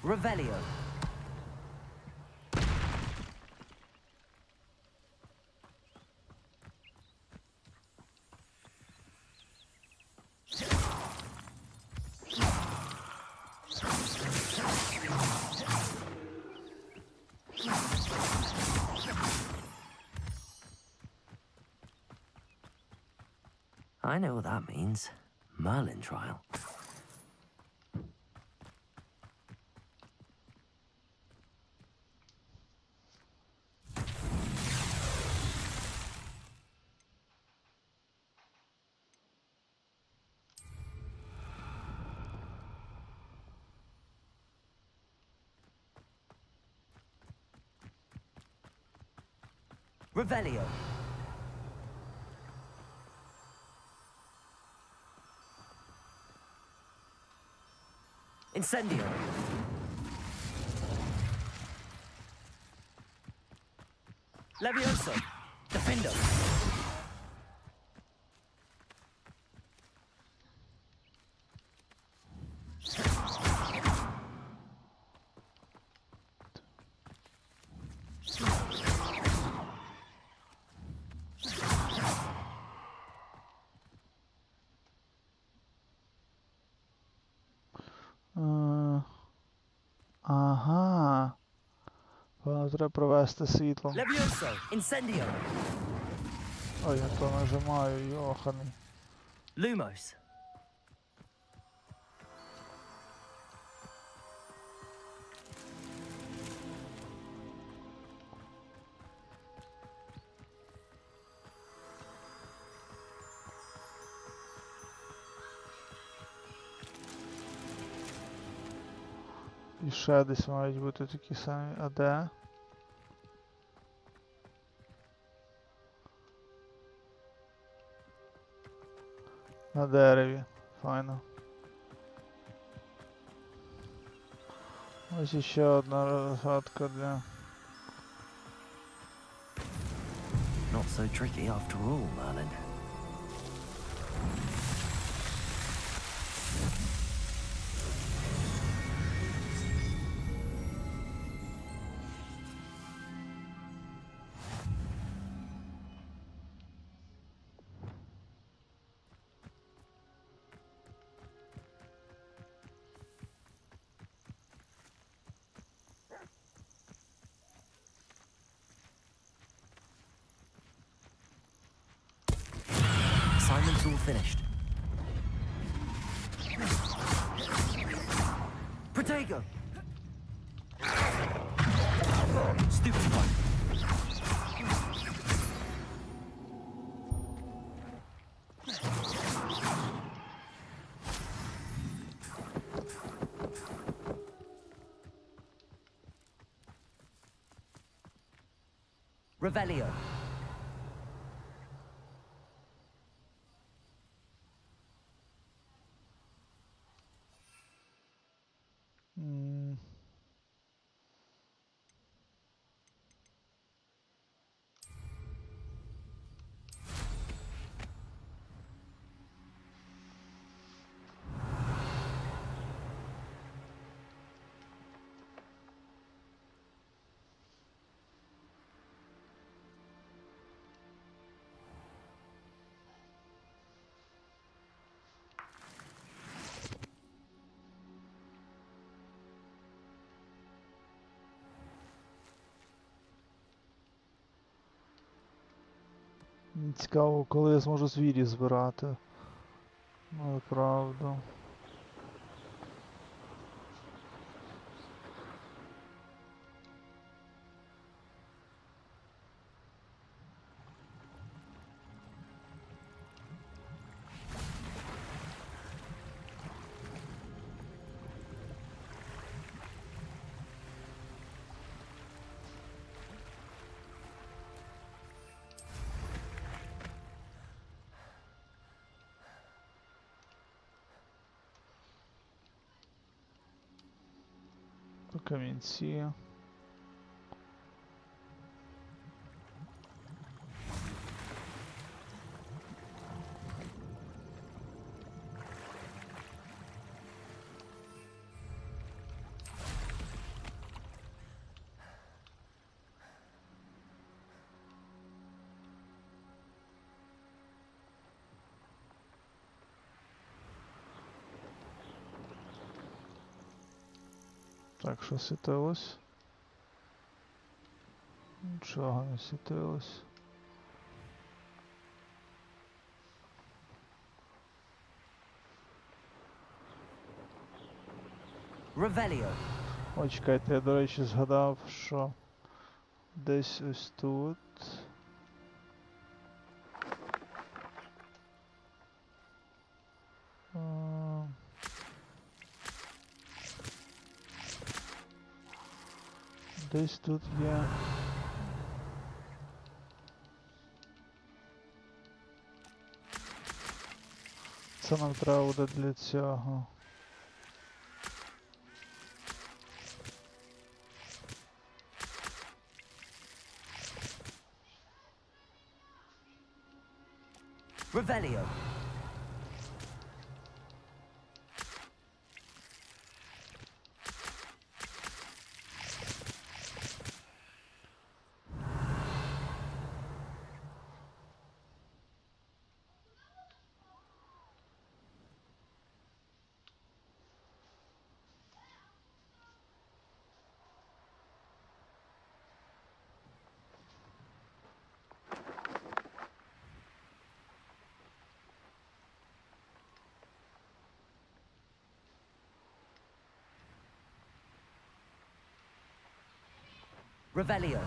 Revelio. I know what that means. Merlin trial. Revelio. Incendio. Levioso. Defendo. Ага. Воно треба провести світло. Levioso. Incendio. Ой, я то нажимаю, йоханий. Lumos. І ще десь мають бути такі самі. А де? На дереві. Файно. Ось іще одна розгадка для... Not so tricky after all, Merlin. Assignment's all finished. Protego! Stupid one. Revelio. Цікаво, коли я зможу звірі збирати. Ну, правда. По камінці. Так, що світилось? Нічого не світилось. Revelio. Ой, чекайте, я, до речі, згадав, що десь ось тут. Десь тут є. Це нам треба буде для цього. Revelio. Revelio.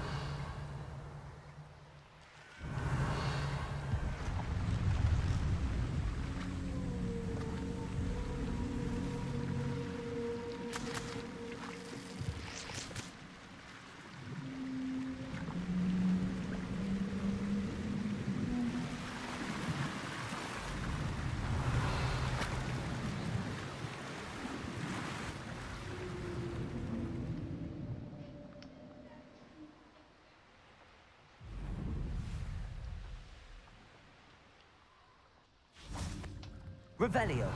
Revelio.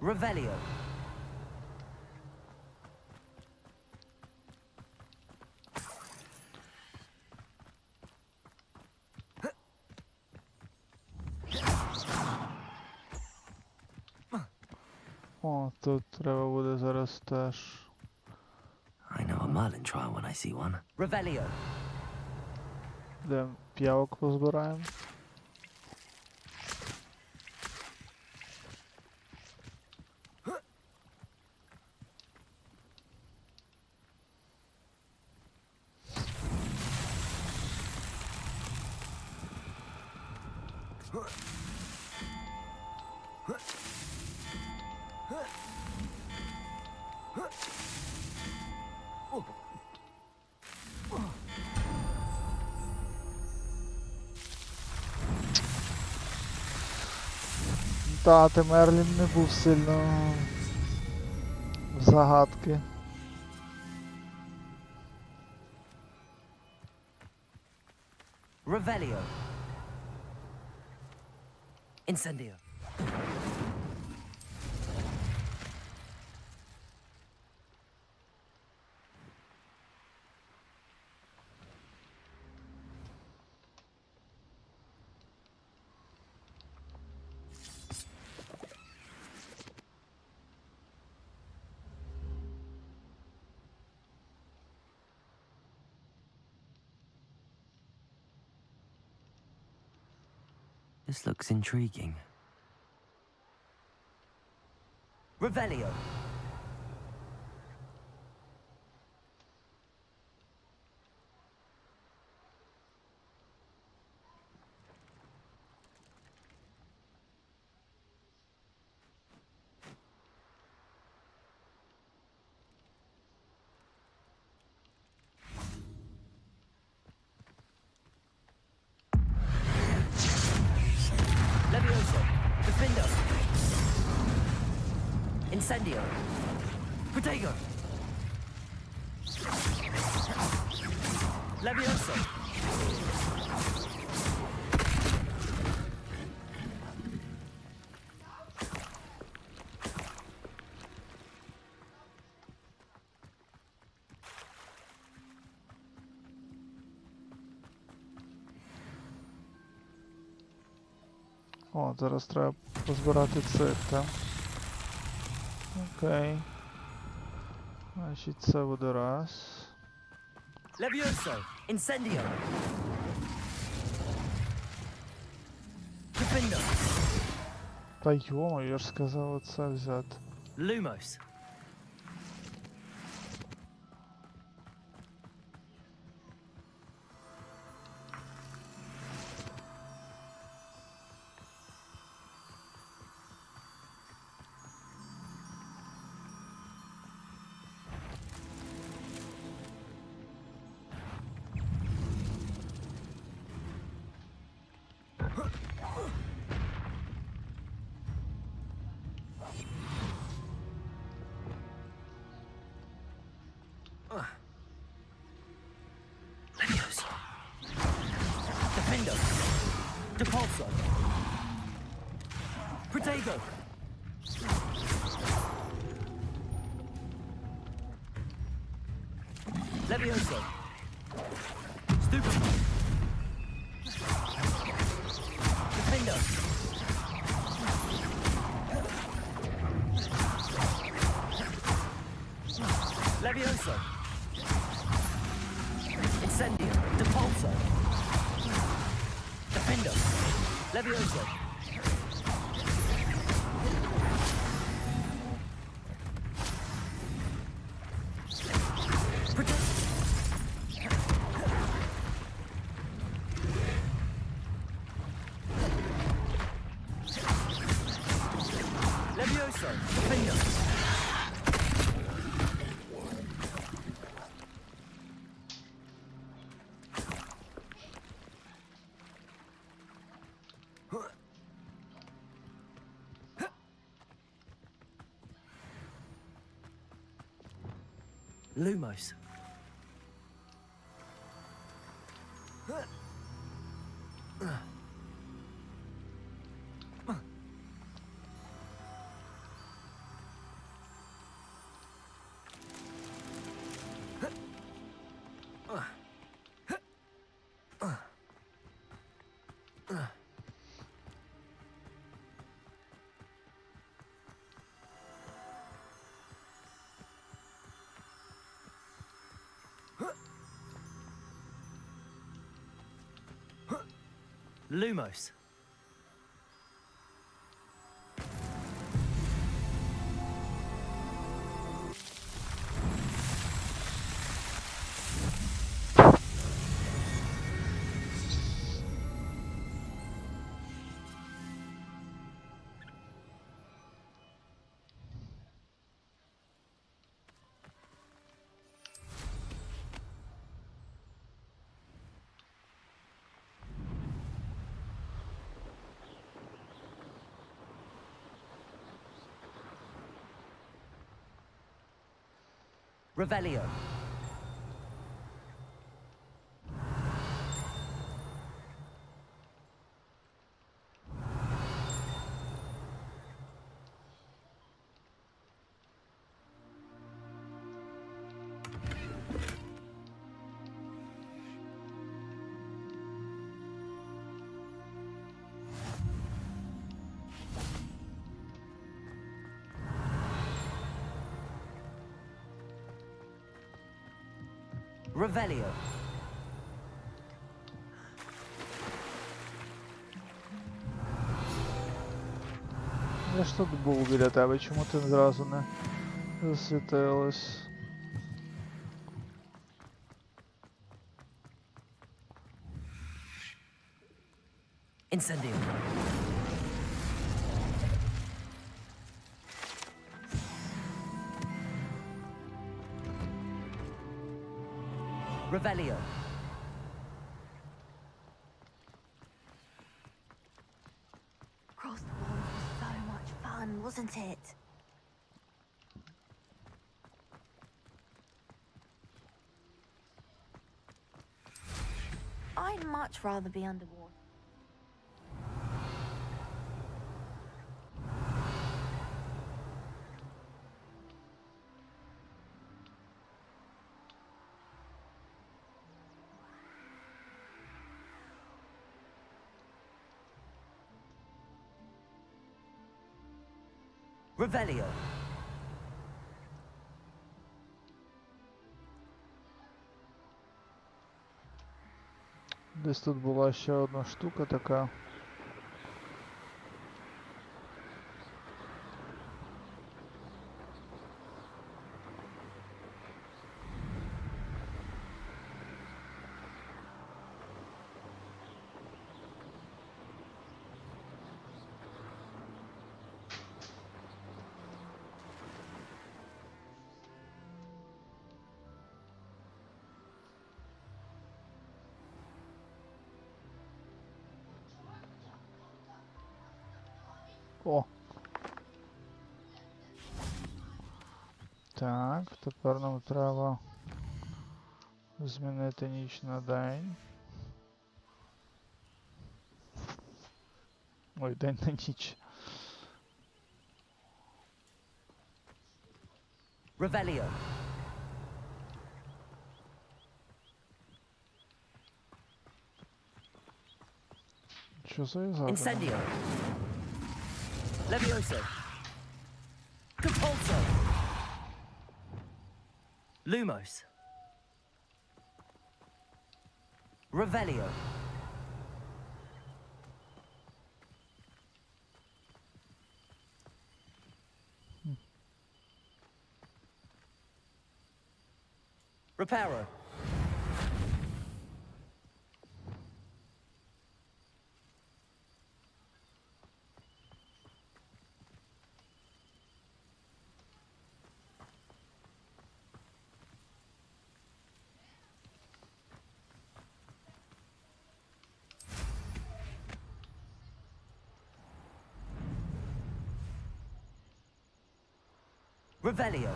Revelio. О, тут треба буде зараз теж. I know a Merlin trial when I see one. Revelio. Де п'явок позбираємо. Та, ти Мерлін не був сильно в загадки. Revelio. Incendio. This looks intriguing. Revelio. Levioso. Defendo. Incendio. Protego. Levioso. О, зараз треба позбирати цих, так? Окей. Значить, це буде раз. Levioso! Incendio! Defendo! Та йомо, я ж сказав оце взяти. Lumos! Levioso! Defendo! Depulso! Protego! Levioso! Stupefy! Defendo! Levioso! Incendio! Depulso! Defendo! Levioso! Levioso! Defendo! Lumos. Lumos. Revelio. Revelio. Я ж тут був біля тебе, чому ти зразу не засвітилась? Incendio. Revelio. Cross the walls was so much fun, wasn't it? I'd much rather be underwater. Revelio. Десь тут була ще одна штука така. О! Так, тепер нам треба змінити ніч на день. Ой, день на ніч. Revelio. Що за ігра? Incendio. Levioso. Compulso. Lumos. Revelio. Reparo. Revelio.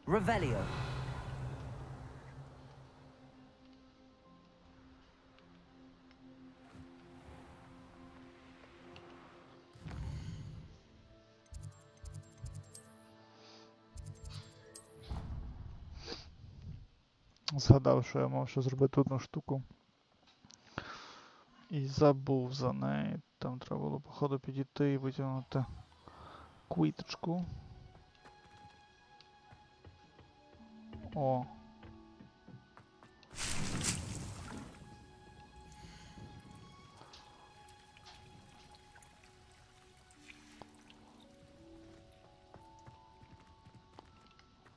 Revelio. Згадав, що я мав ще зробити одну штуку. І забув за неї. Там треба було, походу, підійти і витягнути квіточку. О.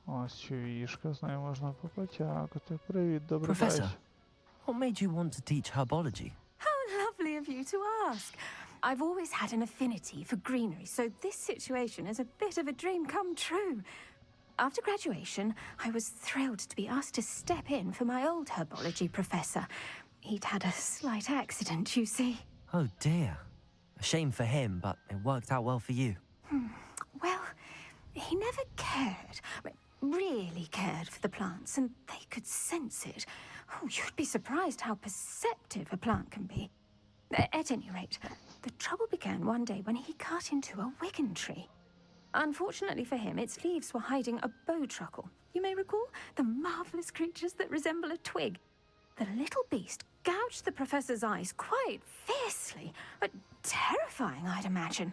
Ось чувішка, з нею можна попотякати. Привіт, добрий Professor, вечір. what made you want to teach herbology? How lovely of you to ask. I've always had an affinity for greenery, so this situation is a bit of a dream come true. After graduation, I was thrilled to be asked to step in for my old herbology professor. He'd had a slight accident, you see. Oh dear. A shame for him, but it worked out well for you. Well, he never cared, really cared for the plants, and they could sense it. Oh, you'd be surprised how perceptive a plant can be. At any rate, the trouble began one day when he cut into a wigan tree. Unfortunately for him, its leaves were hiding a bowtruckle. You may recall the marvelous creatures that resemble a twig. The little beast gouged the professor's eyes quite fiercely, but terrifying, I'd imagine.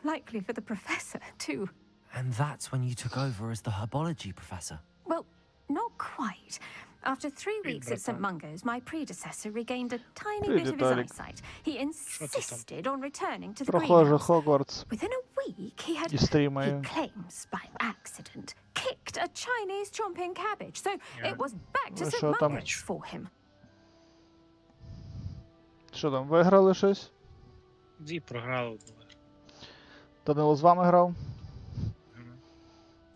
Likely for the professor, too. And that's when you took over as the herbology professor? Well, not quite. After 3 weeks at St. Mungo's, my predecessor regained a tiny bit of his eyesight. He insisted on returning to the Прохожу greenhouse. Хогвартс. Within a week, he І стрімаю. claims by accident, kicked a Chinese chomping cabbage. So it was back to Ну, St. що там? Mungo's for him. Що там, виграли щось? Дві програли одну. Данило з вами грав?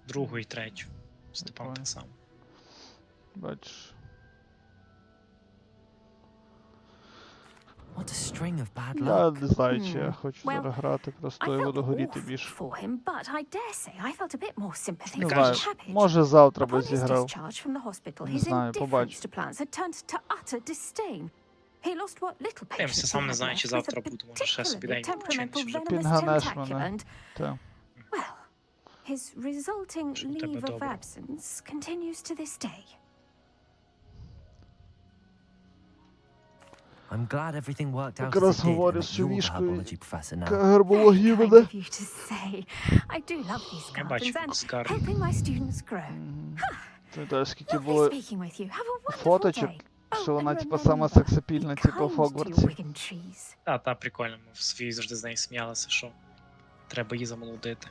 Другу і третю. Степан так само. Бачиш. What a string of bad Я luck. не знаю, чи я хочу Well, зараз грати, просто I я felt буду горіти awful більше. for him, but I dare say I felt a bit more sympathy Не for знаю, his cabbage. може завтра би Upon his зіграв. discharge from the hospital, Не his знаю, indifference побачу. to plants had turned to utter disdain. He lost what little Я patience все he сам не had знаю, чи left with завтра a буду, може ще собі particularly день temperamental відпочинку. venomous Підганеш tentacular мене. and, Так. well, his resulting Що в тебе leave of добре? absence continues to this day. I'm glad everything worked out Якраз as it did, and говорю that з you're the чувішкою, herbology professor now. яка гербологія Kind веде. of you to say. I do love these Я бачу gardens and фокус гарний. helping my students grow. Пам'ятаю, скільки Lovely було speaking with you. Have a wonderful фоточок, day. що Oh, вона and типа сама remember, сексапільна, be типа в kind to your Хогвартсі. Wigan trees. Та прикольно, ми в свій завжди з нею сміялися, що треба її замолодити.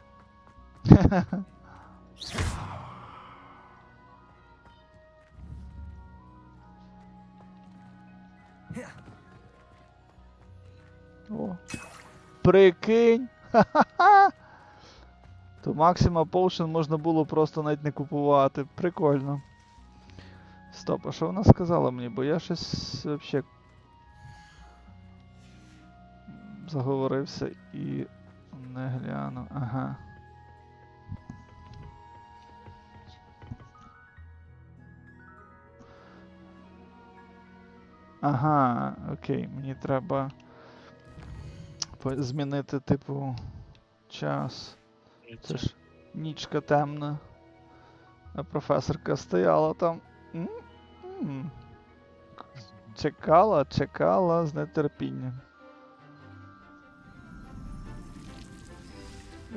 О. Прикинь! Ха-ха-ха! То Maxima Potion можна було просто навіть не купувати. Прикольно. Стоп, а що вона сказала мені? Бо я щось вообще заговорився і не гляну. Ага. Ага, окей, мені треба змінити, типу, час. Це ж нічка темна. А професорка стояла там. Чекала з нетерпінням.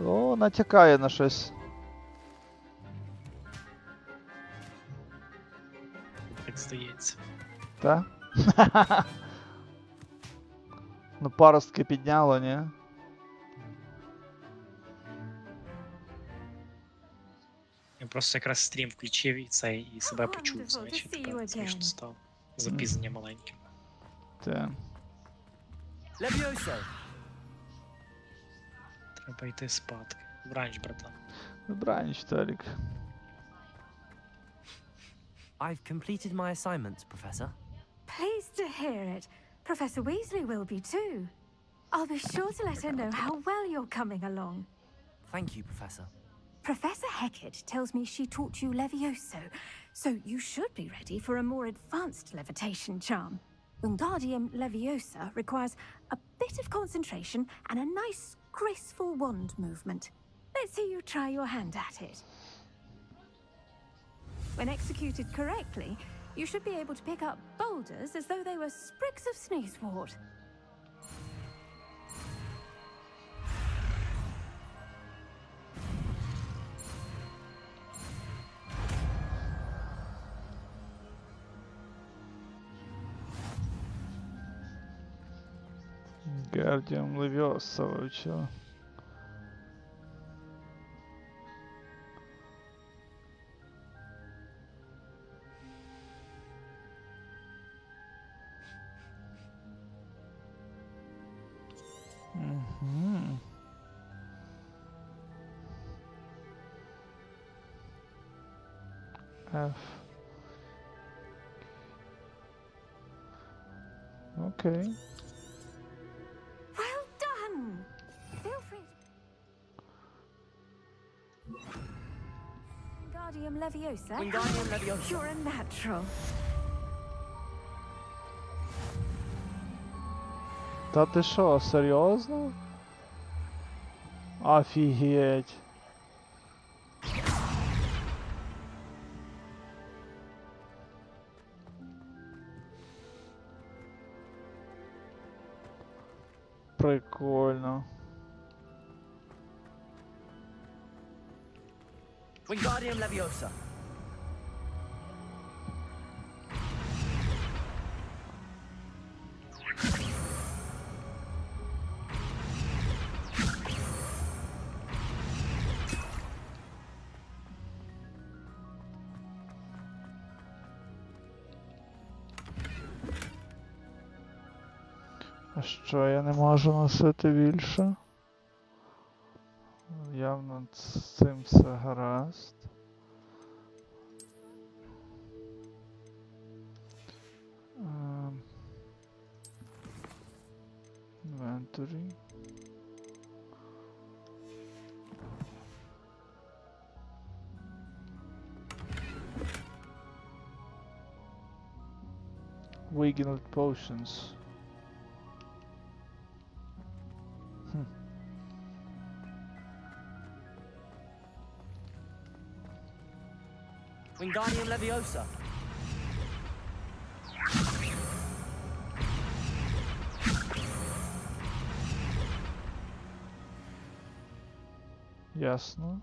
О, натякає на щось. Так здається. Та? Ну, паростки підняло, ні? Я просто якраз стрім включив і цей, і себе почув, знаєш, і тепер смішно стало. Запізнення маленьке. Та. Levioso! Треба йти спати. Вранч, братан. Добраніч, Талік. I've completed my assignments, Professor. Pleased to hear it. Professor Weasley will be too. I'll be sure to let her know how well you're coming along. Thank you, Professor. Professor Hecat tells me she taught you Levioso, so you should be ready for a more advanced levitation charm. Wingardium Leviosa requires a bit of concentration and a nice, graceful wand movement. Let's see you try your hand at it. When executed correctly, you should be able to pick up boulders as though they were sprigs of sneezewort. Wingardium Leviosa вивчила. Угу. F. Окей. Well done! Feel free. Wingardium Leviosa. Wingardium Leviosa. You're a natural. Та ти що, серйозно? Офігеть. Прикольно. Wingardium Leviosa. А що, я не можу носити більше? Явно з цим все гаразд. History. Weakened potions. Wingardium Leviosa. Ясно.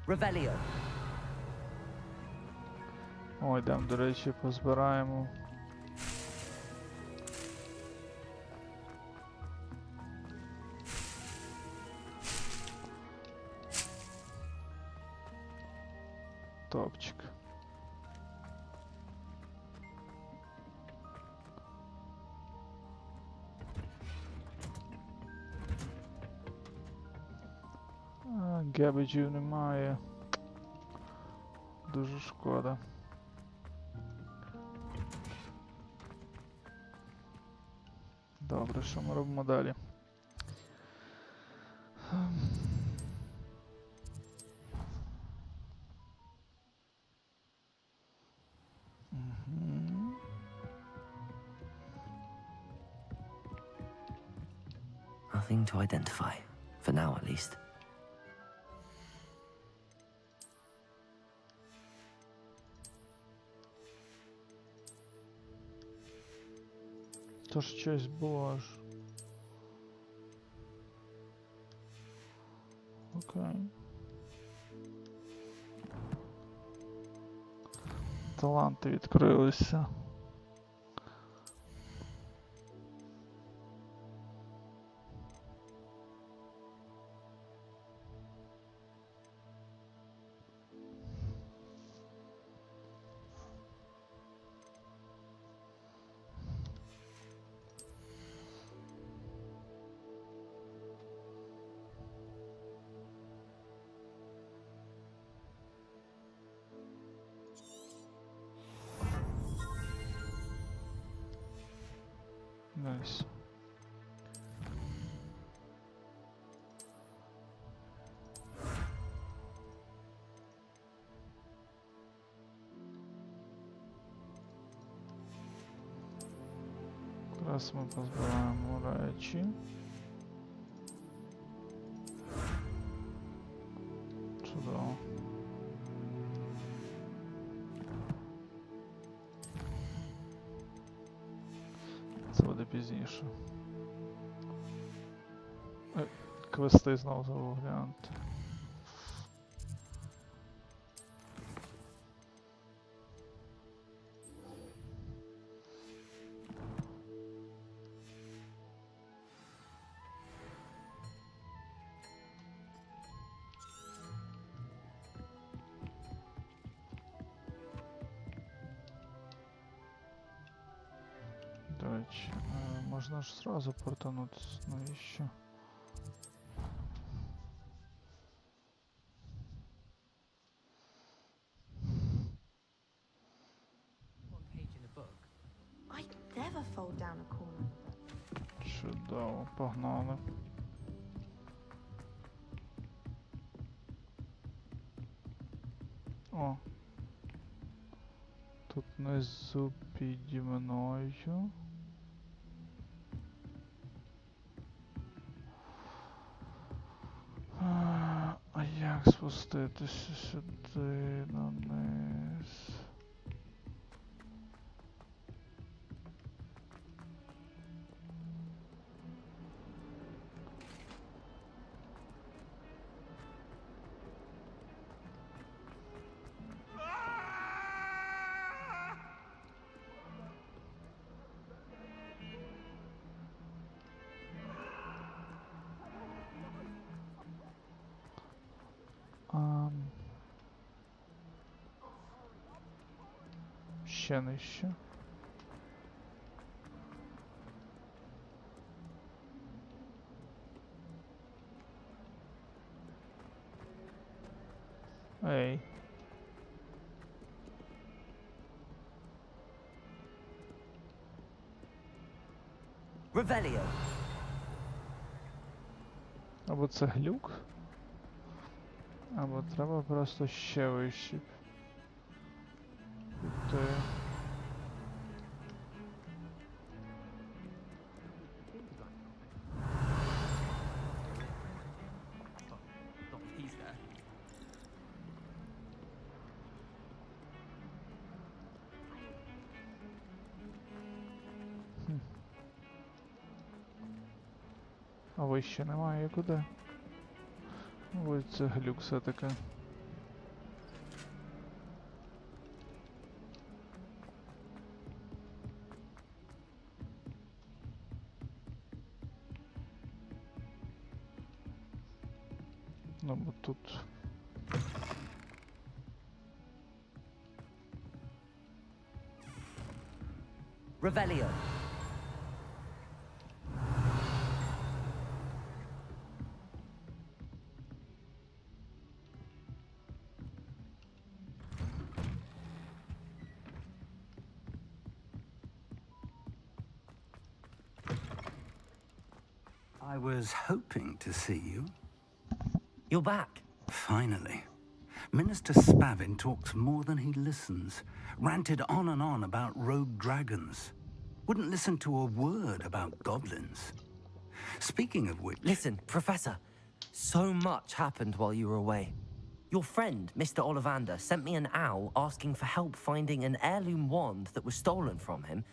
Revelio. О, йдемо, до речі, позбираємо. Топчик. Гебеджів немає. Дуже шкода. Добре, що ми робимо далі? Nothing to identify, for now at least. То ж щось було ж. Окей. Таланти відкрилися. Nice. Зараз ми позбираємо речі. Чудово. Це буде пізніше. Квести знову забув глянути. До речі, можна ж зразу портанутися, навіщо? I'd never fold down a corner. Чудово, погнали. О. Тут внизу піді мною. А як спуститися сюди, наниз? Ще нижче. Ей. Revelio. Або це глюк, або треба просто ще вище піти. He's there. А вище немає куди. Ось це глюк все-таки. Ну, бо тут... Revelio. I was hoping to see you. You're back. Finally. Minister Spavin talks more than he listens. Ranted on and on about rogue dragons. Wouldn't listen to a word about goblins. Speaking of which... Listen, Professor. So much happened while you were away. Your friend, Mr. Ollivander, sent me an owl asking for help finding an heirloom wand that was stolen from him.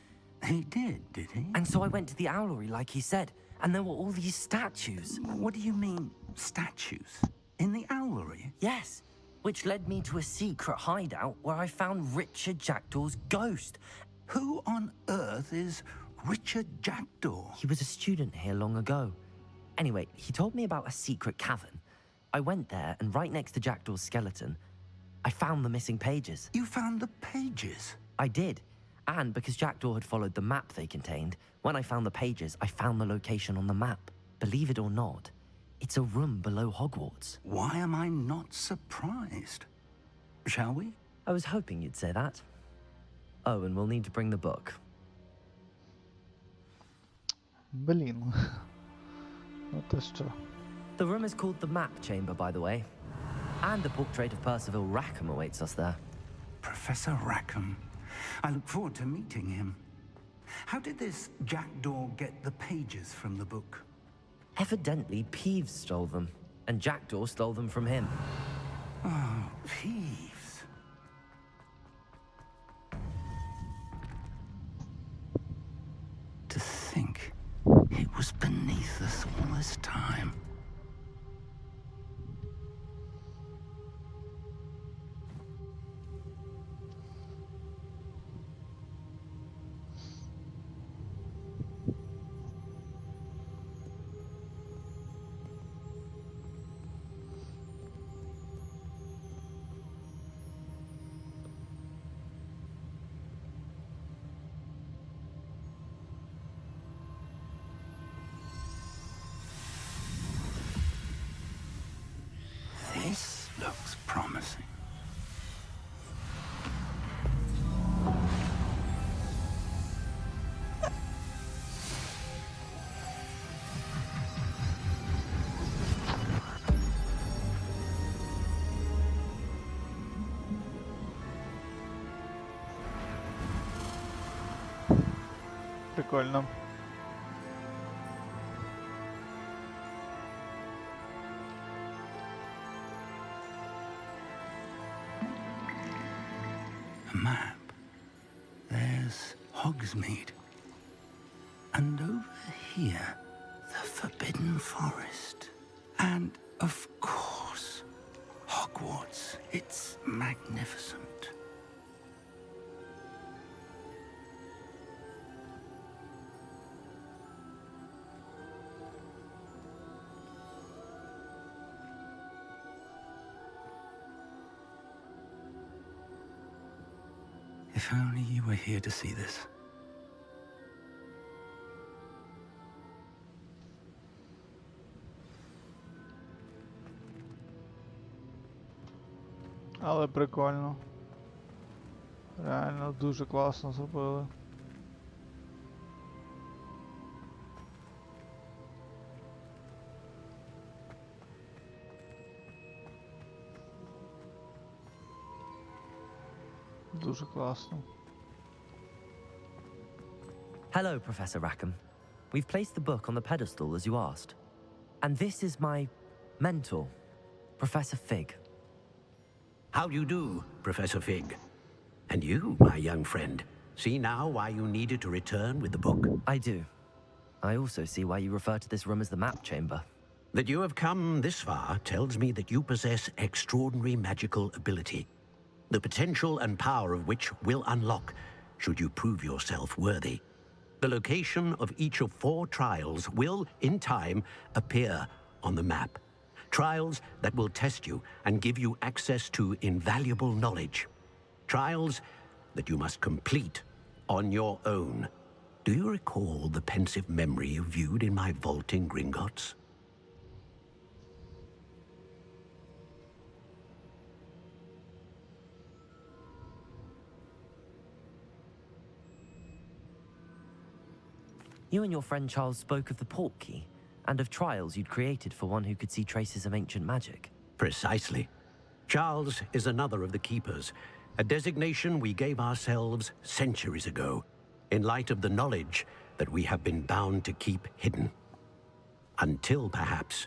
He did he? And so I went to the owlery like he said, and there were all these statues. What do you mean, statues? In the owlery? Yes, which led me to a secret hideout where I found Richard Jackdaw's ghost. Who on earth is Richard Jackdaw? He was a student here long ago. Anyway, he told me about a secret cavern. I went there, and right next to Jackdaw's skeleton, I found the missing pages. You found the pages? I did. And because Jackdaw had followed the map they contained, when I found the pages, I found the location on the map. Believe it or not, it's a room below Hogwarts. Why am I not surprised? Shall we? I was hoping you'd say that. Oh, and we'll need to bring the book. Блін. Ну то що? The room is called the Map Chamber, by the way. And a portrait of Percival Rackham awaits us there. Professor Rackham. I look forward to meeting him. How did this Jackdaw get the pages from the book? Evidently, Peeves stole them, and Jackdaw stole them from him. Oh, Peeves. To think it was beneath us all this time. This looks promising. Прикольно. A map. There's Hogsmeade. And over here, the Forbidden Forest. And, of course, Hogwarts. It's magnificent. If only you were here to see this. Але прикольно. Реально дуже класно зробили. Дуже класно. Hello, Professor Rackham. We've placed the book on the pedestal as you asked. And this is my mentor, Professor Fig. How do you do, Professor Fig? And you, my young friend, see now why you needed to return with the book? I do. I also see why you refer to this room as the map chamber. That you have come this far tells me that you possess extraordinary magical ability, the potential and power of which will unlock should you prove yourself worthy. The location of each of 4 trials will, in time, appear on the map. Trials that will test you and give you access to invaluable knowledge. Trials that you must complete on your own. Do you recall the pensive memory you viewed in my vault in Gringotts? You and your friend Charles spoke of the port key, and of trials you'd created for one who could see traces of ancient magic. Precisely. Charles is another of the Keepers, a designation we gave ourselves centuries ago, in light of the knowledge that we have been bound to keep hidden. Until, perhaps,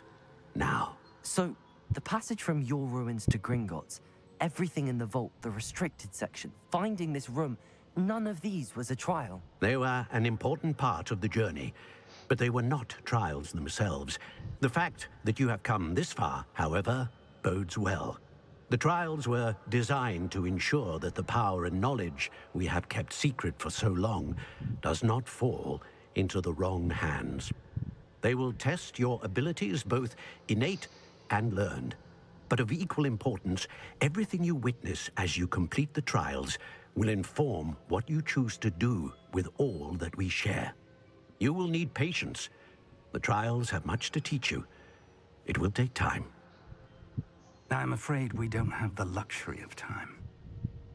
now. So, the passage from your ruins to Gringotts, everything in the vault, the restricted section, finding this room, none of these was a trial. They were an important part of the journey, but they were not trials themselves. The fact that you have come this far, however, bodes well. The trials were designed to ensure that the power and knowledge we have kept secret for so long does not fall into the wrong hands. They will test your abilities, both innate and learned. But of equal importance, everything you witness as you complete the trials will inform what you choose to do with all that we share. You will need patience. The trials have much to teach you. It will take time. I'm afraid we don't have the luxury of time.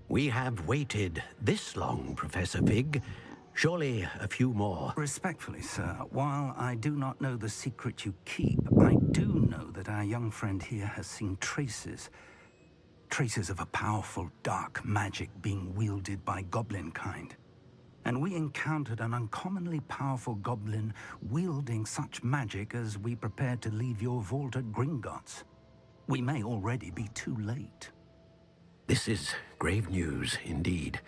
We have waited this long, Professor Fig. Surely a few more. Respectfully, sir, while I do not know the secret you keep, I do know that our young friend here has seen traces of a powerful dark magic being wielded by goblin kind. And we encountered an uncommonly powerful goblin wielding such magic as we prepared to leave your vault at Gringotts. We may already be too late. This is grave news indeed.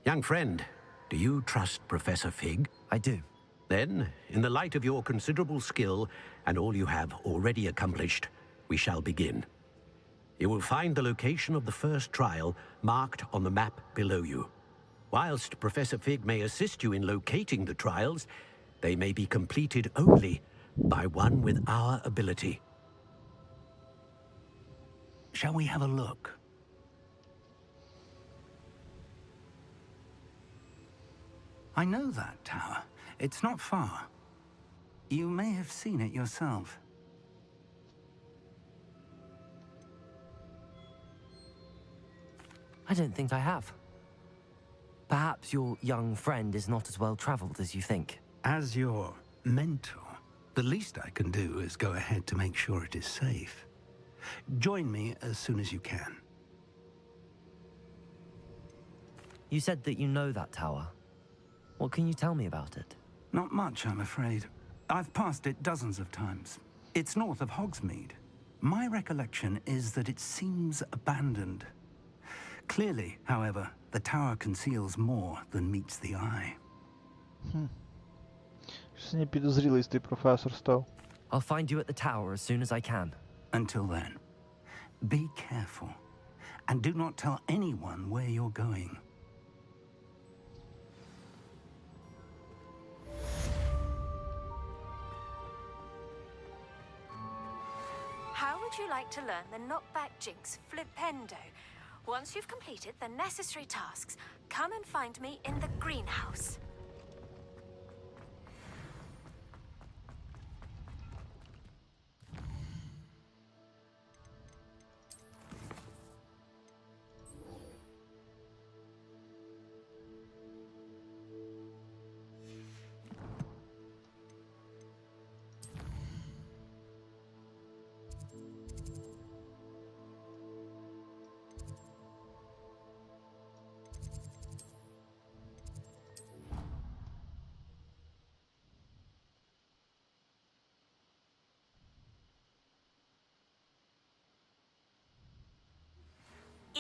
Young friend, do you trust Professor Fig? I do. Then, in the light of your considerable skill and all you have already accomplished, we shall begin. You will find the location of the first trial marked on the map below you. Whilst Professor Fig may assist you in locating the trials, they may be completed only by one with our ability. Shall we have a look? I know that tower. It's not far. You may have seen it yourself. I don't think I have. Perhaps your young friend is not as well traveled as you think. As your mentor, the least I can do is go ahead to make sure it is safe. Join me as soon as you can. You said that you know that tower. What can you tell me about it? Not much, I'm afraid. I've passed it dozens of times. It's north of Hogsmeade. My recollection is that it seems abandoned. Clearly, however, the tower conceals more than meets the eye. Щось не підозрілий цей професор став. I'll find you at the tower as soon as I can. Until then, be careful, and do not tell anyone where you're going. How would you like to learn the knockback jinx flipendo? Once you've completed the necessary tasks, come and find me in the greenhouse.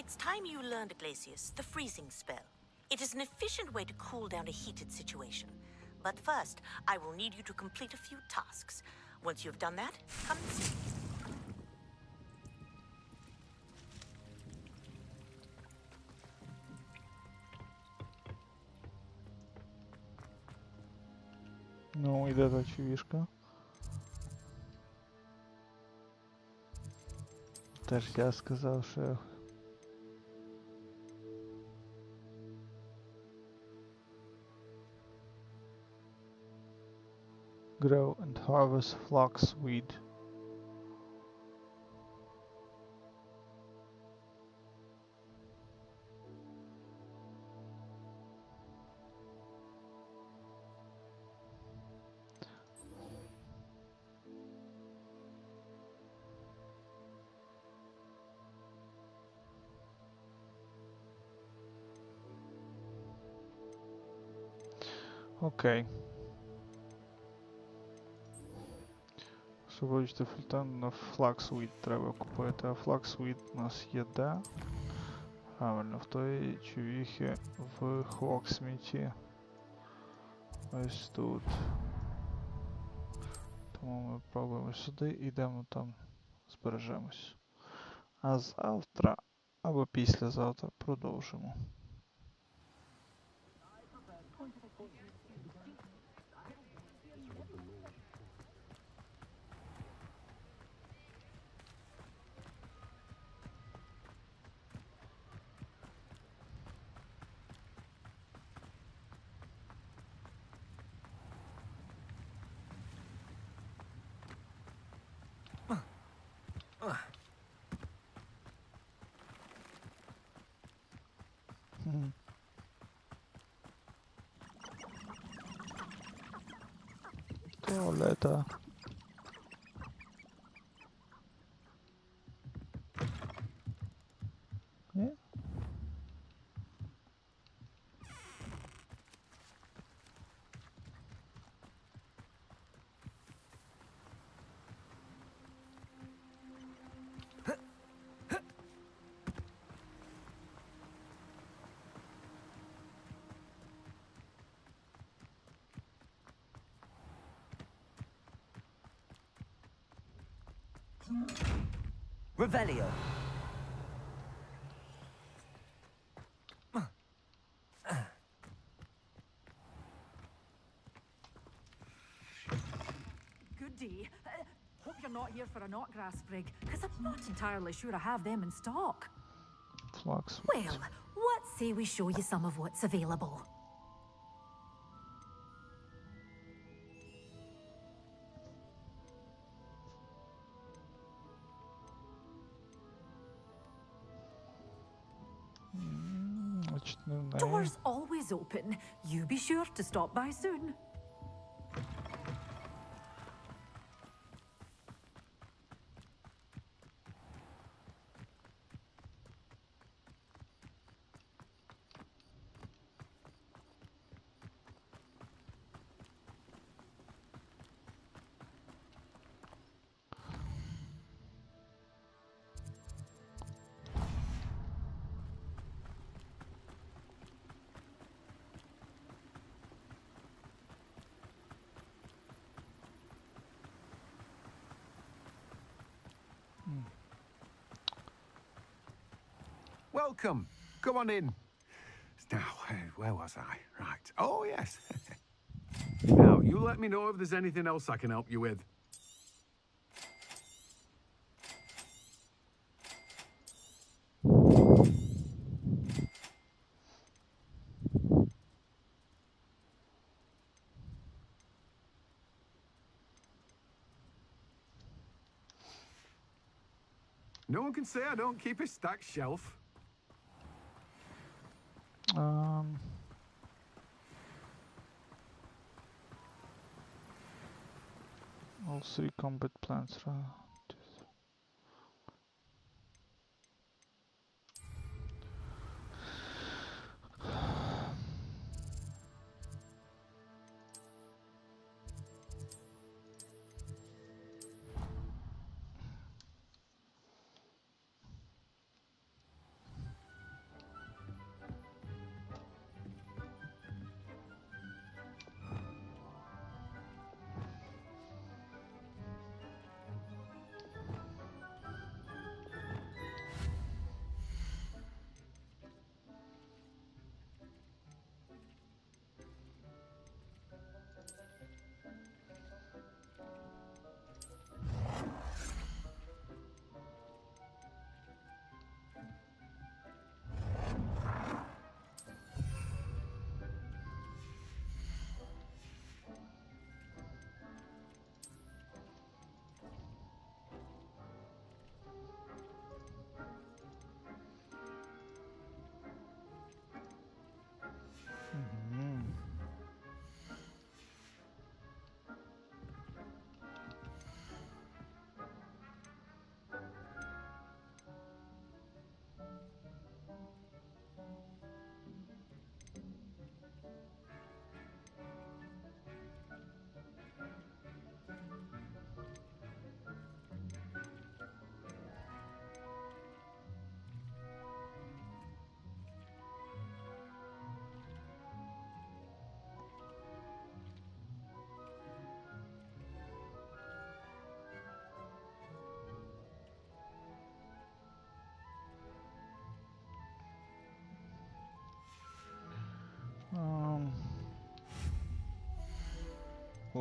It's time you learned, Glacius, the freezing spell. It is an efficient way to cool down a heated situation. But first, I will need you to complete a few tasks. Once you've done that, come and see me. Ну, іде та чувішка. Теж я сказав, що... Grow and harvest flaxweed. Окей. Щоб вивчити фільтан на флаксвід треба купити, а флаксвід у нас є де? Правильно, в той чувіхі в Хоксміті. Ось тут. Тому ми пробуємо сюди і йдемо там, збережемось. А завтра або післязавтра продовжимо. Туалета. Ні? Revelio. Good day. Hope you're not here for a knotgrass sprig, because I'm not entirely sure I have them in stock. Flaxweed. Well, what say we show you some of what's available? Doors always open. You be sure to stop by soon. Welcome. Come on in. Now, where was I? Right. Oh, yes. Now, you let me know if there's anything else I can help you with. No one can say I don't keep a stacked shelf. All three combat plants.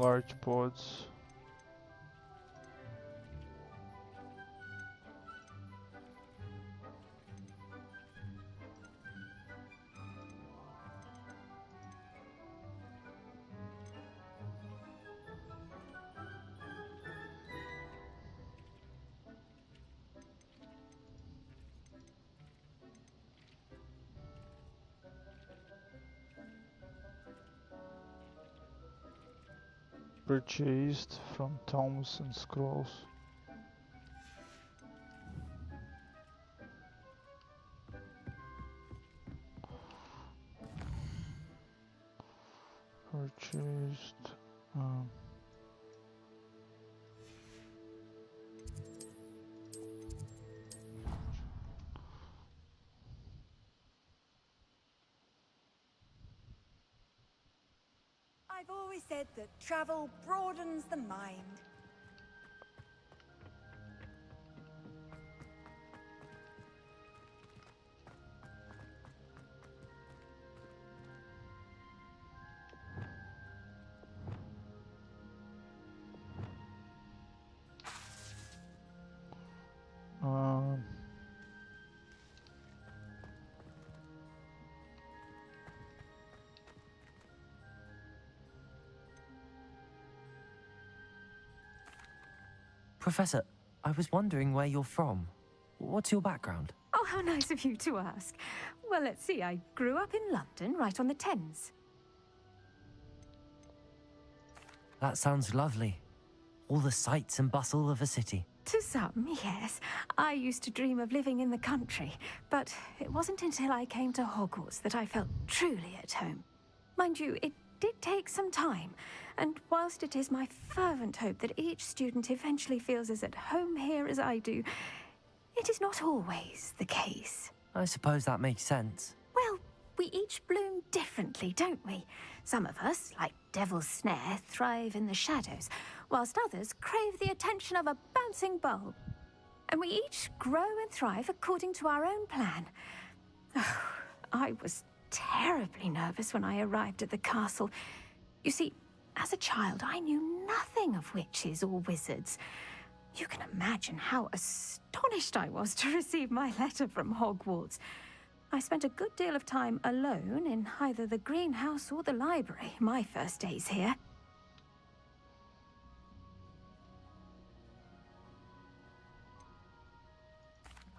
large pods. Purchased from tomes and scrolls. Purchased. I've always said that travel broadens the mind. Professor, I was wondering where you're from. What's your background? Oh, how nice of you to ask. Well, let's see. I grew up in London, right on the Thames. That sounds lovely. All the sights and bustle of a city. To some, yes. I used to dream of living in the country, but it wasn't until I came to Hogwarts that I felt truly at home. Mind you, it did take some time, and whilst it is my fervent hope that each student eventually feels as at home here as I do, it is not always the case. I suppose that makes sense. Well, we each bloom differently, don't we? Some of us, like Devil's Snare, thrive in the shadows, whilst others crave the attention of a bouncing bulb. And we each grow and thrive according to our own plan. I was terribly nervous when I arrived at the castle. You see, as a child, I knew nothing of witches or wizards. You can imagine how astonished I was to receive my letter from Hogwarts. I spent a good deal of time alone in either the greenhouse or the library my first days here.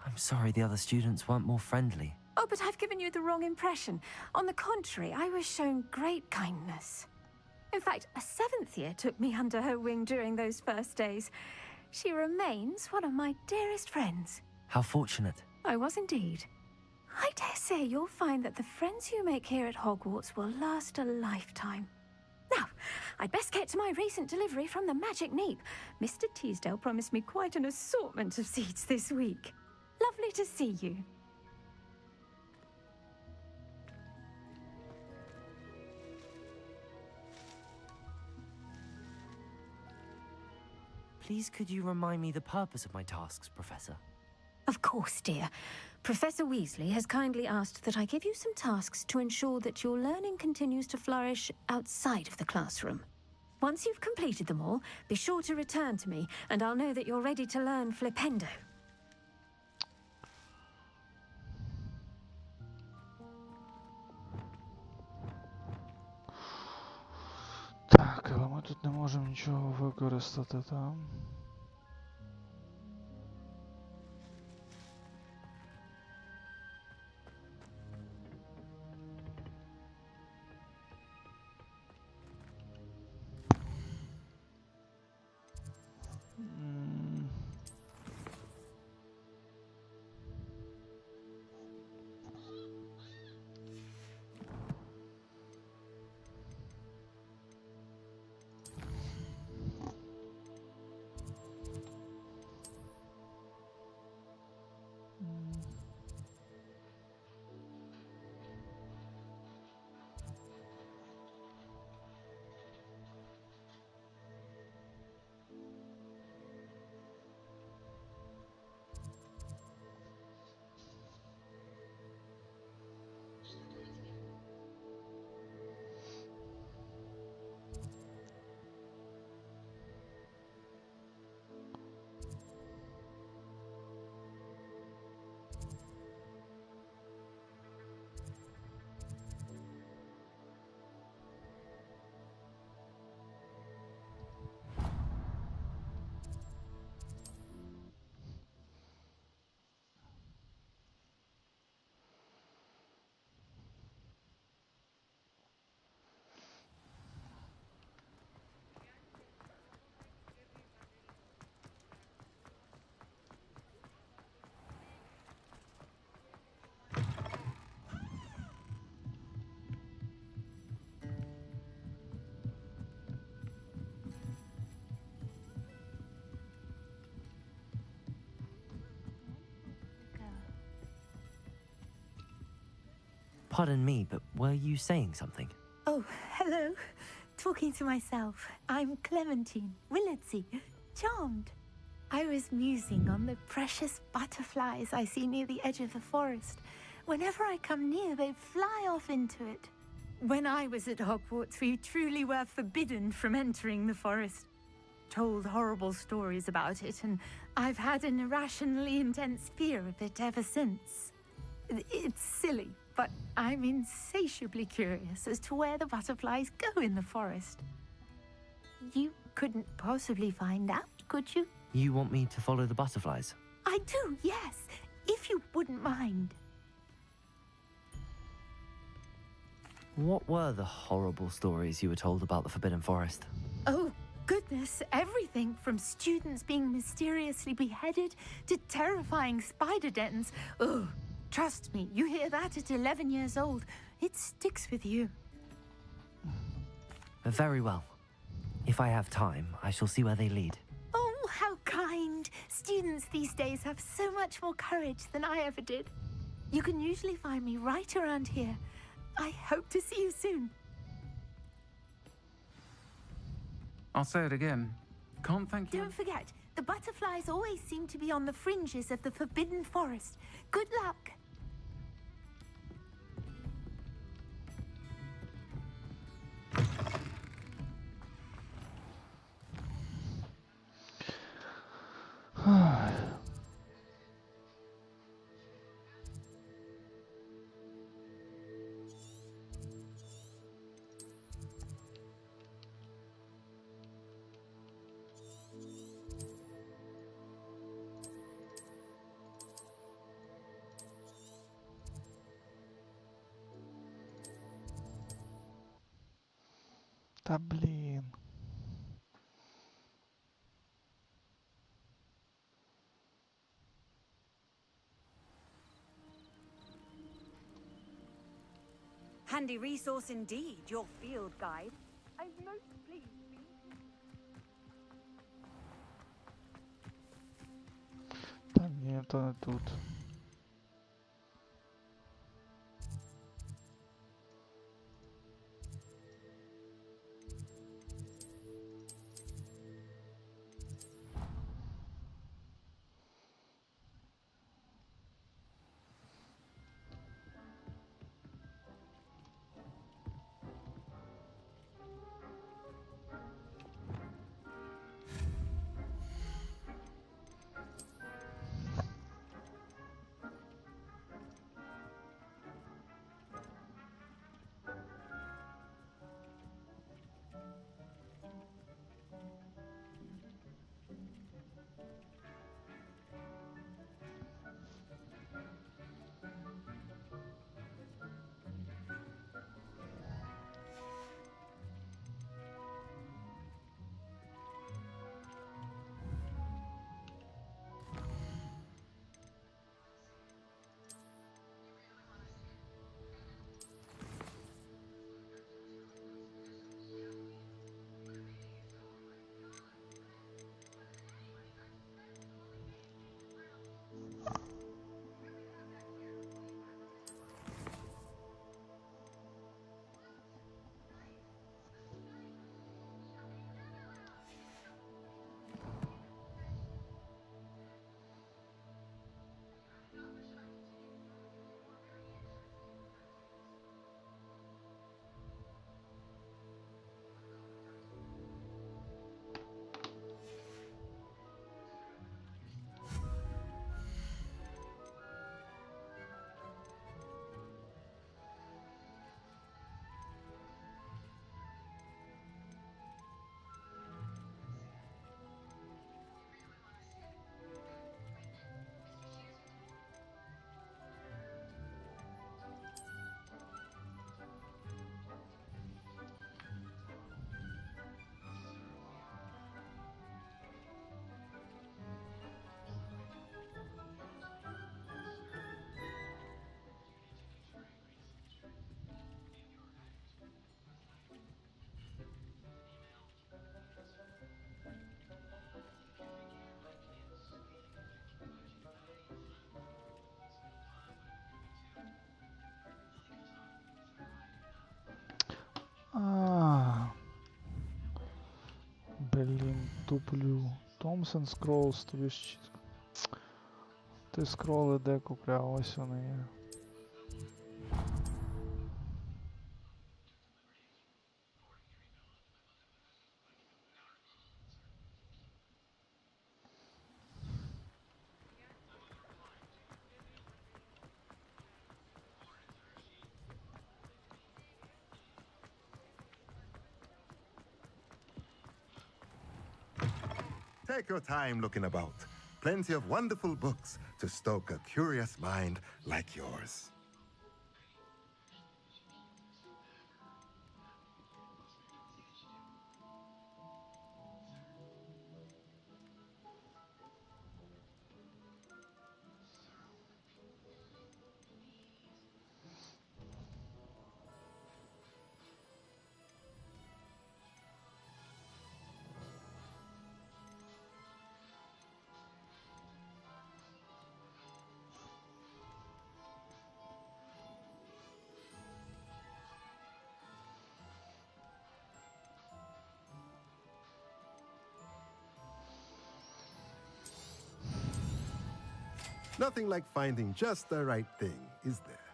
I'm sorry the other students weren't more friendly. Oh, but I've given you the wrong impression. On the contrary, I was shown great kindness. In fact, a seventh year took me under her wing during those first days. She remains one of my dearest friends. How fortunate. I was indeed. I dare say you'll find that the friends you make here at Hogwarts will last a lifetime. Now, I'd best get to my recent delivery from the Magic Neep. Mr. Teasdale promised me quite an assortment of seeds this week. Lovely to see you. Please could you remind me the purpose of my tasks, Professor? Of course, dear. Professor Weasley has kindly asked that I give you some tasks to ensure that your learning continues to flourish outside of the classroom. Once you've completed them all, be sure to return to me, and I'll know that you're ready to learn Flipendo. Так, але ми тут не можемо нічого використати, там. Pardon me, but were you saying something? Oh, hello. Talking to myself. I'm Clementine Willardsey. Charmed. I was musing on the precious butterflies I see near the edge of the forest. Whenever I come near, they fly off into it. When I was at Hogwarts, we truly were forbidden from entering the forest. Told horrible stories about it, and I've had an irrationally intense fear of it ever since. It's silly, but I'm insatiably curious as to where the butterflies go in the forest. You couldn't possibly find out, could you? You want me to follow the butterflies? I do, yes, if you wouldn't mind. What were the horrible stories you were told about the Forbidden Forest? Oh, goodness, everything from students being mysteriously beheaded to terrifying spider dens. Oh, trust me, you hear that at 11 years old, it sticks with you. Very well. If I have time, I shall see where they lead. Oh, how kind. Students these days have so much more courage than I ever did. You can usually find me right around here. I hope to see you soon. I'll say it again. Can't thank you. Don't forget, the butterflies always seem to be on the fringes of the Forbidden Forest. Good luck. Та блін. Handy resource indeed, your field guide. I'm most pleased. Та ні, то не тут. Блін, туплю. Томсон Скроллс, тобі ж чітко. Ти скроли де купляв, ось вони є. Take your time looking about. Plenty of wonderful books to stoke a curious mind like yours. Nothing like finding just the right thing, is there?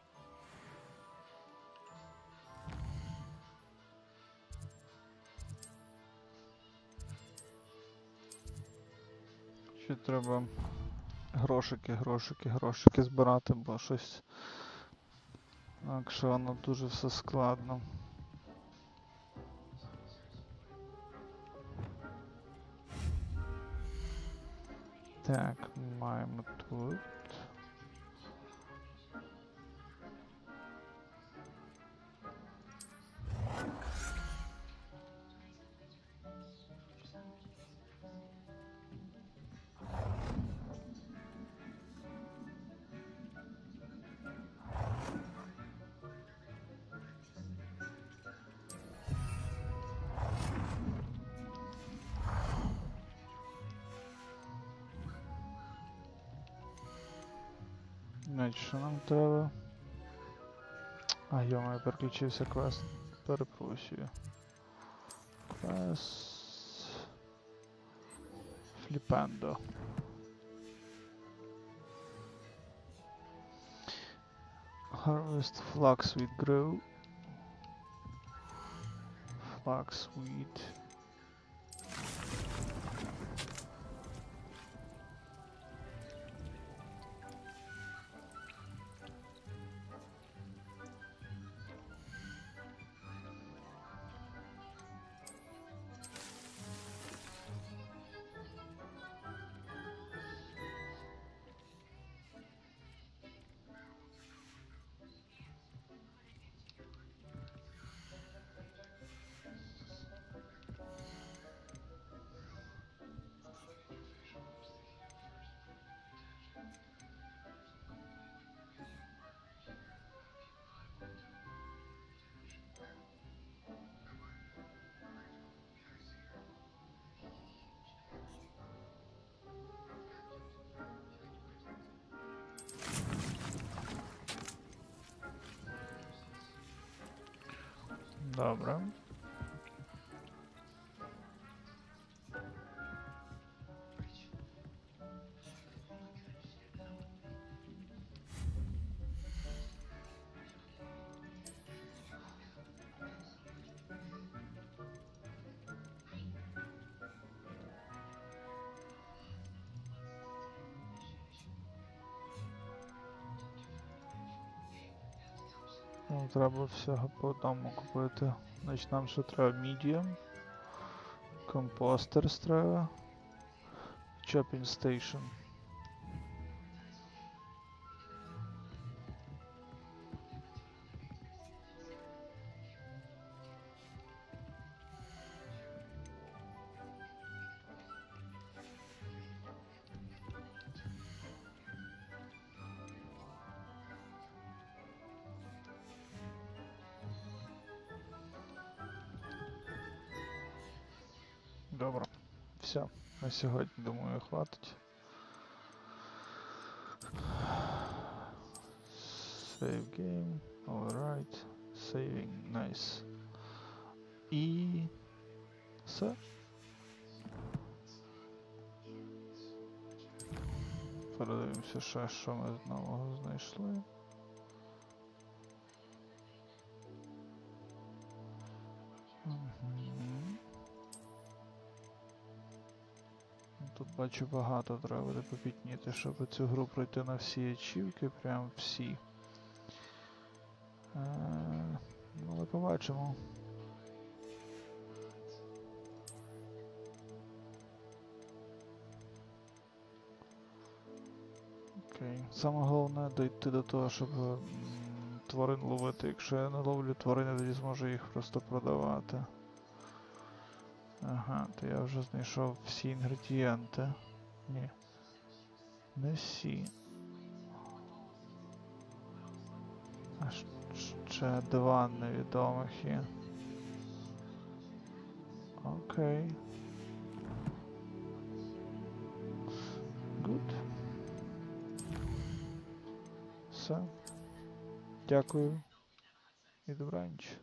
Ще треба грошики збирати, бо щось... Якщо воно дуже все складно. Так, маємо тут. Значить, що нам треба? А, йома, переключився квест. Перепрошую. Квест... Фліпендо. Harvest flaxweed grow. Flaxweed. Добре. Ну, треба всього по одному купити. Значить, нам ще треба medium. Компостер треба. Chopping station. Добре. Все. На сьогодні, думаю, хватить. Save game. Alright. Saving. Nice. І... все. передивимося ще, що ми нового знайшли. Тут бачу багато треба буде попітніти, щоб цю гру пройти на всі ачівки, прям всі. Але побачимо. Окей. Саме головне дійти до того, щоб тварин ловити. Якщо я не ловлю тварини, тоді зможу їх просто продавати. Ага, то я вже знайшов всі інгредієнти. Ні. Не всі. А ще 2 невідомих є. Окей. Good. Все. Дякую. І добраніч.